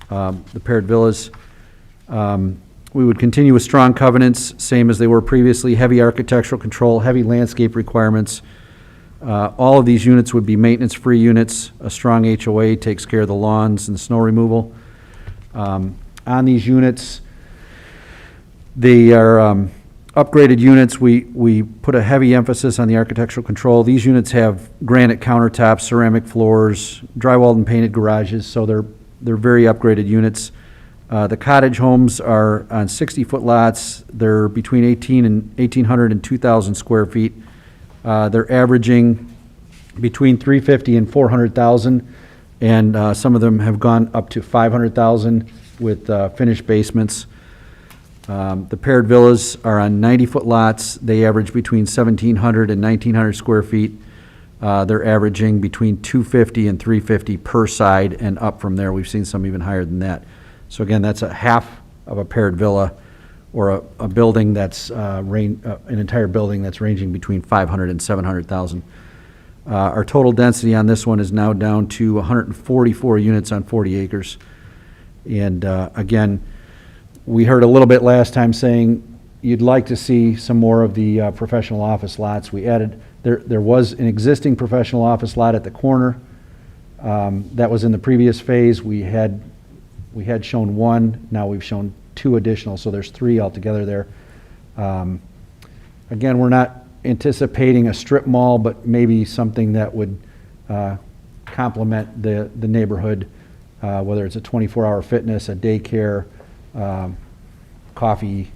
the paired villas. We would continue with strong covenants, same as they were previously, heavy architectural control, heavy landscape requirements. All of these units would be maintenance-free units. A strong HOA takes care of the lawns and snow removal. On these units, they are upgraded units. We put a heavy emphasis on the architectural control. These units have granite countertops, ceramic floors, drywalled and painted garages, so they're very upgraded units. The cottage homes are on 60-foot lots. They're between 1,800 and 2,000 square feet. They're averaging between 350 and 400,000, and some of them have gone up to 500,000 with finished basements. The paired villas are on 90-foot lots. They average between 1,700 and 1,900 square feet. They're averaging between 250 and 350 per side, and up from there. We've seen some even higher than that. So again, that's a half of a paired villa, or a building that's an entire building that's ranging between 500 and 700,000. Our total density on this one is now down to 144 units on 40 acres. And again, we heard a little bit last time saying you'd like to see some more of the professional office lots. We added, there was an existing professional office lot at the corner that was in the previous phase. We had shown one, now we've shown two additional, so there's three altogether there. Again, we're not anticipating a strip mall, but maybe something that would complement the neighborhood, whether it's a 24-hour fitness, a daycare, coffee,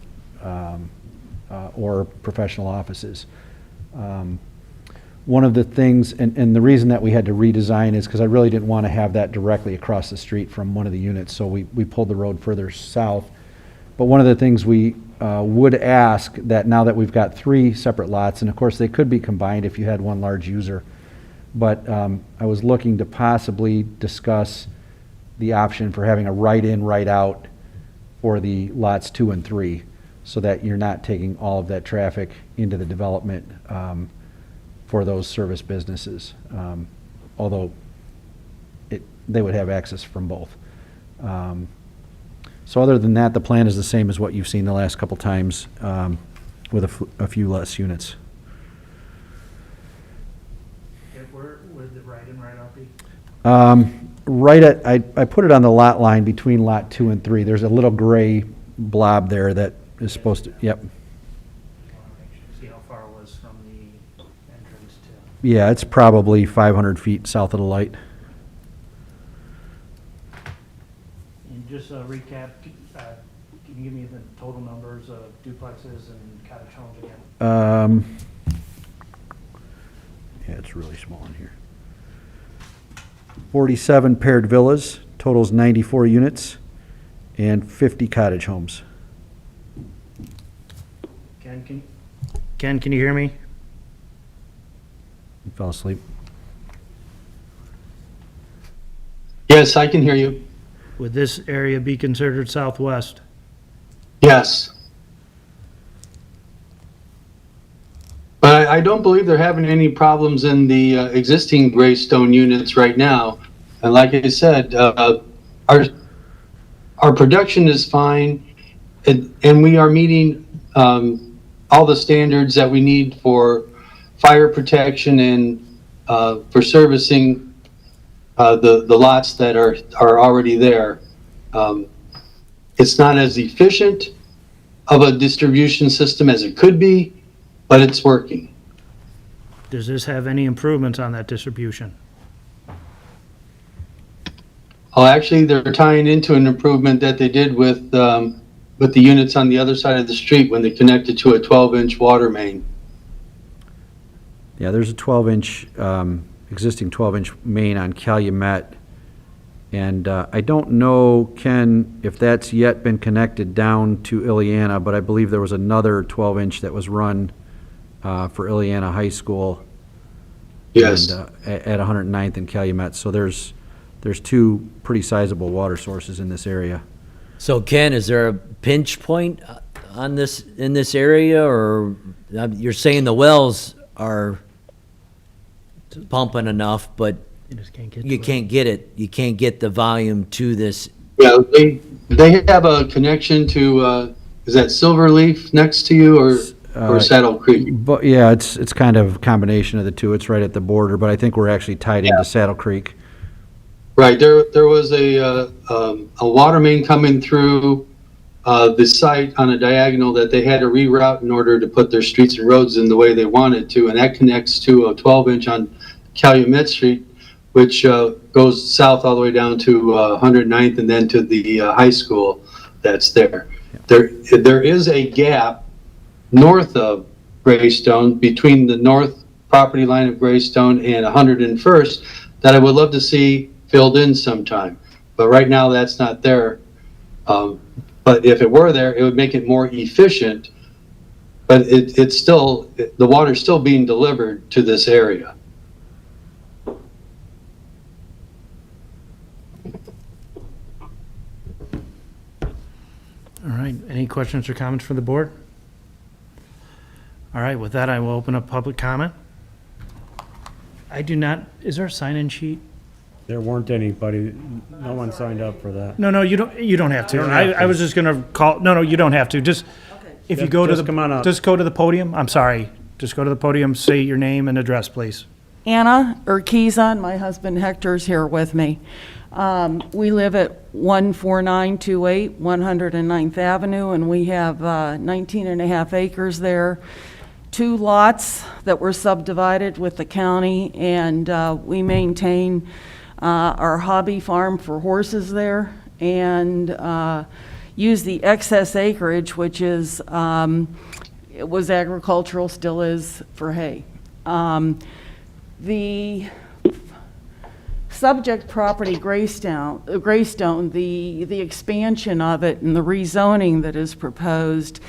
or professional offices. One of the things, and the reason that we had to redesign is because I really didn't want to have that directly across the street from one of the units, so we pulled the road further south. But one of the things we would ask, that now that we've got three separate lots, and of course they could be combined if you had one large user, but I was looking to possibly discuss the option for having a right-in, right-out for the lots 2 and 3, so that you're not taking all of that traffic into the development for those service businesses, although they would have access from both. So other than that, the plan is the same as what you've seen the last couple times, with a few less units. Where would the right and right out be? Right at, I put it on the lot line between lot 2 and 3. There's a little gray blob there that is supposed to, yep. See how far it was from the entrance to. Yeah, it's probably 500 feet south of the light. And just a recap, can you give me the total numbers of duplexes and cottage homes again? Yeah, it's really small in here. 47 paired villas, totals 94 units, and 50 cottage homes. Ken, can you hear me? You fell asleep. Yes, I can hear you. Would this area be considered southwest? Yes. But I don't believe they're having any problems in the existing Greystone units right now. And like I said, our production is fine, and we are meeting all the standards that we need for fire protection and for servicing the lots that are already there. It's not as efficient of a distribution system as it could be, but it's working. Does this have any improvements on that distribution? Oh, actually, they're tying into an improvement that they did with the units on the other side of the street when they connected to a 12-inch water main. Yeah, there's a 12-inch, existing 12-inch main on Calumet. And I don't know, Ken, if that's yet been connected down to Ileana, but I believe there was another 12-inch that was run for Ileana High School. Yes. And, at 109th and Calumet. So there's there's two pretty sizable water sources in this area. So Ken, is there a pinch point on this, in this area, or you're saying the wells are pumping enough, but you can't get it, you can't get the volume to this? Yeah, they have a connection to, is that Silverleaf next to you or Saddle Creek? But, yeah, it's kind of a combination of the two. It's right at the border, but I think we're actually tied into Saddle Creek. Right, there was a water main coming through the site on a diagonal that they had to reroute in order to put their streets and roads in the way they wanted to, and that connects to a 12-inch on Calumet Street, which goes south all the way down to 109th and then to the high school that's there. There is a gap north of Greystone, between the north property line of Greystone and 101st, that I would love to see filled in sometime. But right now, that's not there. But if it were there, it would make it more efficient. But it's still, the water's still being delivered to this area. All right, any questions or comments from the board? All right, with that, I will open up public comment. I do not, is there a sign-in sheet? There weren't anybody, no one signed up for that. No, you don't have to. You don't have I to. was just gonna call, no, you don't have to. Just, if you Just- go to just come on the, up. just go to the podium. I'm sorry. Just go to the podium, say your name and address, please. Anna Urquiza, and my husband Hector's here with me. We live at 14928 109th Avenue, and we have 19 and a half acres there. 2 lots that were subdivided with the county, and we maintain our hobby farm for horses there, and use the excess acreage, which is, it was agricultural, still is, for hay. The subject property Greystone, the expansion of it and the rezoning that is proposed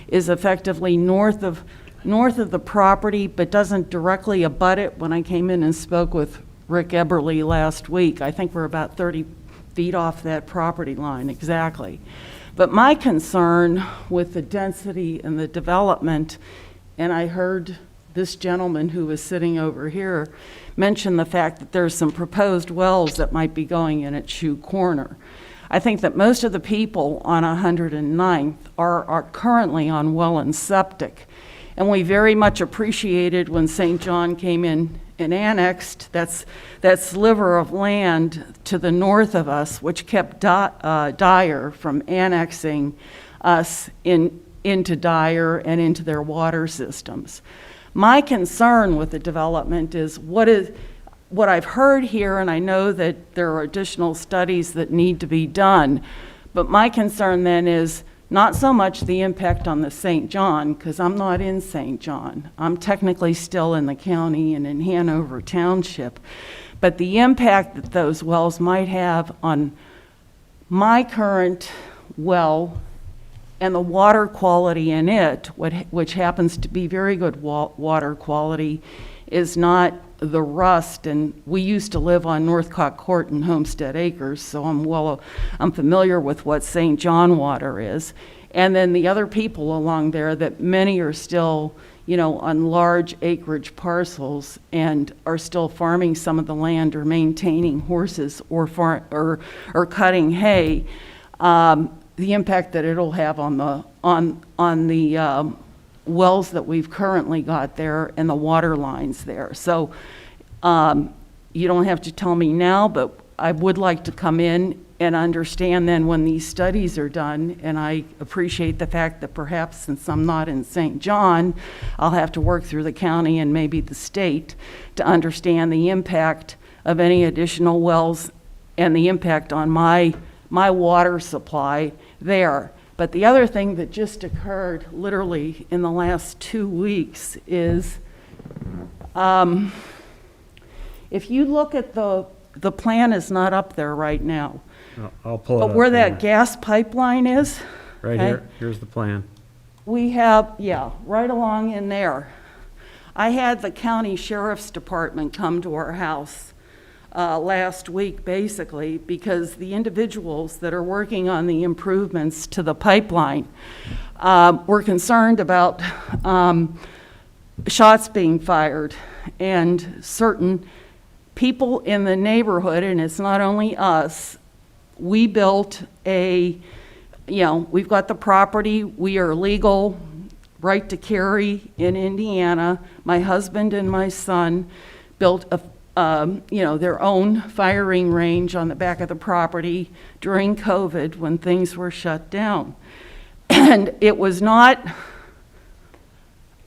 is effectively north of the property, but doesn't directly abut it. When I came in and spoke with Rick Eberly last week, I think we're about 30 feet off that property line, exactly. But my concern with the density and the development, and I heard this gentleman who was sitting over here mention the fact that there's some proposed wells that might be going in at Shoe Corner. I think that most of the people on 109th are currently on well and septic. And we very much appreciated when St. John came in and annexed that sliver of land to the north of us, which kept Dyer from annexing us into Dyer and into their water systems. My concern with the development is what I've heard here, and I know that there are additional studies that need to be done, but my concern then is not so much the impact on the St. John, because I'm not in St. John. I'm technically still in the county and in Hanover Township, but the impact that those wells might have on my current well and the water quality in it, which happens to be very good water quality, is not the rust. And we used to live on Northcote Court and Homestead Acres, so I'm familiar with what St. John water is. And then the other people along there, that many are still, on large acreage parcels and are still farming some of the land or maintaining horses or cutting hay. The impact that it'll have on the wells that we've currently got there and the water lines there. So you don't have to tell me now, but I would like to come in and understand then when these studies are done, and I appreciate the fact that perhaps since I'm not in St. John, I'll have to work through the county and maybe the state to understand the impact of any additional wells and the impact on my water supply there. But the other thing that just occurred literally in the last 2 weeks is, if you look at the plan is not up there right now. I'll pull it up. But where that here. gas pipeline is. Right okay, here, here's the plan. We have, right along in there. I had the county sheriff's department come to our house last week, basically, because the individuals that are working on the improvements to the pipeline were concerned about shots being fired, and certain people in the neighborhood, and it's not only us, we built we've got the property, we are legal, right to carry in Indiana. My husband and my son built their own firing range on the back of the property during COVID when things were shut down. And it was not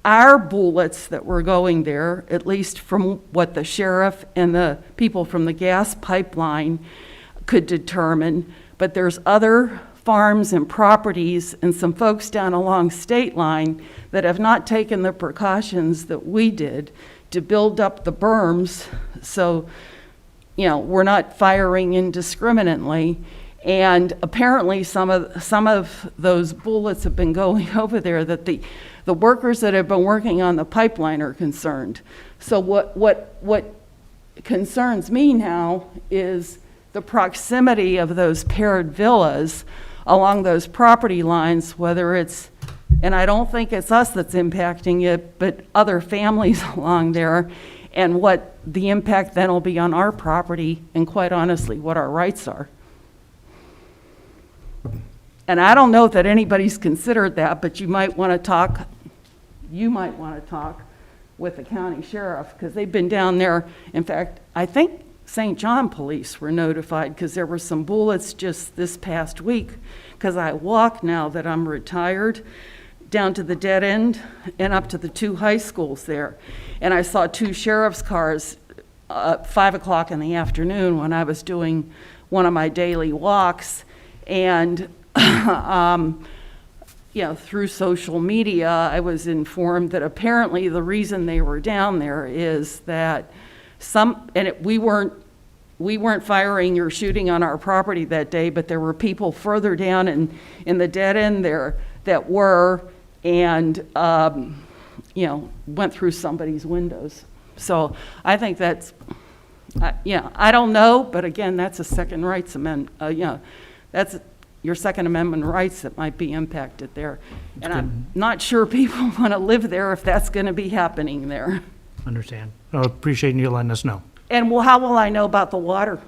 our bullets that were going there, at least from what the sheriff and the people from the gas pipeline could determine, but there's other farms and properties and some folks down along State Line that have not taken the precautions that we did to build up the berms, so we're not firing indiscriminately. And apparently some of those bullets have been going over there, that the workers that have been working on the pipeline are concerned. So what concerns me now is the proximity of those paired villas along those property lines, whether it's, and I don't think it's us that's impacting it, but other families along there, and what the impact then will be on our property, and quite honestly, what our rights are. And I don't know that anybody's considered that, but you might want to talk with the county sheriff, because they've been down there. In fact, I think St. John police were notified, because there were some bullets just this past week, because I walk now that I'm retired down to the dead end and up to the 2 high schools there. And I saw 2 sheriff's cars at 5 o'clock in the afternoon when I was doing one of my daily walks. And through social media, I was informed that apparently the reason they were down there is that we weren't firing or shooting on our property that day, but there were people further down in the dead end there that were, and went through somebody's windows. So I think that's, I don't know, but again, that's a second rights amendment. That's your Second Amendment rights that might be impacted there. And I'm not sure people want to live there if that's going to be happening there. Understand. I appreciate you letting us know. And how will I know about the water?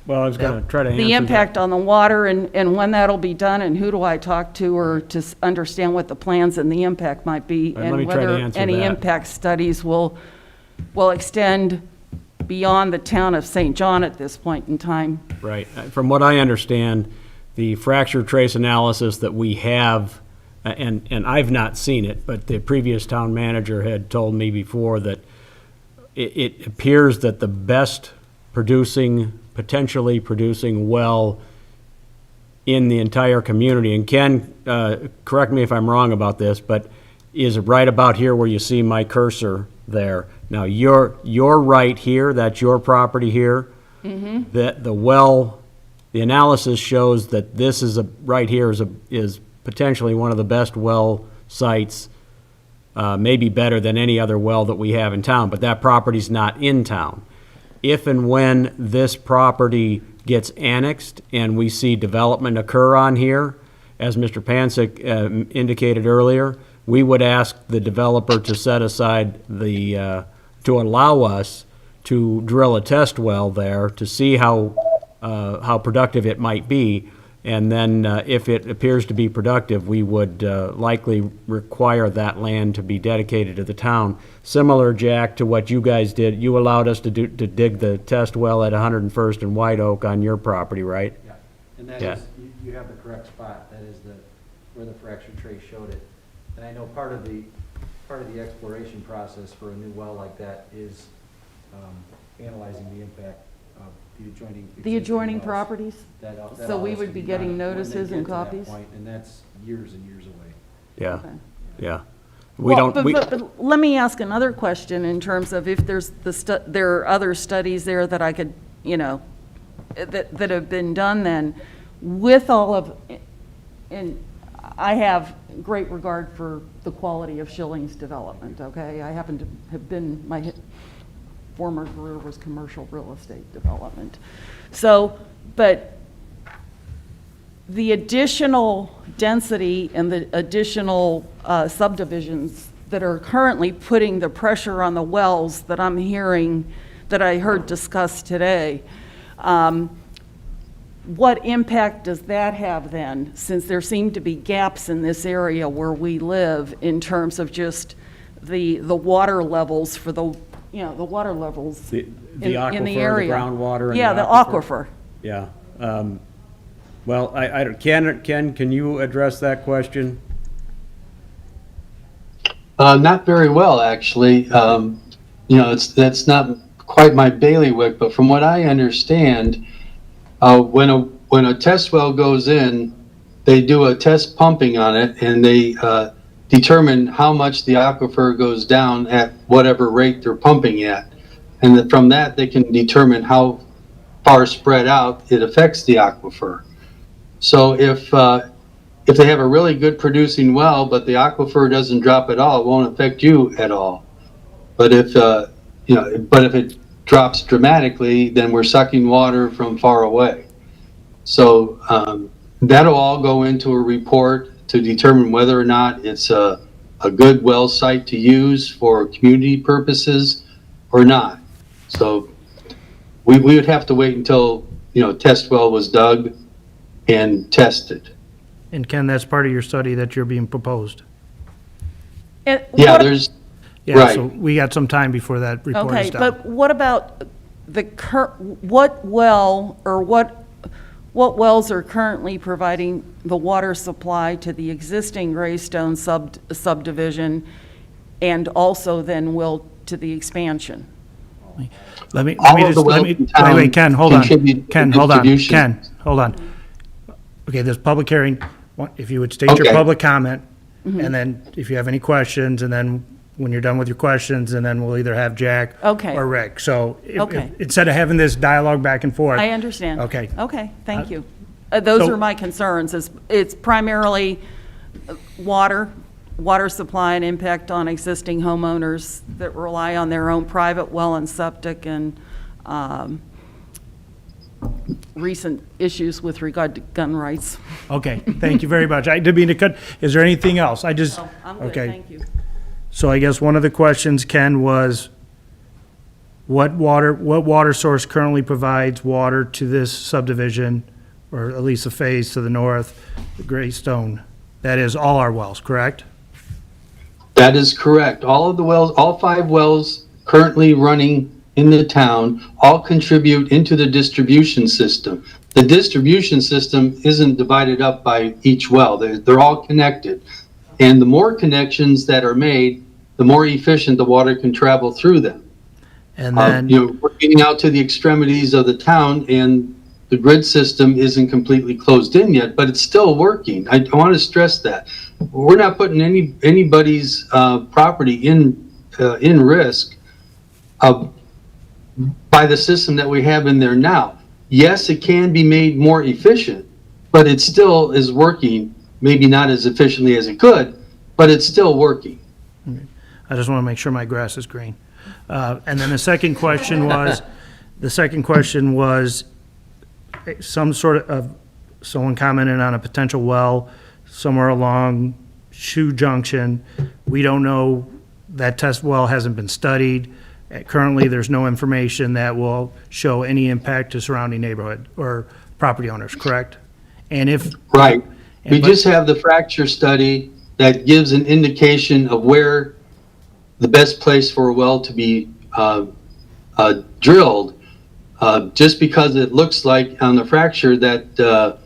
Well, I was going to try to answer The impact that. on the water, and when that'll be done, and who do I talk to, or to understand what the plans and the impact might be, Let me and try to whether answer any that. impact studies will extend beyond the town of St. John at this point in time. Right. From what I understand, the fracture trace analysis that we have, and I've not seen it, but the previous town manager had told me before that it appears that the best potentially producing well in the entire community, and Ken, correct me if I'm wrong about this, but is right about here where you see my cursor there. Now, you're right here, that's your property here. Mm-hmm. That the analysis shows that this is right here is potentially one of the best well sites, maybe better than any other well that we have in town, but that property's not in town. If and when this property gets annexed and we see development occur on here, as Mr. Pancic indicated earlier, we would ask the developer to set aside to allow us to drill a test well there to see how productive it might be. And then if it appears to be productive, we would likely require that land to be dedicated to the town. Similar, Jack, to what you guys did. You allowed us to dig the test well at 101st and White Oak on your property, right? Yeah, and that is, you have the correct spot. That is where the fracture trace showed it. And I know part of the exploration process for a new well like that is analyzing the impact of the adjoining. The adjoining wells. properties? That So all we has would to be done getting when they notices and get to that copies? point, and that's years and years away. Yeah, Okay. yeah. But let me ask another question in terms of if there are other studies there that I could, that have been done then with all of, and I have great regard for the quality of Schilling's development, okay? I happen to have been, former career was commercial real estate development. So, but the additional density and the additional subdivisions that are currently putting the pressure on the wells that I'm hearing, that I heard discussed today, what impact does that have then, since there seem to be gaps in this area where we live in terms of just the water levels for the, you know, the water levels The in the aquifer, area? the groundwater, and Yeah, the aquifer. Yeah. Well, Ken, can you address that question? Not very well, actually. That's not quite my bailiwick, but from what I understand, when a test well goes in, they do a test pumping on it, and they determine how much the aquifer goes down at whatever rate they're pumping at. And then from that, they can determine how far spread out it affects the aquifer. So if they have a really good producing well, but the aquifer doesn't drop at all, it won't affect you at all. But if it drops dramatically, then we're sucking water from far away. So that'll all go into a report to determine whether or not it's a good well site to use for community purposes or not. So we would have to wait until, test well was dug and tested. And Ken, that's part of your study that you're being proposed. And Yeah, what- there's, Yeah, right. so we got some time before that report Okay, is done. but what about what well, or what wells are currently providing the water supply to the existing Greystone subdivision and also then will to the expansion? Let me All of just, the wells in town wait, Ken, hold on. contribute to Ken, hold on. distribution. Ken, hold on. Okay, this public hearing, if you would state your Okay. public comment, Mm-hmm. and then if you have any questions, and then when you're done with your questions, and then we'll either have Jack Okay. or Rick. So Okay. instead of having this dialogue back and forth. I understand. Okay. Okay, thank you. Those so- are my concerns. It's primarily water supply and impact on existing homeowners that rely on their own private well and septic, and recent issues with regard to gun rights. Okay, thank you very much. I didn't mean to cut, is there anything else? I just, No, I'm good, okay. thank you. So I guess one of the questions, Ken, was what water source currently provides water to this subdivision, or at least a phase to the north, the Greystone? That is all our wells, correct? That is correct. All of the wells, all 5 wells currently running in the town, all contribute into the distribution system. The distribution system isn't divided up by each well. They're all connected. And the more connections that are made, the more efficient the water can travel through them. And then, We're getting out to the extremities of the town, and the grid system isn't completely closed in yet, but it's still working. I want to stress that. We're not putting anybody's property in risk by the system that we have in there now. Yes, it can be made more efficient, but it still is working, maybe not as efficiently as it could, but it's still working. I just want to make sure my grass is green. And then the second question was, some sort of, someone commented on a potential well somewhere along Shoe Junction. We don't know, that test well hasn't been studied. Currently, there's no information that will show any impact to surrounding neighborhood or property owners, correct? And if. Right. We but- just have the fracture study that gives an indication of where the best place for a well to be drilled. Just because it looks like on the fracture that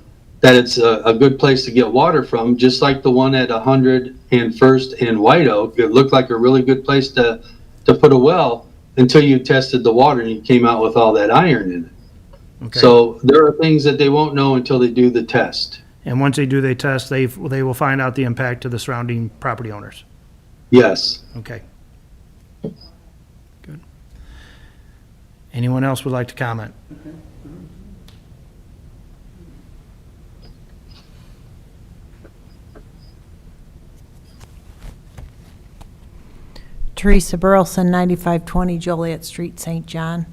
it's a good place to get water from, just like the one at 100 and First and White Oak, it looked like a really good place to put a well until you tested the water and you came out with all that iron in it. Okay. So there are things that they won't know until they do the test. And once they do their test, they will find out the impact to the surrounding property owners. Yes. Okay. Good. Anyone else would like to comment? Teresa Burleson, 9520 Joliet Street, St. John.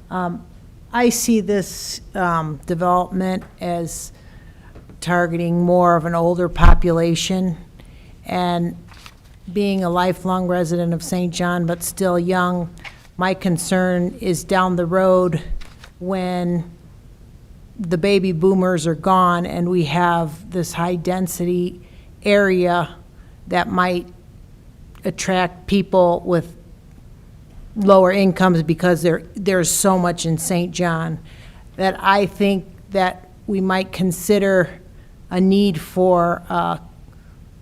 I see this development as targeting more of an older population, and being a lifelong resident of St. John but still young, my concern is down the road when the baby boomers are gone and we have this high-density area that might attract people with lower incomes because there's so much in St. John, that I think that we might consider a need for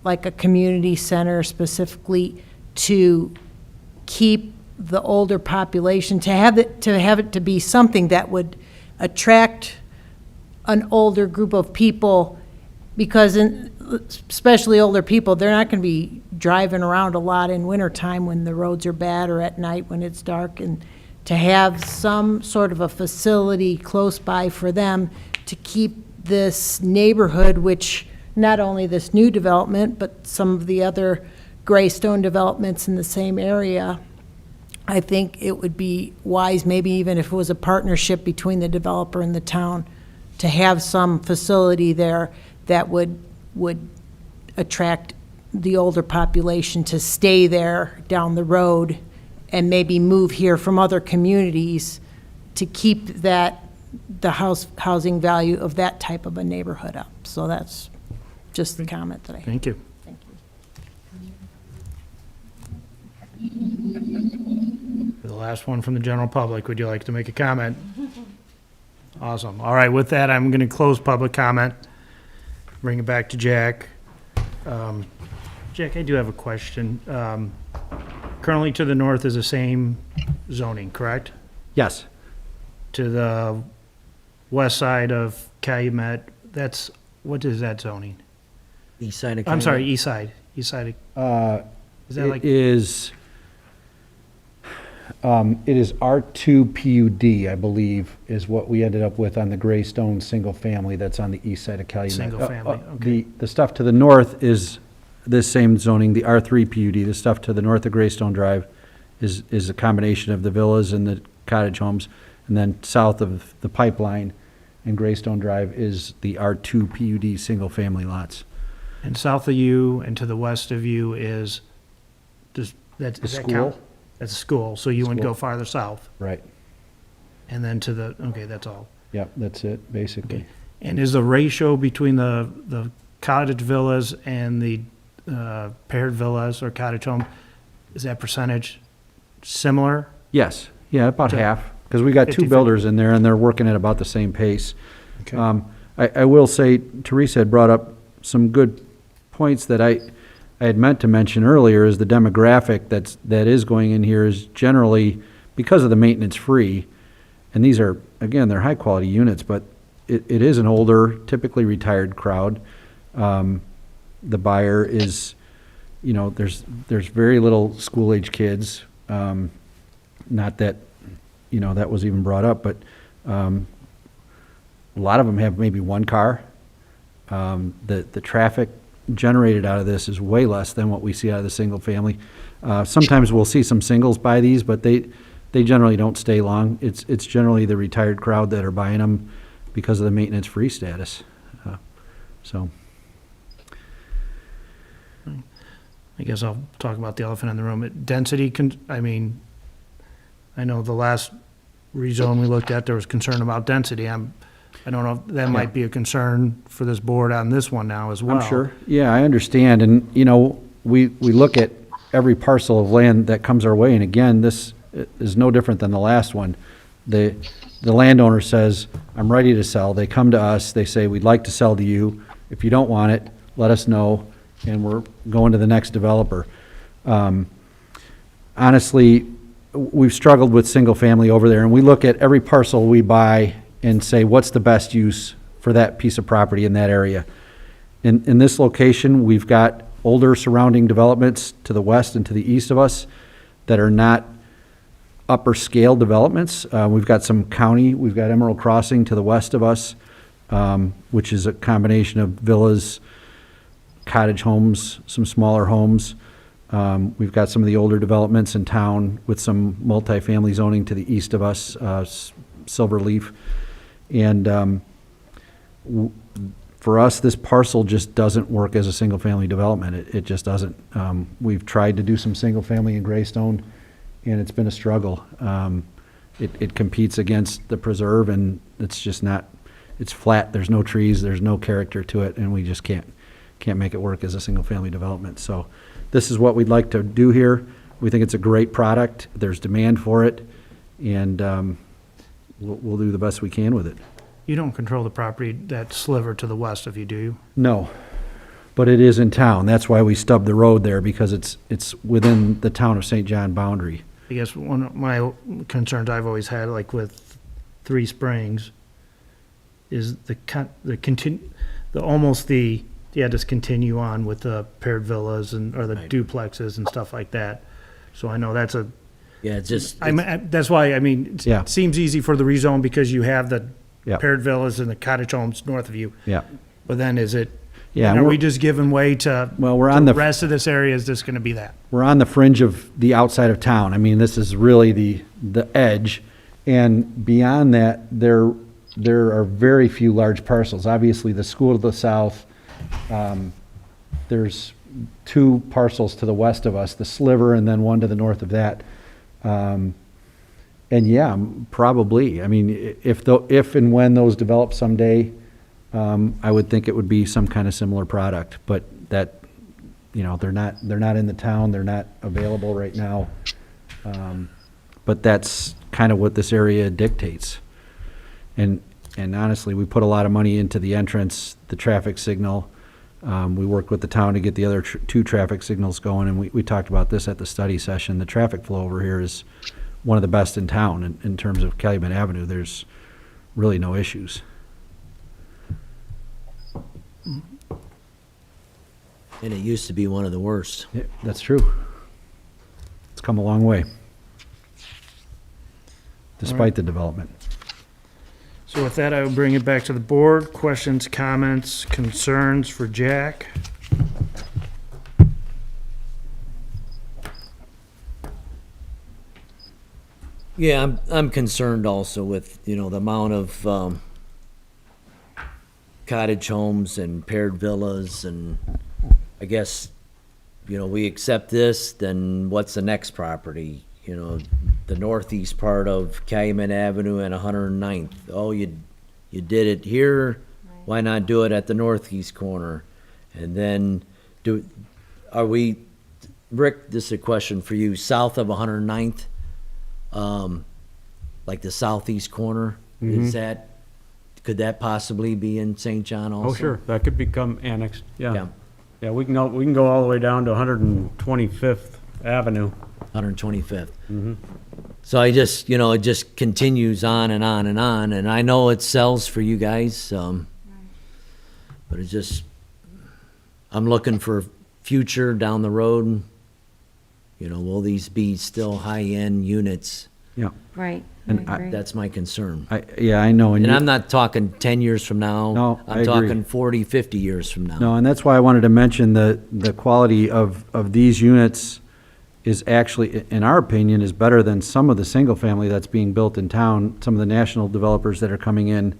like a community center specifically to keep the older population, to have it to be something that would attract an older group of people, because especially older people, they're not going to be driving around a lot in wintertime when the roads are bad or at night when it's dark, and to have some sort of a facility close by for them to keep this neighborhood, which not only this new development, but some of the other Greystone developments in the same area, I think it would be wise, maybe even if it was a partnership between the developer and the town, to have some facility there that would attract the older population to stay there down the road and maybe move here from other communities to keep the housing value of that type of a neighborhood up. So that's just the comment that I have. Thank you. Thank The last one from the general public, would you like to make a comment? Awesome. All right, with that, I'm going to close public comment, bring it back to Jack. Jack, I do have a question. Currently to the north is the same zoning, correct? Yes. To the west side of Calumet, what is that zoning? East side of I'm sorry, Calumet. east side. East side of, is that like? It is R2 PUD, I believe, is what we ended up with on the Greystone single family that's on the east side of Calumet. Single family, okay. The stuff to the north is this same zoning, the R3 PUD. The stuff to the north of Greystone Drive is a combination of the villas and the cottage homes. And then south of the pipeline and Greystone Drive is the R2 PUD single family lots. And south of you and to the west of you is, does that school. count? That's a school, so you wouldn't go School. farther south. Right. And then to the, okay, that's all. Yep, that's it, basically. Okay. And is the ratio between the cottage villas and the paired villas or cottage home, is that percentage similar? Yes, yeah, about To half, because we got 2 50-50. builders in there, and they're working at about the same pace. Okay. I will say, Teresa had brought up some good points that I had meant to mention earlier, is the demographic that is going in here is generally, because of the maintenance-free, and these are, again, they're high-quality units, but it is an older, typically retired crowd. The buyer is, there's very little school-age kids. Not that, that was even brought up, but a lot of them have maybe one car. The traffic generated out of this is way less than what we see out of the single family. Sometimes we'll see some singles buy these, but they generally don't stay long. It's generally the retired crowd that are buying them because of the maintenance-free status. So. I guess I'll talk about the elephant in the room. Density, I know the last rezone we looked at, there was concern about density. I don't know if that might be a concern for this board on this one now as well. I'm sure. Yeah, I understand. And, we look at every parcel of land that comes our way, and again, this is no different than the last one. The landowner says, I'm ready to sell. They come to us, they say, we'd like to sell to you. If you don't want it, let us know, and we're going to the next developer. Honestly, we've struggled with single family over there, and we look at every parcel we buy and say, what's the best use for that piece of property in that area? In this location, we've got older surrounding developments to the west and to the east of us that are not upper scale developments. We've got some county, we've got Emerald Crossing to the west of us, which is a combination of villas, cottage homes, some smaller homes. We've got some of the older developments in town with some multifamily zoning to the east of us, Silverleaf. And for us, this parcel just doesn't work as a single-family development. It just doesn't. We've tried to do some single-family in Greystone, and it's been a struggle. It competes against the preserve, and it's just not, it's flat, there's no trees, there's no character to it, and we just can't make it work as a single-family development. So this is what we'd like to do here. We think it's a great product, there's demand for it, and we'll do the best we can with it. You don't control the property, that sliver to the west of you, do you? No, but it is in town. That's why we stubbed the road there, because it's within the town of St. John boundary. I guess one of my concerns I've always had, like with Three Springs, is just continue on with the paired villas or the duplexes and stuff like that. So I know that's Yeah, it's just, that's why, I mean, Yeah. it seems easy for the rezone because you have the Yeah. paired villas and the cottage homes north of you. Yeah. But then is it, Yeah, are we're- we just giving way to Well, we're on the rest of this area is just gonna be that? we're on the fringe of the outside of town. I mean, this is really the edge. And beyond that, there are very few large parcels. Obviously, the school to the south, there's 2 parcels to the west of us, the sliver, and then one to the north of that. And yeah, probably. I mean, if and when those develop someday, I would think it would be some kind of similar product. But that, they're not in the town, they're not available right now. But that's kind of what this area dictates. And honestly, we put a lot of money into the entrance, the traffic signal. We worked with the town to get the other 2 traffic signals going, and we talked about this at the study session. The traffic flow over here is one of the best in town in terms of Calumet Avenue. There's really no issues. and it used to be one of the worst. Yeah, that's true. It's come a long way, despite the development. So with that, I will bring it back to the board. Questions, comments, concerns for Jack? Yeah, I'm concerned also with, the amount of cottage homes and paired villas, and I guess, we accept this, then what's the next property? The northeast part of Calumet Avenue and 109th. Oh, you did it here, why not do it at the northeast corner? And then Rick, this is a question for you, south of 109th? Like the southeast corner, could that possibly be in St. John also? Oh, sure, that could become annexed, yeah. Yeah. Yeah, we can go all the way down to 125th Avenue. 125th. So I just, it just continues on and on and on, and I know it sells for you guys, but it's just, I'm looking for future down the road. Will these be still high-end units? Yeah. Right. And I agree. That's my concern. I know. And I'm not talking 10 years from now. No, I I'm agree. talking 40, 50 years from now. No, and that's why I wanted to mention the quality of these units is actually, in our opinion, is better than some of the single-family that's being built in town, some of the national developers that are coming in.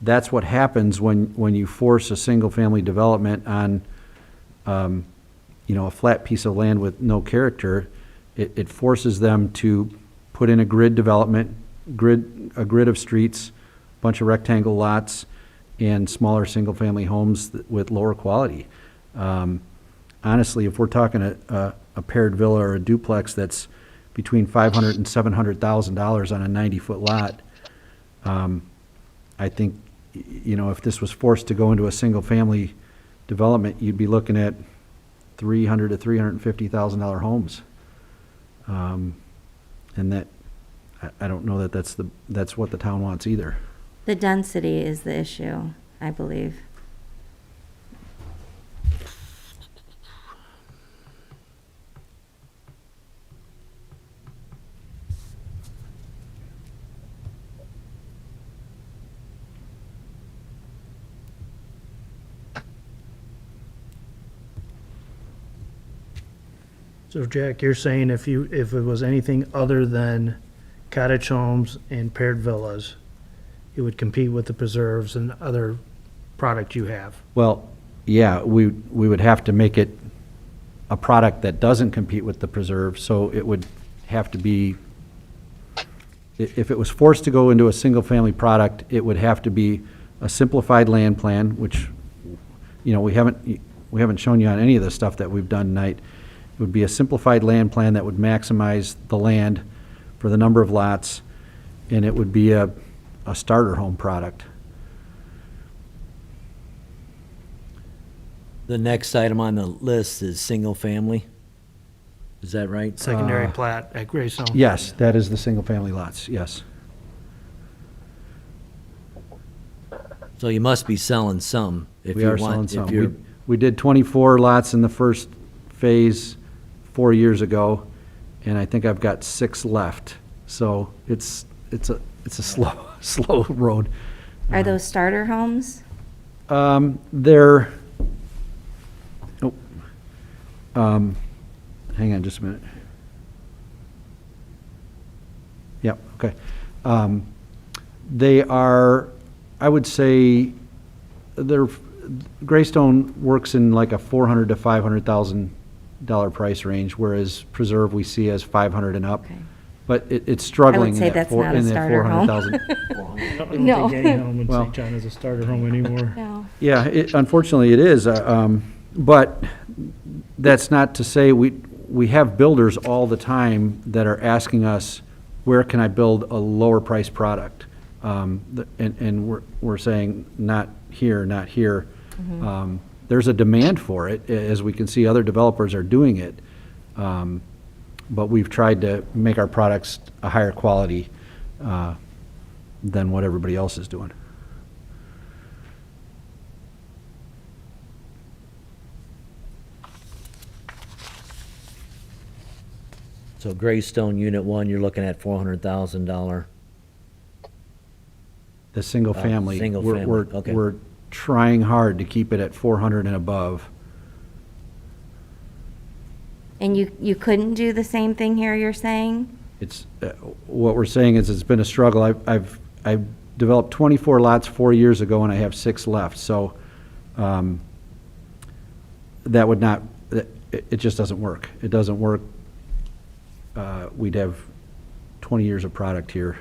That's what happens when you force a single-family development on, a flat piece of land with no character. It forces them to put in a grid development, a grid of streets, bunch of rectangle lots, and smaller single-family homes with lower quality. Honestly, if we're talking a paired villa or a duplex that's between $500,000 and $700,000 on a 90-foot lot, I think, if this was forced to go into a single-family development, you'd be looking at $300,000 to $350,000 homes. And that, I don't know that that's what the town wants either. The density is the issue, I believe. So Jack, you're saying if it was anything other than cottage homes and paired villas, it would compete with the preserves and other product you have? Well, yeah, we would have to make it a product that doesn't compete with the preserve, so it would have to be, if it was forced to go into a single-family product, it would have to be a simplified land plan, which, you know, we haven't shown you on any of the stuff that we've done tonight. It would be a simplified land plan that would maximize the land for the number of lots, and it would be a starter home product. The next item on the list is single family. Is that right? Secondary plat at Greystone? Yes, that is the single-family lots, yes. So you must be selling some if We you are selling want, some. if you're, We did 24 lots in the first phase 4 years ago, and I think I've got 6 left. So it's a slow road. Are those starter homes? They're, hang on just a minute. Yep, okay. They are, I would say, Greystone works in like a $400,000 to $500,000 price range, whereas Preserve we see as 500 and up. Okay. But it's struggling say in that that's not a in that starter home. 400,000. I don't No. think any home in Well- St. John is a starter home anymore. No. Yeah, unfortunately it is, but that's not to say, we have builders all the time that are asking us, where can I build a lower price product? And we're saying, not here, not here. There's a demand for it, as we can see other developers are doing it. But we've tried to make our products a higher quality than what everybody else is doing. so Greystone Unit 1, you're looking at $400,000. The single family. single we're- family, okay. We're trying hard to keep it at 400 and above. And you couldn't do the same thing here, you're saying? It's, what we're saying is it's been a struggle. I've developed 24 lots 4 years ago, and I have 6 left, so that would not, it just doesn't work. It doesn't work. We'd have 20 years of product here.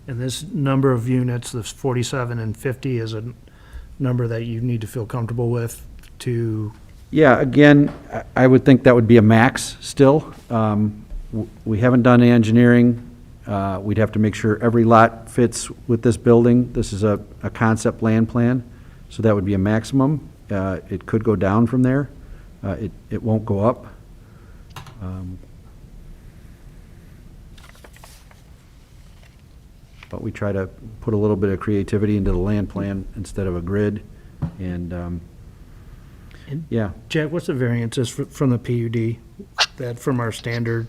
And this number of units, this 47 and 50, is a number that you need to feel comfortable with to, Yeah, again, I would think that would be a max still. We haven't done the engineering. We'd have to make sure every lot fits with this building. This is a concept land plan, so that would be a maximum. It could go down from there. It won't go up. But we try to put a little bit of creativity into the land plan instead of a grid, and, yeah. Jack, what's the variances from the PUD, that from our standard?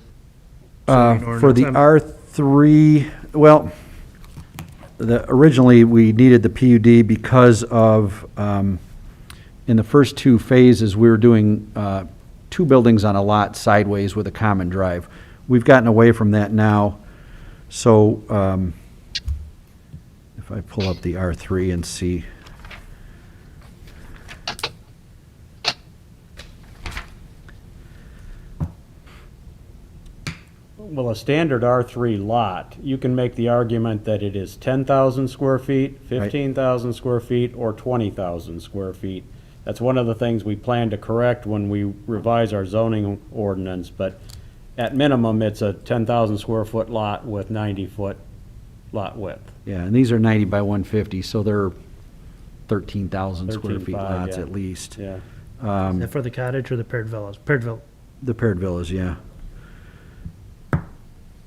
zoning For the ordinance? R3, well, originally, we needed the PUD because of, in the first 2 phases, we were doing 2 buildings on a lot sideways with a common drive. We've gotten away from that now, so if I pull up the R3 and see. Well, a standard R3 lot, you can make the argument that it is 10,000 square feet, 15,000 square feet, or 20,000 square feet. That's one of the things we plan to correct when we revise our zoning ordinance, but at minimum, it's a 10,000 square foot lot with 90-foot lot width. Yeah, and these are 90 by 150, so they're 13,000 square feet 13.5, lots yeah. at least. Yeah. Is that for the cottage or the paired villas? Paired villas. The paired villas, yeah.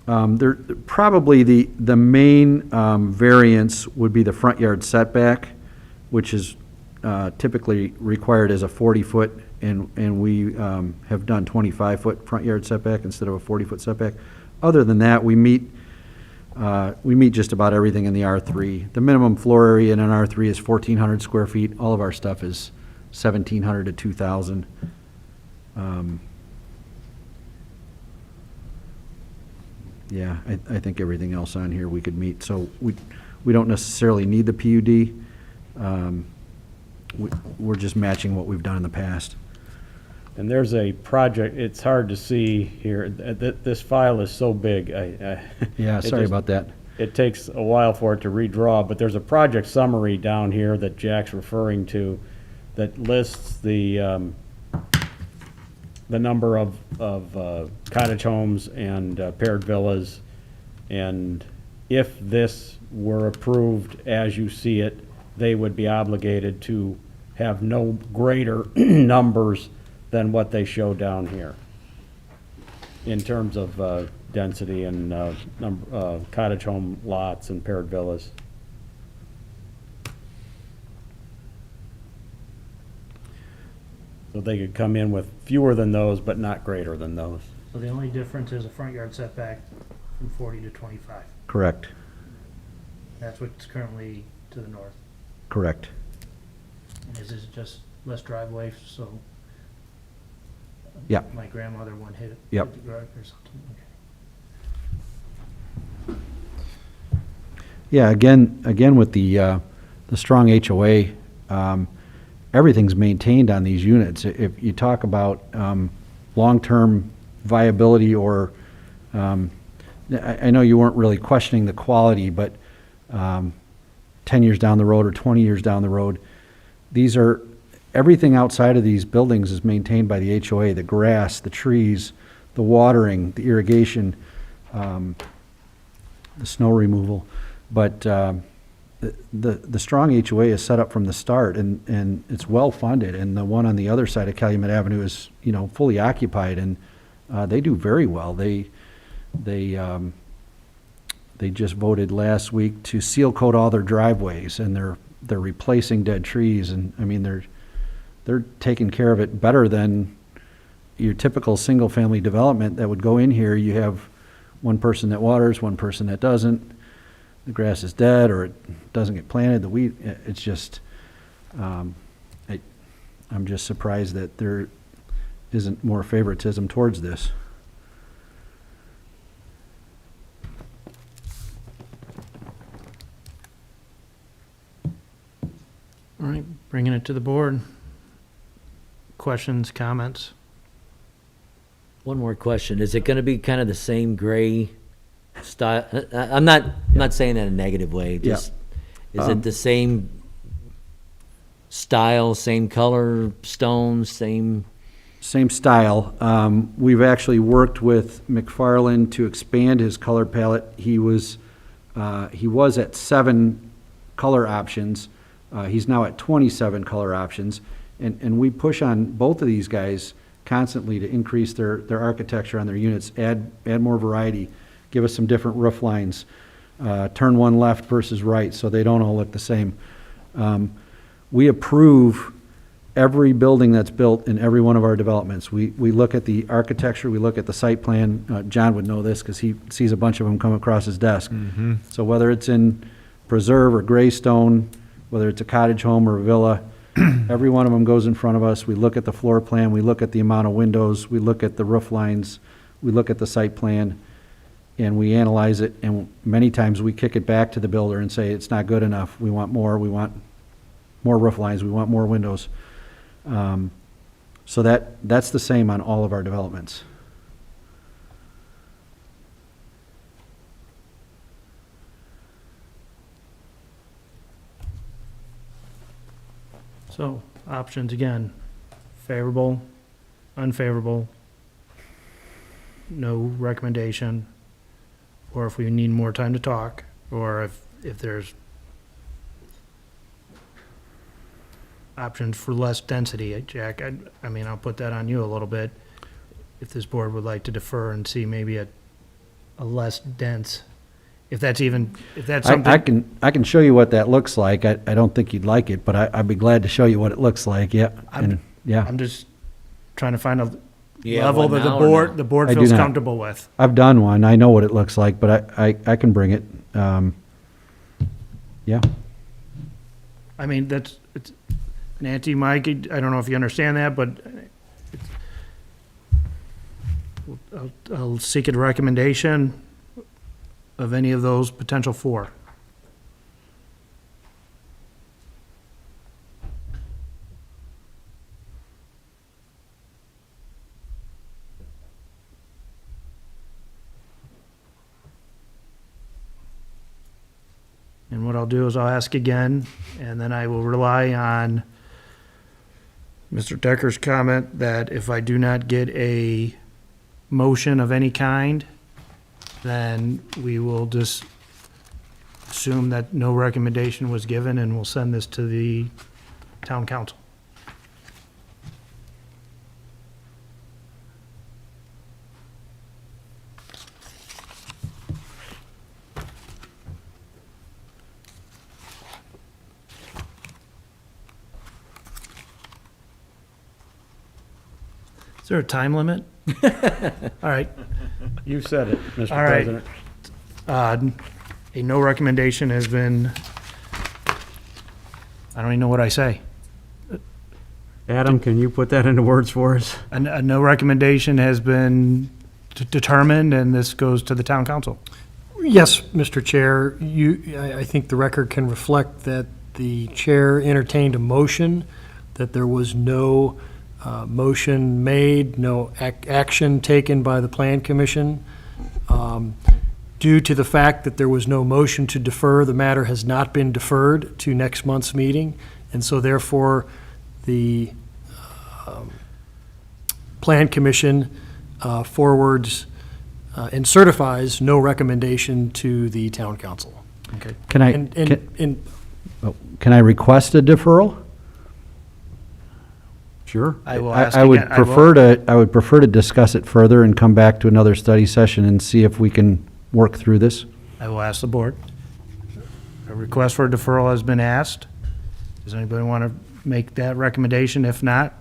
There, probably the main variance would be the front yard setback, which is typically required as a 40-foot, and we have done 25-foot front yard setback instead of a 40-foot setback. Other than that, we meet We meet just about everything in the R3. The minimum floor area in an R3 is 1,400 square feet. All of our stuff is 1,700 to 2,000. Yeah, I think everything else on here we could meet. So we don't necessarily need the PUD. We're just matching what we've done in the past. And there's a project, it's hard to see here, this file is so big. Yeah, sorry about that. It takes a while for it to redraw, but there's a project summary down here that Jack's referring to that lists the number of cottage homes and paired villas. And if this were approved as you see it, they would be obligated to have no greater numbers than what they show down here in terms of density and cottage home lots and paired villas. So they could come in with fewer than those, but not greater than those. So the only difference is a front yard setback from 40 to 25. Correct, That's what's currently to the north. correct. And is this just less driveway, so? Yeah. My grandmother one hit it. Yep. hit the garage or something, okay. Yeah, again with the strong HOA, everything's maintained on these units. If you talk about long-term viability or, I know you weren't really questioning the quality, but 10 years down the road or 20 years down the road, everything outside of these buildings is maintained by the HOA, the grass, the trees, the watering, the irrigation, the snow removal. But the strong HOA is set up from the start, and it's well-funded, and the one on the other side of Calumet Avenue is, fully occupied, and they do very well. They just voted last week to seal coat all their driveways, and they're replacing dead trees, and, I mean, they're taking care of it better than your typical single-family development that would go in here. You have one person that waters, one person that doesn't. The grass is dead, or it doesn't get planted, the weed, it's just, I'm just surprised that there isn't more favoritism towards this. All right, bringing it to the board. Questions, comments? One more question. Is it going to be kind of the same gray style? I'm not saying that in a negative way. Yeah. Just, is it the same style, same color, stones, same? Same style. We've actually worked with McFarland to expand his color palette. He was at 7 color options. He's now at 27 color options. And we push on both of these guys constantly to increase their architecture on their units, add more variety, give us some different roof lines, turn one left versus right so they don't all look the same. We approve every building that's built in every one of our developments. We look at the architecture, we look at the site plan. John would know this because he sees a bunch of them come across his desk. Mm-hmm. So whether it's in preserve or graystone, whether it's a cottage home or a villa, every one of them goes in front of us. We look at the floor plan, we look at the amount of windows, we look at the roof lines, we look at the site plan, and we analyze it, and many times we kick it back to the builder and say, it's not good enough, we want more roof lines, we want more windows. So that's the same on all of our developments. So, options again, favorable, unfavorable, no recommendation, or if we need more time to talk, or if there's options for less density. Jack, I mean, I'll put that on you a little bit. If this board would like to defer and see maybe a less dense, if that's something. I can show you what that looks like. I don't think you'd like it, but I'd be glad to show you what it looks like, yeah. I'm Yeah, just trying to find a You have level one that the now or board, no? the board I do feels not. comfortable with. I've done one. I know what it looks like, but I can bring it. Yeah. I mean, it's, Nancy, Mike, I don't know if you understand that, but I'll seek a recommendation of any of those potential four. And what I'll do is I'll ask again, and then I will rely on Mr. Decker's comment that if I do not get a motion of any kind, then we will just assume that no recommendation was given, and we'll send this to the town council. Is there a time limit? All right. You said it, Mr. All right. President. A no recommendation has been, I don't even know what I say. Adam, can you put that into words for us? A no recommendation has been determined, and this goes to the town council. Yes, Mr. Chair, I think the record can reflect that the chair entertained a motion, that there was no motion made, no action taken by the Plan Commission. Due to the fact that there was no motion to defer, the matter has not been deferred to next month's meeting, and so therefore, the Plan Commission forwards and certifies no recommendation to the town council. Okay. Can I, can I request a deferral? Sure. I will ask I would again. I will- prefer I would prefer to discuss it further and come back to another study session and see if we can work through this. I will ask the board. A request for a deferral has been asked. Does anybody want to make that recommendation? If not,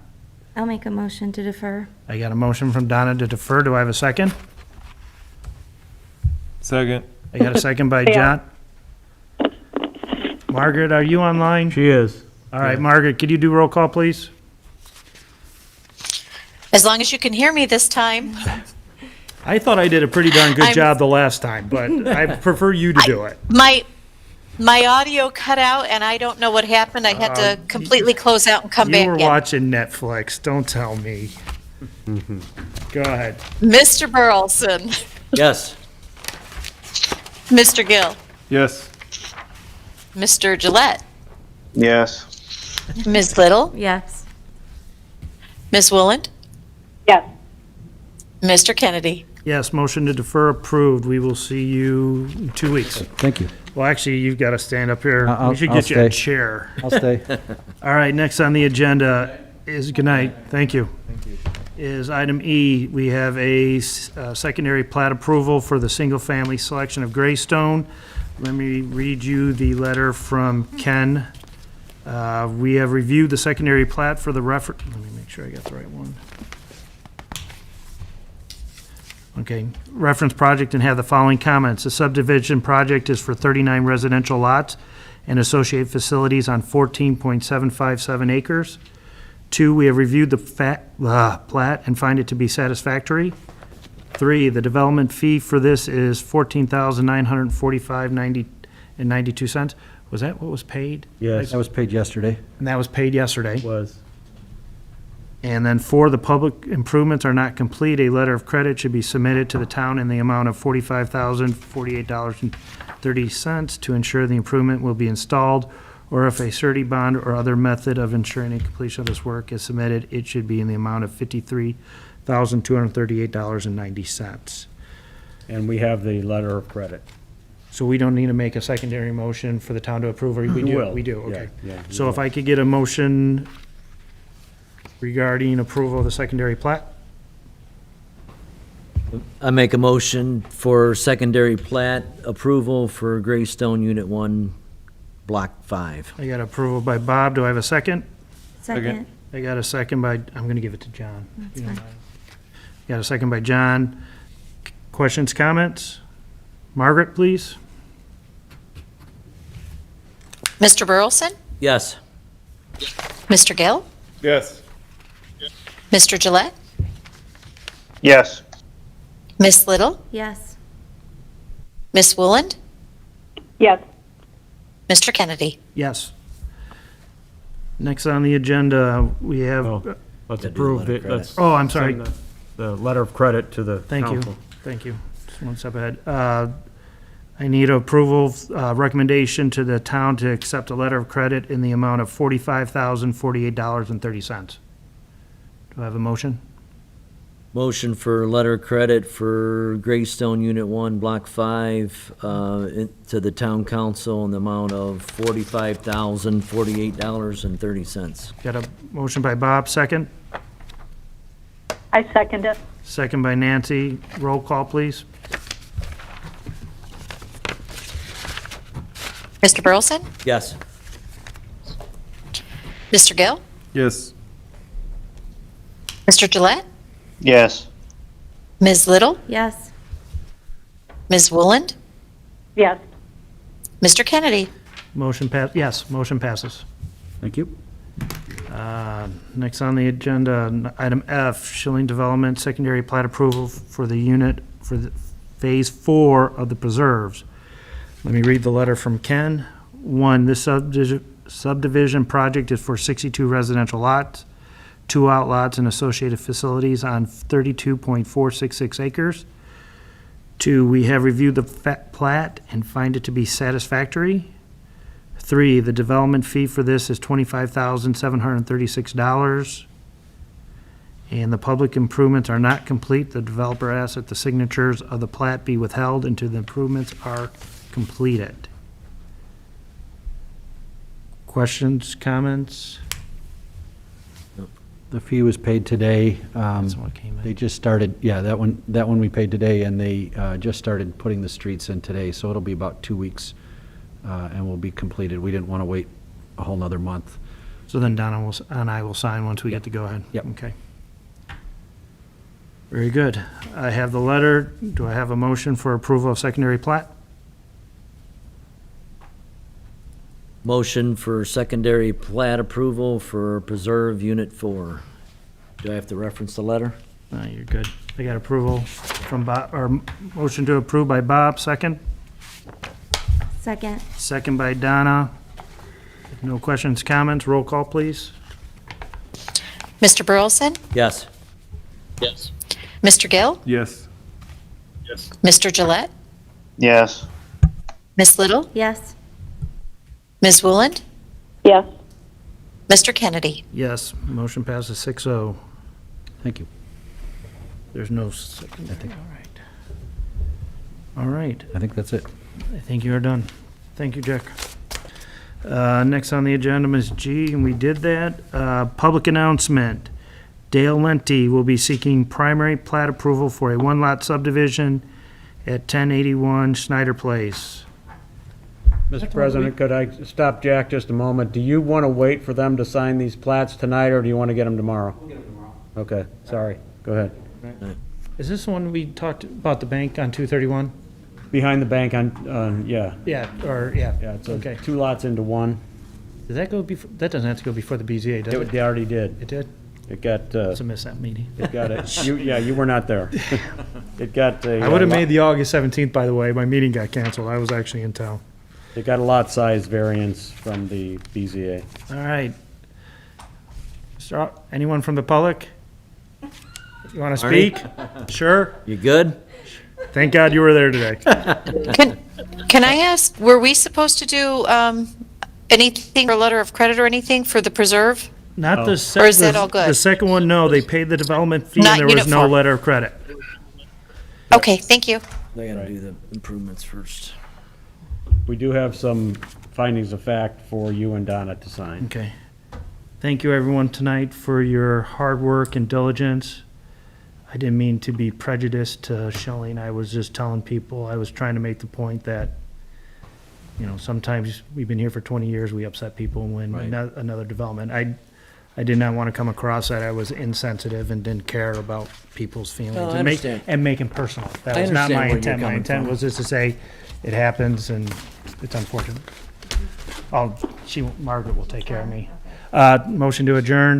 I'll make a motion to defer. I got a motion from Donna to defer. Do I have a second? Second. I got a second by John. Margaret, are you online? She is. All right, Margaret, could you do roll call, please? As long as you can hear me this time. I thought I did a pretty darn good I'm- job the last time, but I prefer you to do it. My audio cut out and I don't know what happened. I had to completely close out and come back You were in. watching Netflix, don't tell me. Go ahead. Mr. Burleson, Yes. Mr. Gill, Yes. Mr. Gillette, Yes. Ms. Little, Yes. Ms. Wooland, Yes. Mr. Kennedy. Yes, motion to defer approved. We will see you in 2 weeks. Thank you. Well, actually, you've got to stand up here. I'll- We should I'll get you a stay. chair. I'll stay. All right, next on the agenda is, good night, thank you. Is item E. We have a secondary plat approval for the single-family selection of Greystone. Let me read you the letter from Ken. We have reviewed the secondary plat for the let me make sure I got the right one. Okay, reference project and have the following comments. The subdivision project is for 39 residential lots and associated facilities on 14.757 acres. 2, we have reviewed the plat and find it to be satisfactory. 3, the development fee for this is $14,945.92. Was that what was paid? Yes. That was paid yesterday. And that was paid yesterday. Was. And then 4, the public improvements are not complete. A letter of credit should be submitted to the town in the amount of $45,048.30 to ensure the improvement will be installed, or if a surety bond or other method of ensuring the completion of this work is submitted, it should be in the amount of $53,238.90. And we have the letter of credit. So we don't need to make a secondary motion for the town to approve, or we You do? will. We do, Yeah, okay. yeah, you So if will. I could get a motion regarding approval of the secondary plat? I make a motion for secondary plat approval for Greystone Unit 1, Block 5. I got approval by Bob. Do I have a second? Second. I got a second by, I'm going to give it to John. That's You don't fine. mind. Got a second by John. Questions, comments? Margaret, please. Mr. Burleson? Yes. Mr. Gill? Yes. Mr. Gillette? Yes. Miss Little? Yes. Miss Wooland? Yes. Mr. Kennedy? Yes. Next on the agenda, we have, Oh, let's Gotta do the approve letter it. of credit. Let's Oh, I'm sorry. send the letter of credit to the thank you, council. thank you. Just one step ahead. I need approval, recommendation to the town to accept a letter of credit in the amount of $45,048.30. Do I have a motion? Motion for letter of credit for Greystone Unit 1, Block 5, to the town council in the amount of $45,048.30. Got a motion by Bob, second? I second it. Second by Nancy. Roll call, please. Mr. Burleson? Yes. Mr. Gill? Yes. Mr. Gillette? Yes. Ms. Little? Yes. Ms. Wooland? Yes. Mr. Kennedy? Motion yes, motion passes. Thank you. Next on the agenda, item F, Schilling Development Secondary Plat Approval for the unit for the Phase 4 of the preserves. Let me read the letter from Ken. 1, this subdivision project is for 62 residential lots, 2 outlots and associated facilities on 32.466 acres. 2, we have reviewed the plat and find it to be satisfactory. 3, the development fee for this is $25,736. And the public improvements are not complete. The developer asks that the signatures of the plat be withheld until the improvements are completed. Questions, comments? The fee was paid today. That's what came in. They just started, yeah, that one we paid today, and they just started putting the streets in today, so it'll be about 2 weeks, and will be completed. We didn't want to wait a whole nother month. So then Donna and I will sign once we get to go ahead? Yep. Okay. Very good. I have the letter. Do I have a motion for approval of secondary plat? Motion for secondary plat approval for Preserve Unit 4. Do I have to reference the letter? No, you're good. I got approval from Bob, or motion to approve by Bob, second. Second. Second by Donna. No questions, comments, roll call, please. Mr. Burleson? Yes. Yes. Mr. Gill? Yes. Mr. Gillette? Yes. Miss Little? Yes. Ms. Wooland? Yes. Mr. Kennedy? Yes, motion passes 6-0. Thank you. There's no second, I think, all right. All right, I think that's it. I think you are done. Thank you, Jack. Next on the agenda is G, and we did that. Public announcement. Dale Lenti will be seeking primary plat approval for a one-lot subdivision at 1081 Schneider Place. Mr. President, could I stop Jack just a moment? Do you want to wait for them to sign these plats tonight, or do you want to get them tomorrow? We'll get them tomorrow. Okay, sorry. Go ahead. Is this the one we talked about the bank on 231? Behind the bank on, yeah. Yeah, or, yeah. Yeah, it's Okay. 2 lots into 1. Did that go before, that doesn't have to go before the BZA, does it? They already did. It did? It got, Must have missed that meeting. it got it. Yeah, you were not there. It got a. I would have made the August 17th, by the way. My meeting got canceled. I was actually in town. It got a lot size variance from the BZA. All right. Anyone from the public? You want to Arnie? speak? Sure. You good? Thank God you were there today. Can I ask, were we supposed to do anything, or letter of credit or anything for the preserve? Not the Or is that all the good? second one, no. They paid the development fee Not and there was unit no 4. letter of credit. Okay, thank you. They gotta do the improvements first. We do have some findings of fact for you and Donna to sign. Okay. Thank you, everyone, tonight for your hard work and diligence. I didn't mean to be prejudiced to Shelley. I was just telling people, I was trying to make the point that, you know, sometimes we've been here for 20 years, we upset people when Right. another development. I did not want to come across that I was insensitive and didn't care about people's feelings. No, I and make- understand. And making personal. That I was not understand my where you're intent. My coming intent from. was just to say, it happens and it's unfortunate. Margaret will take care of me. Motion to adjourn.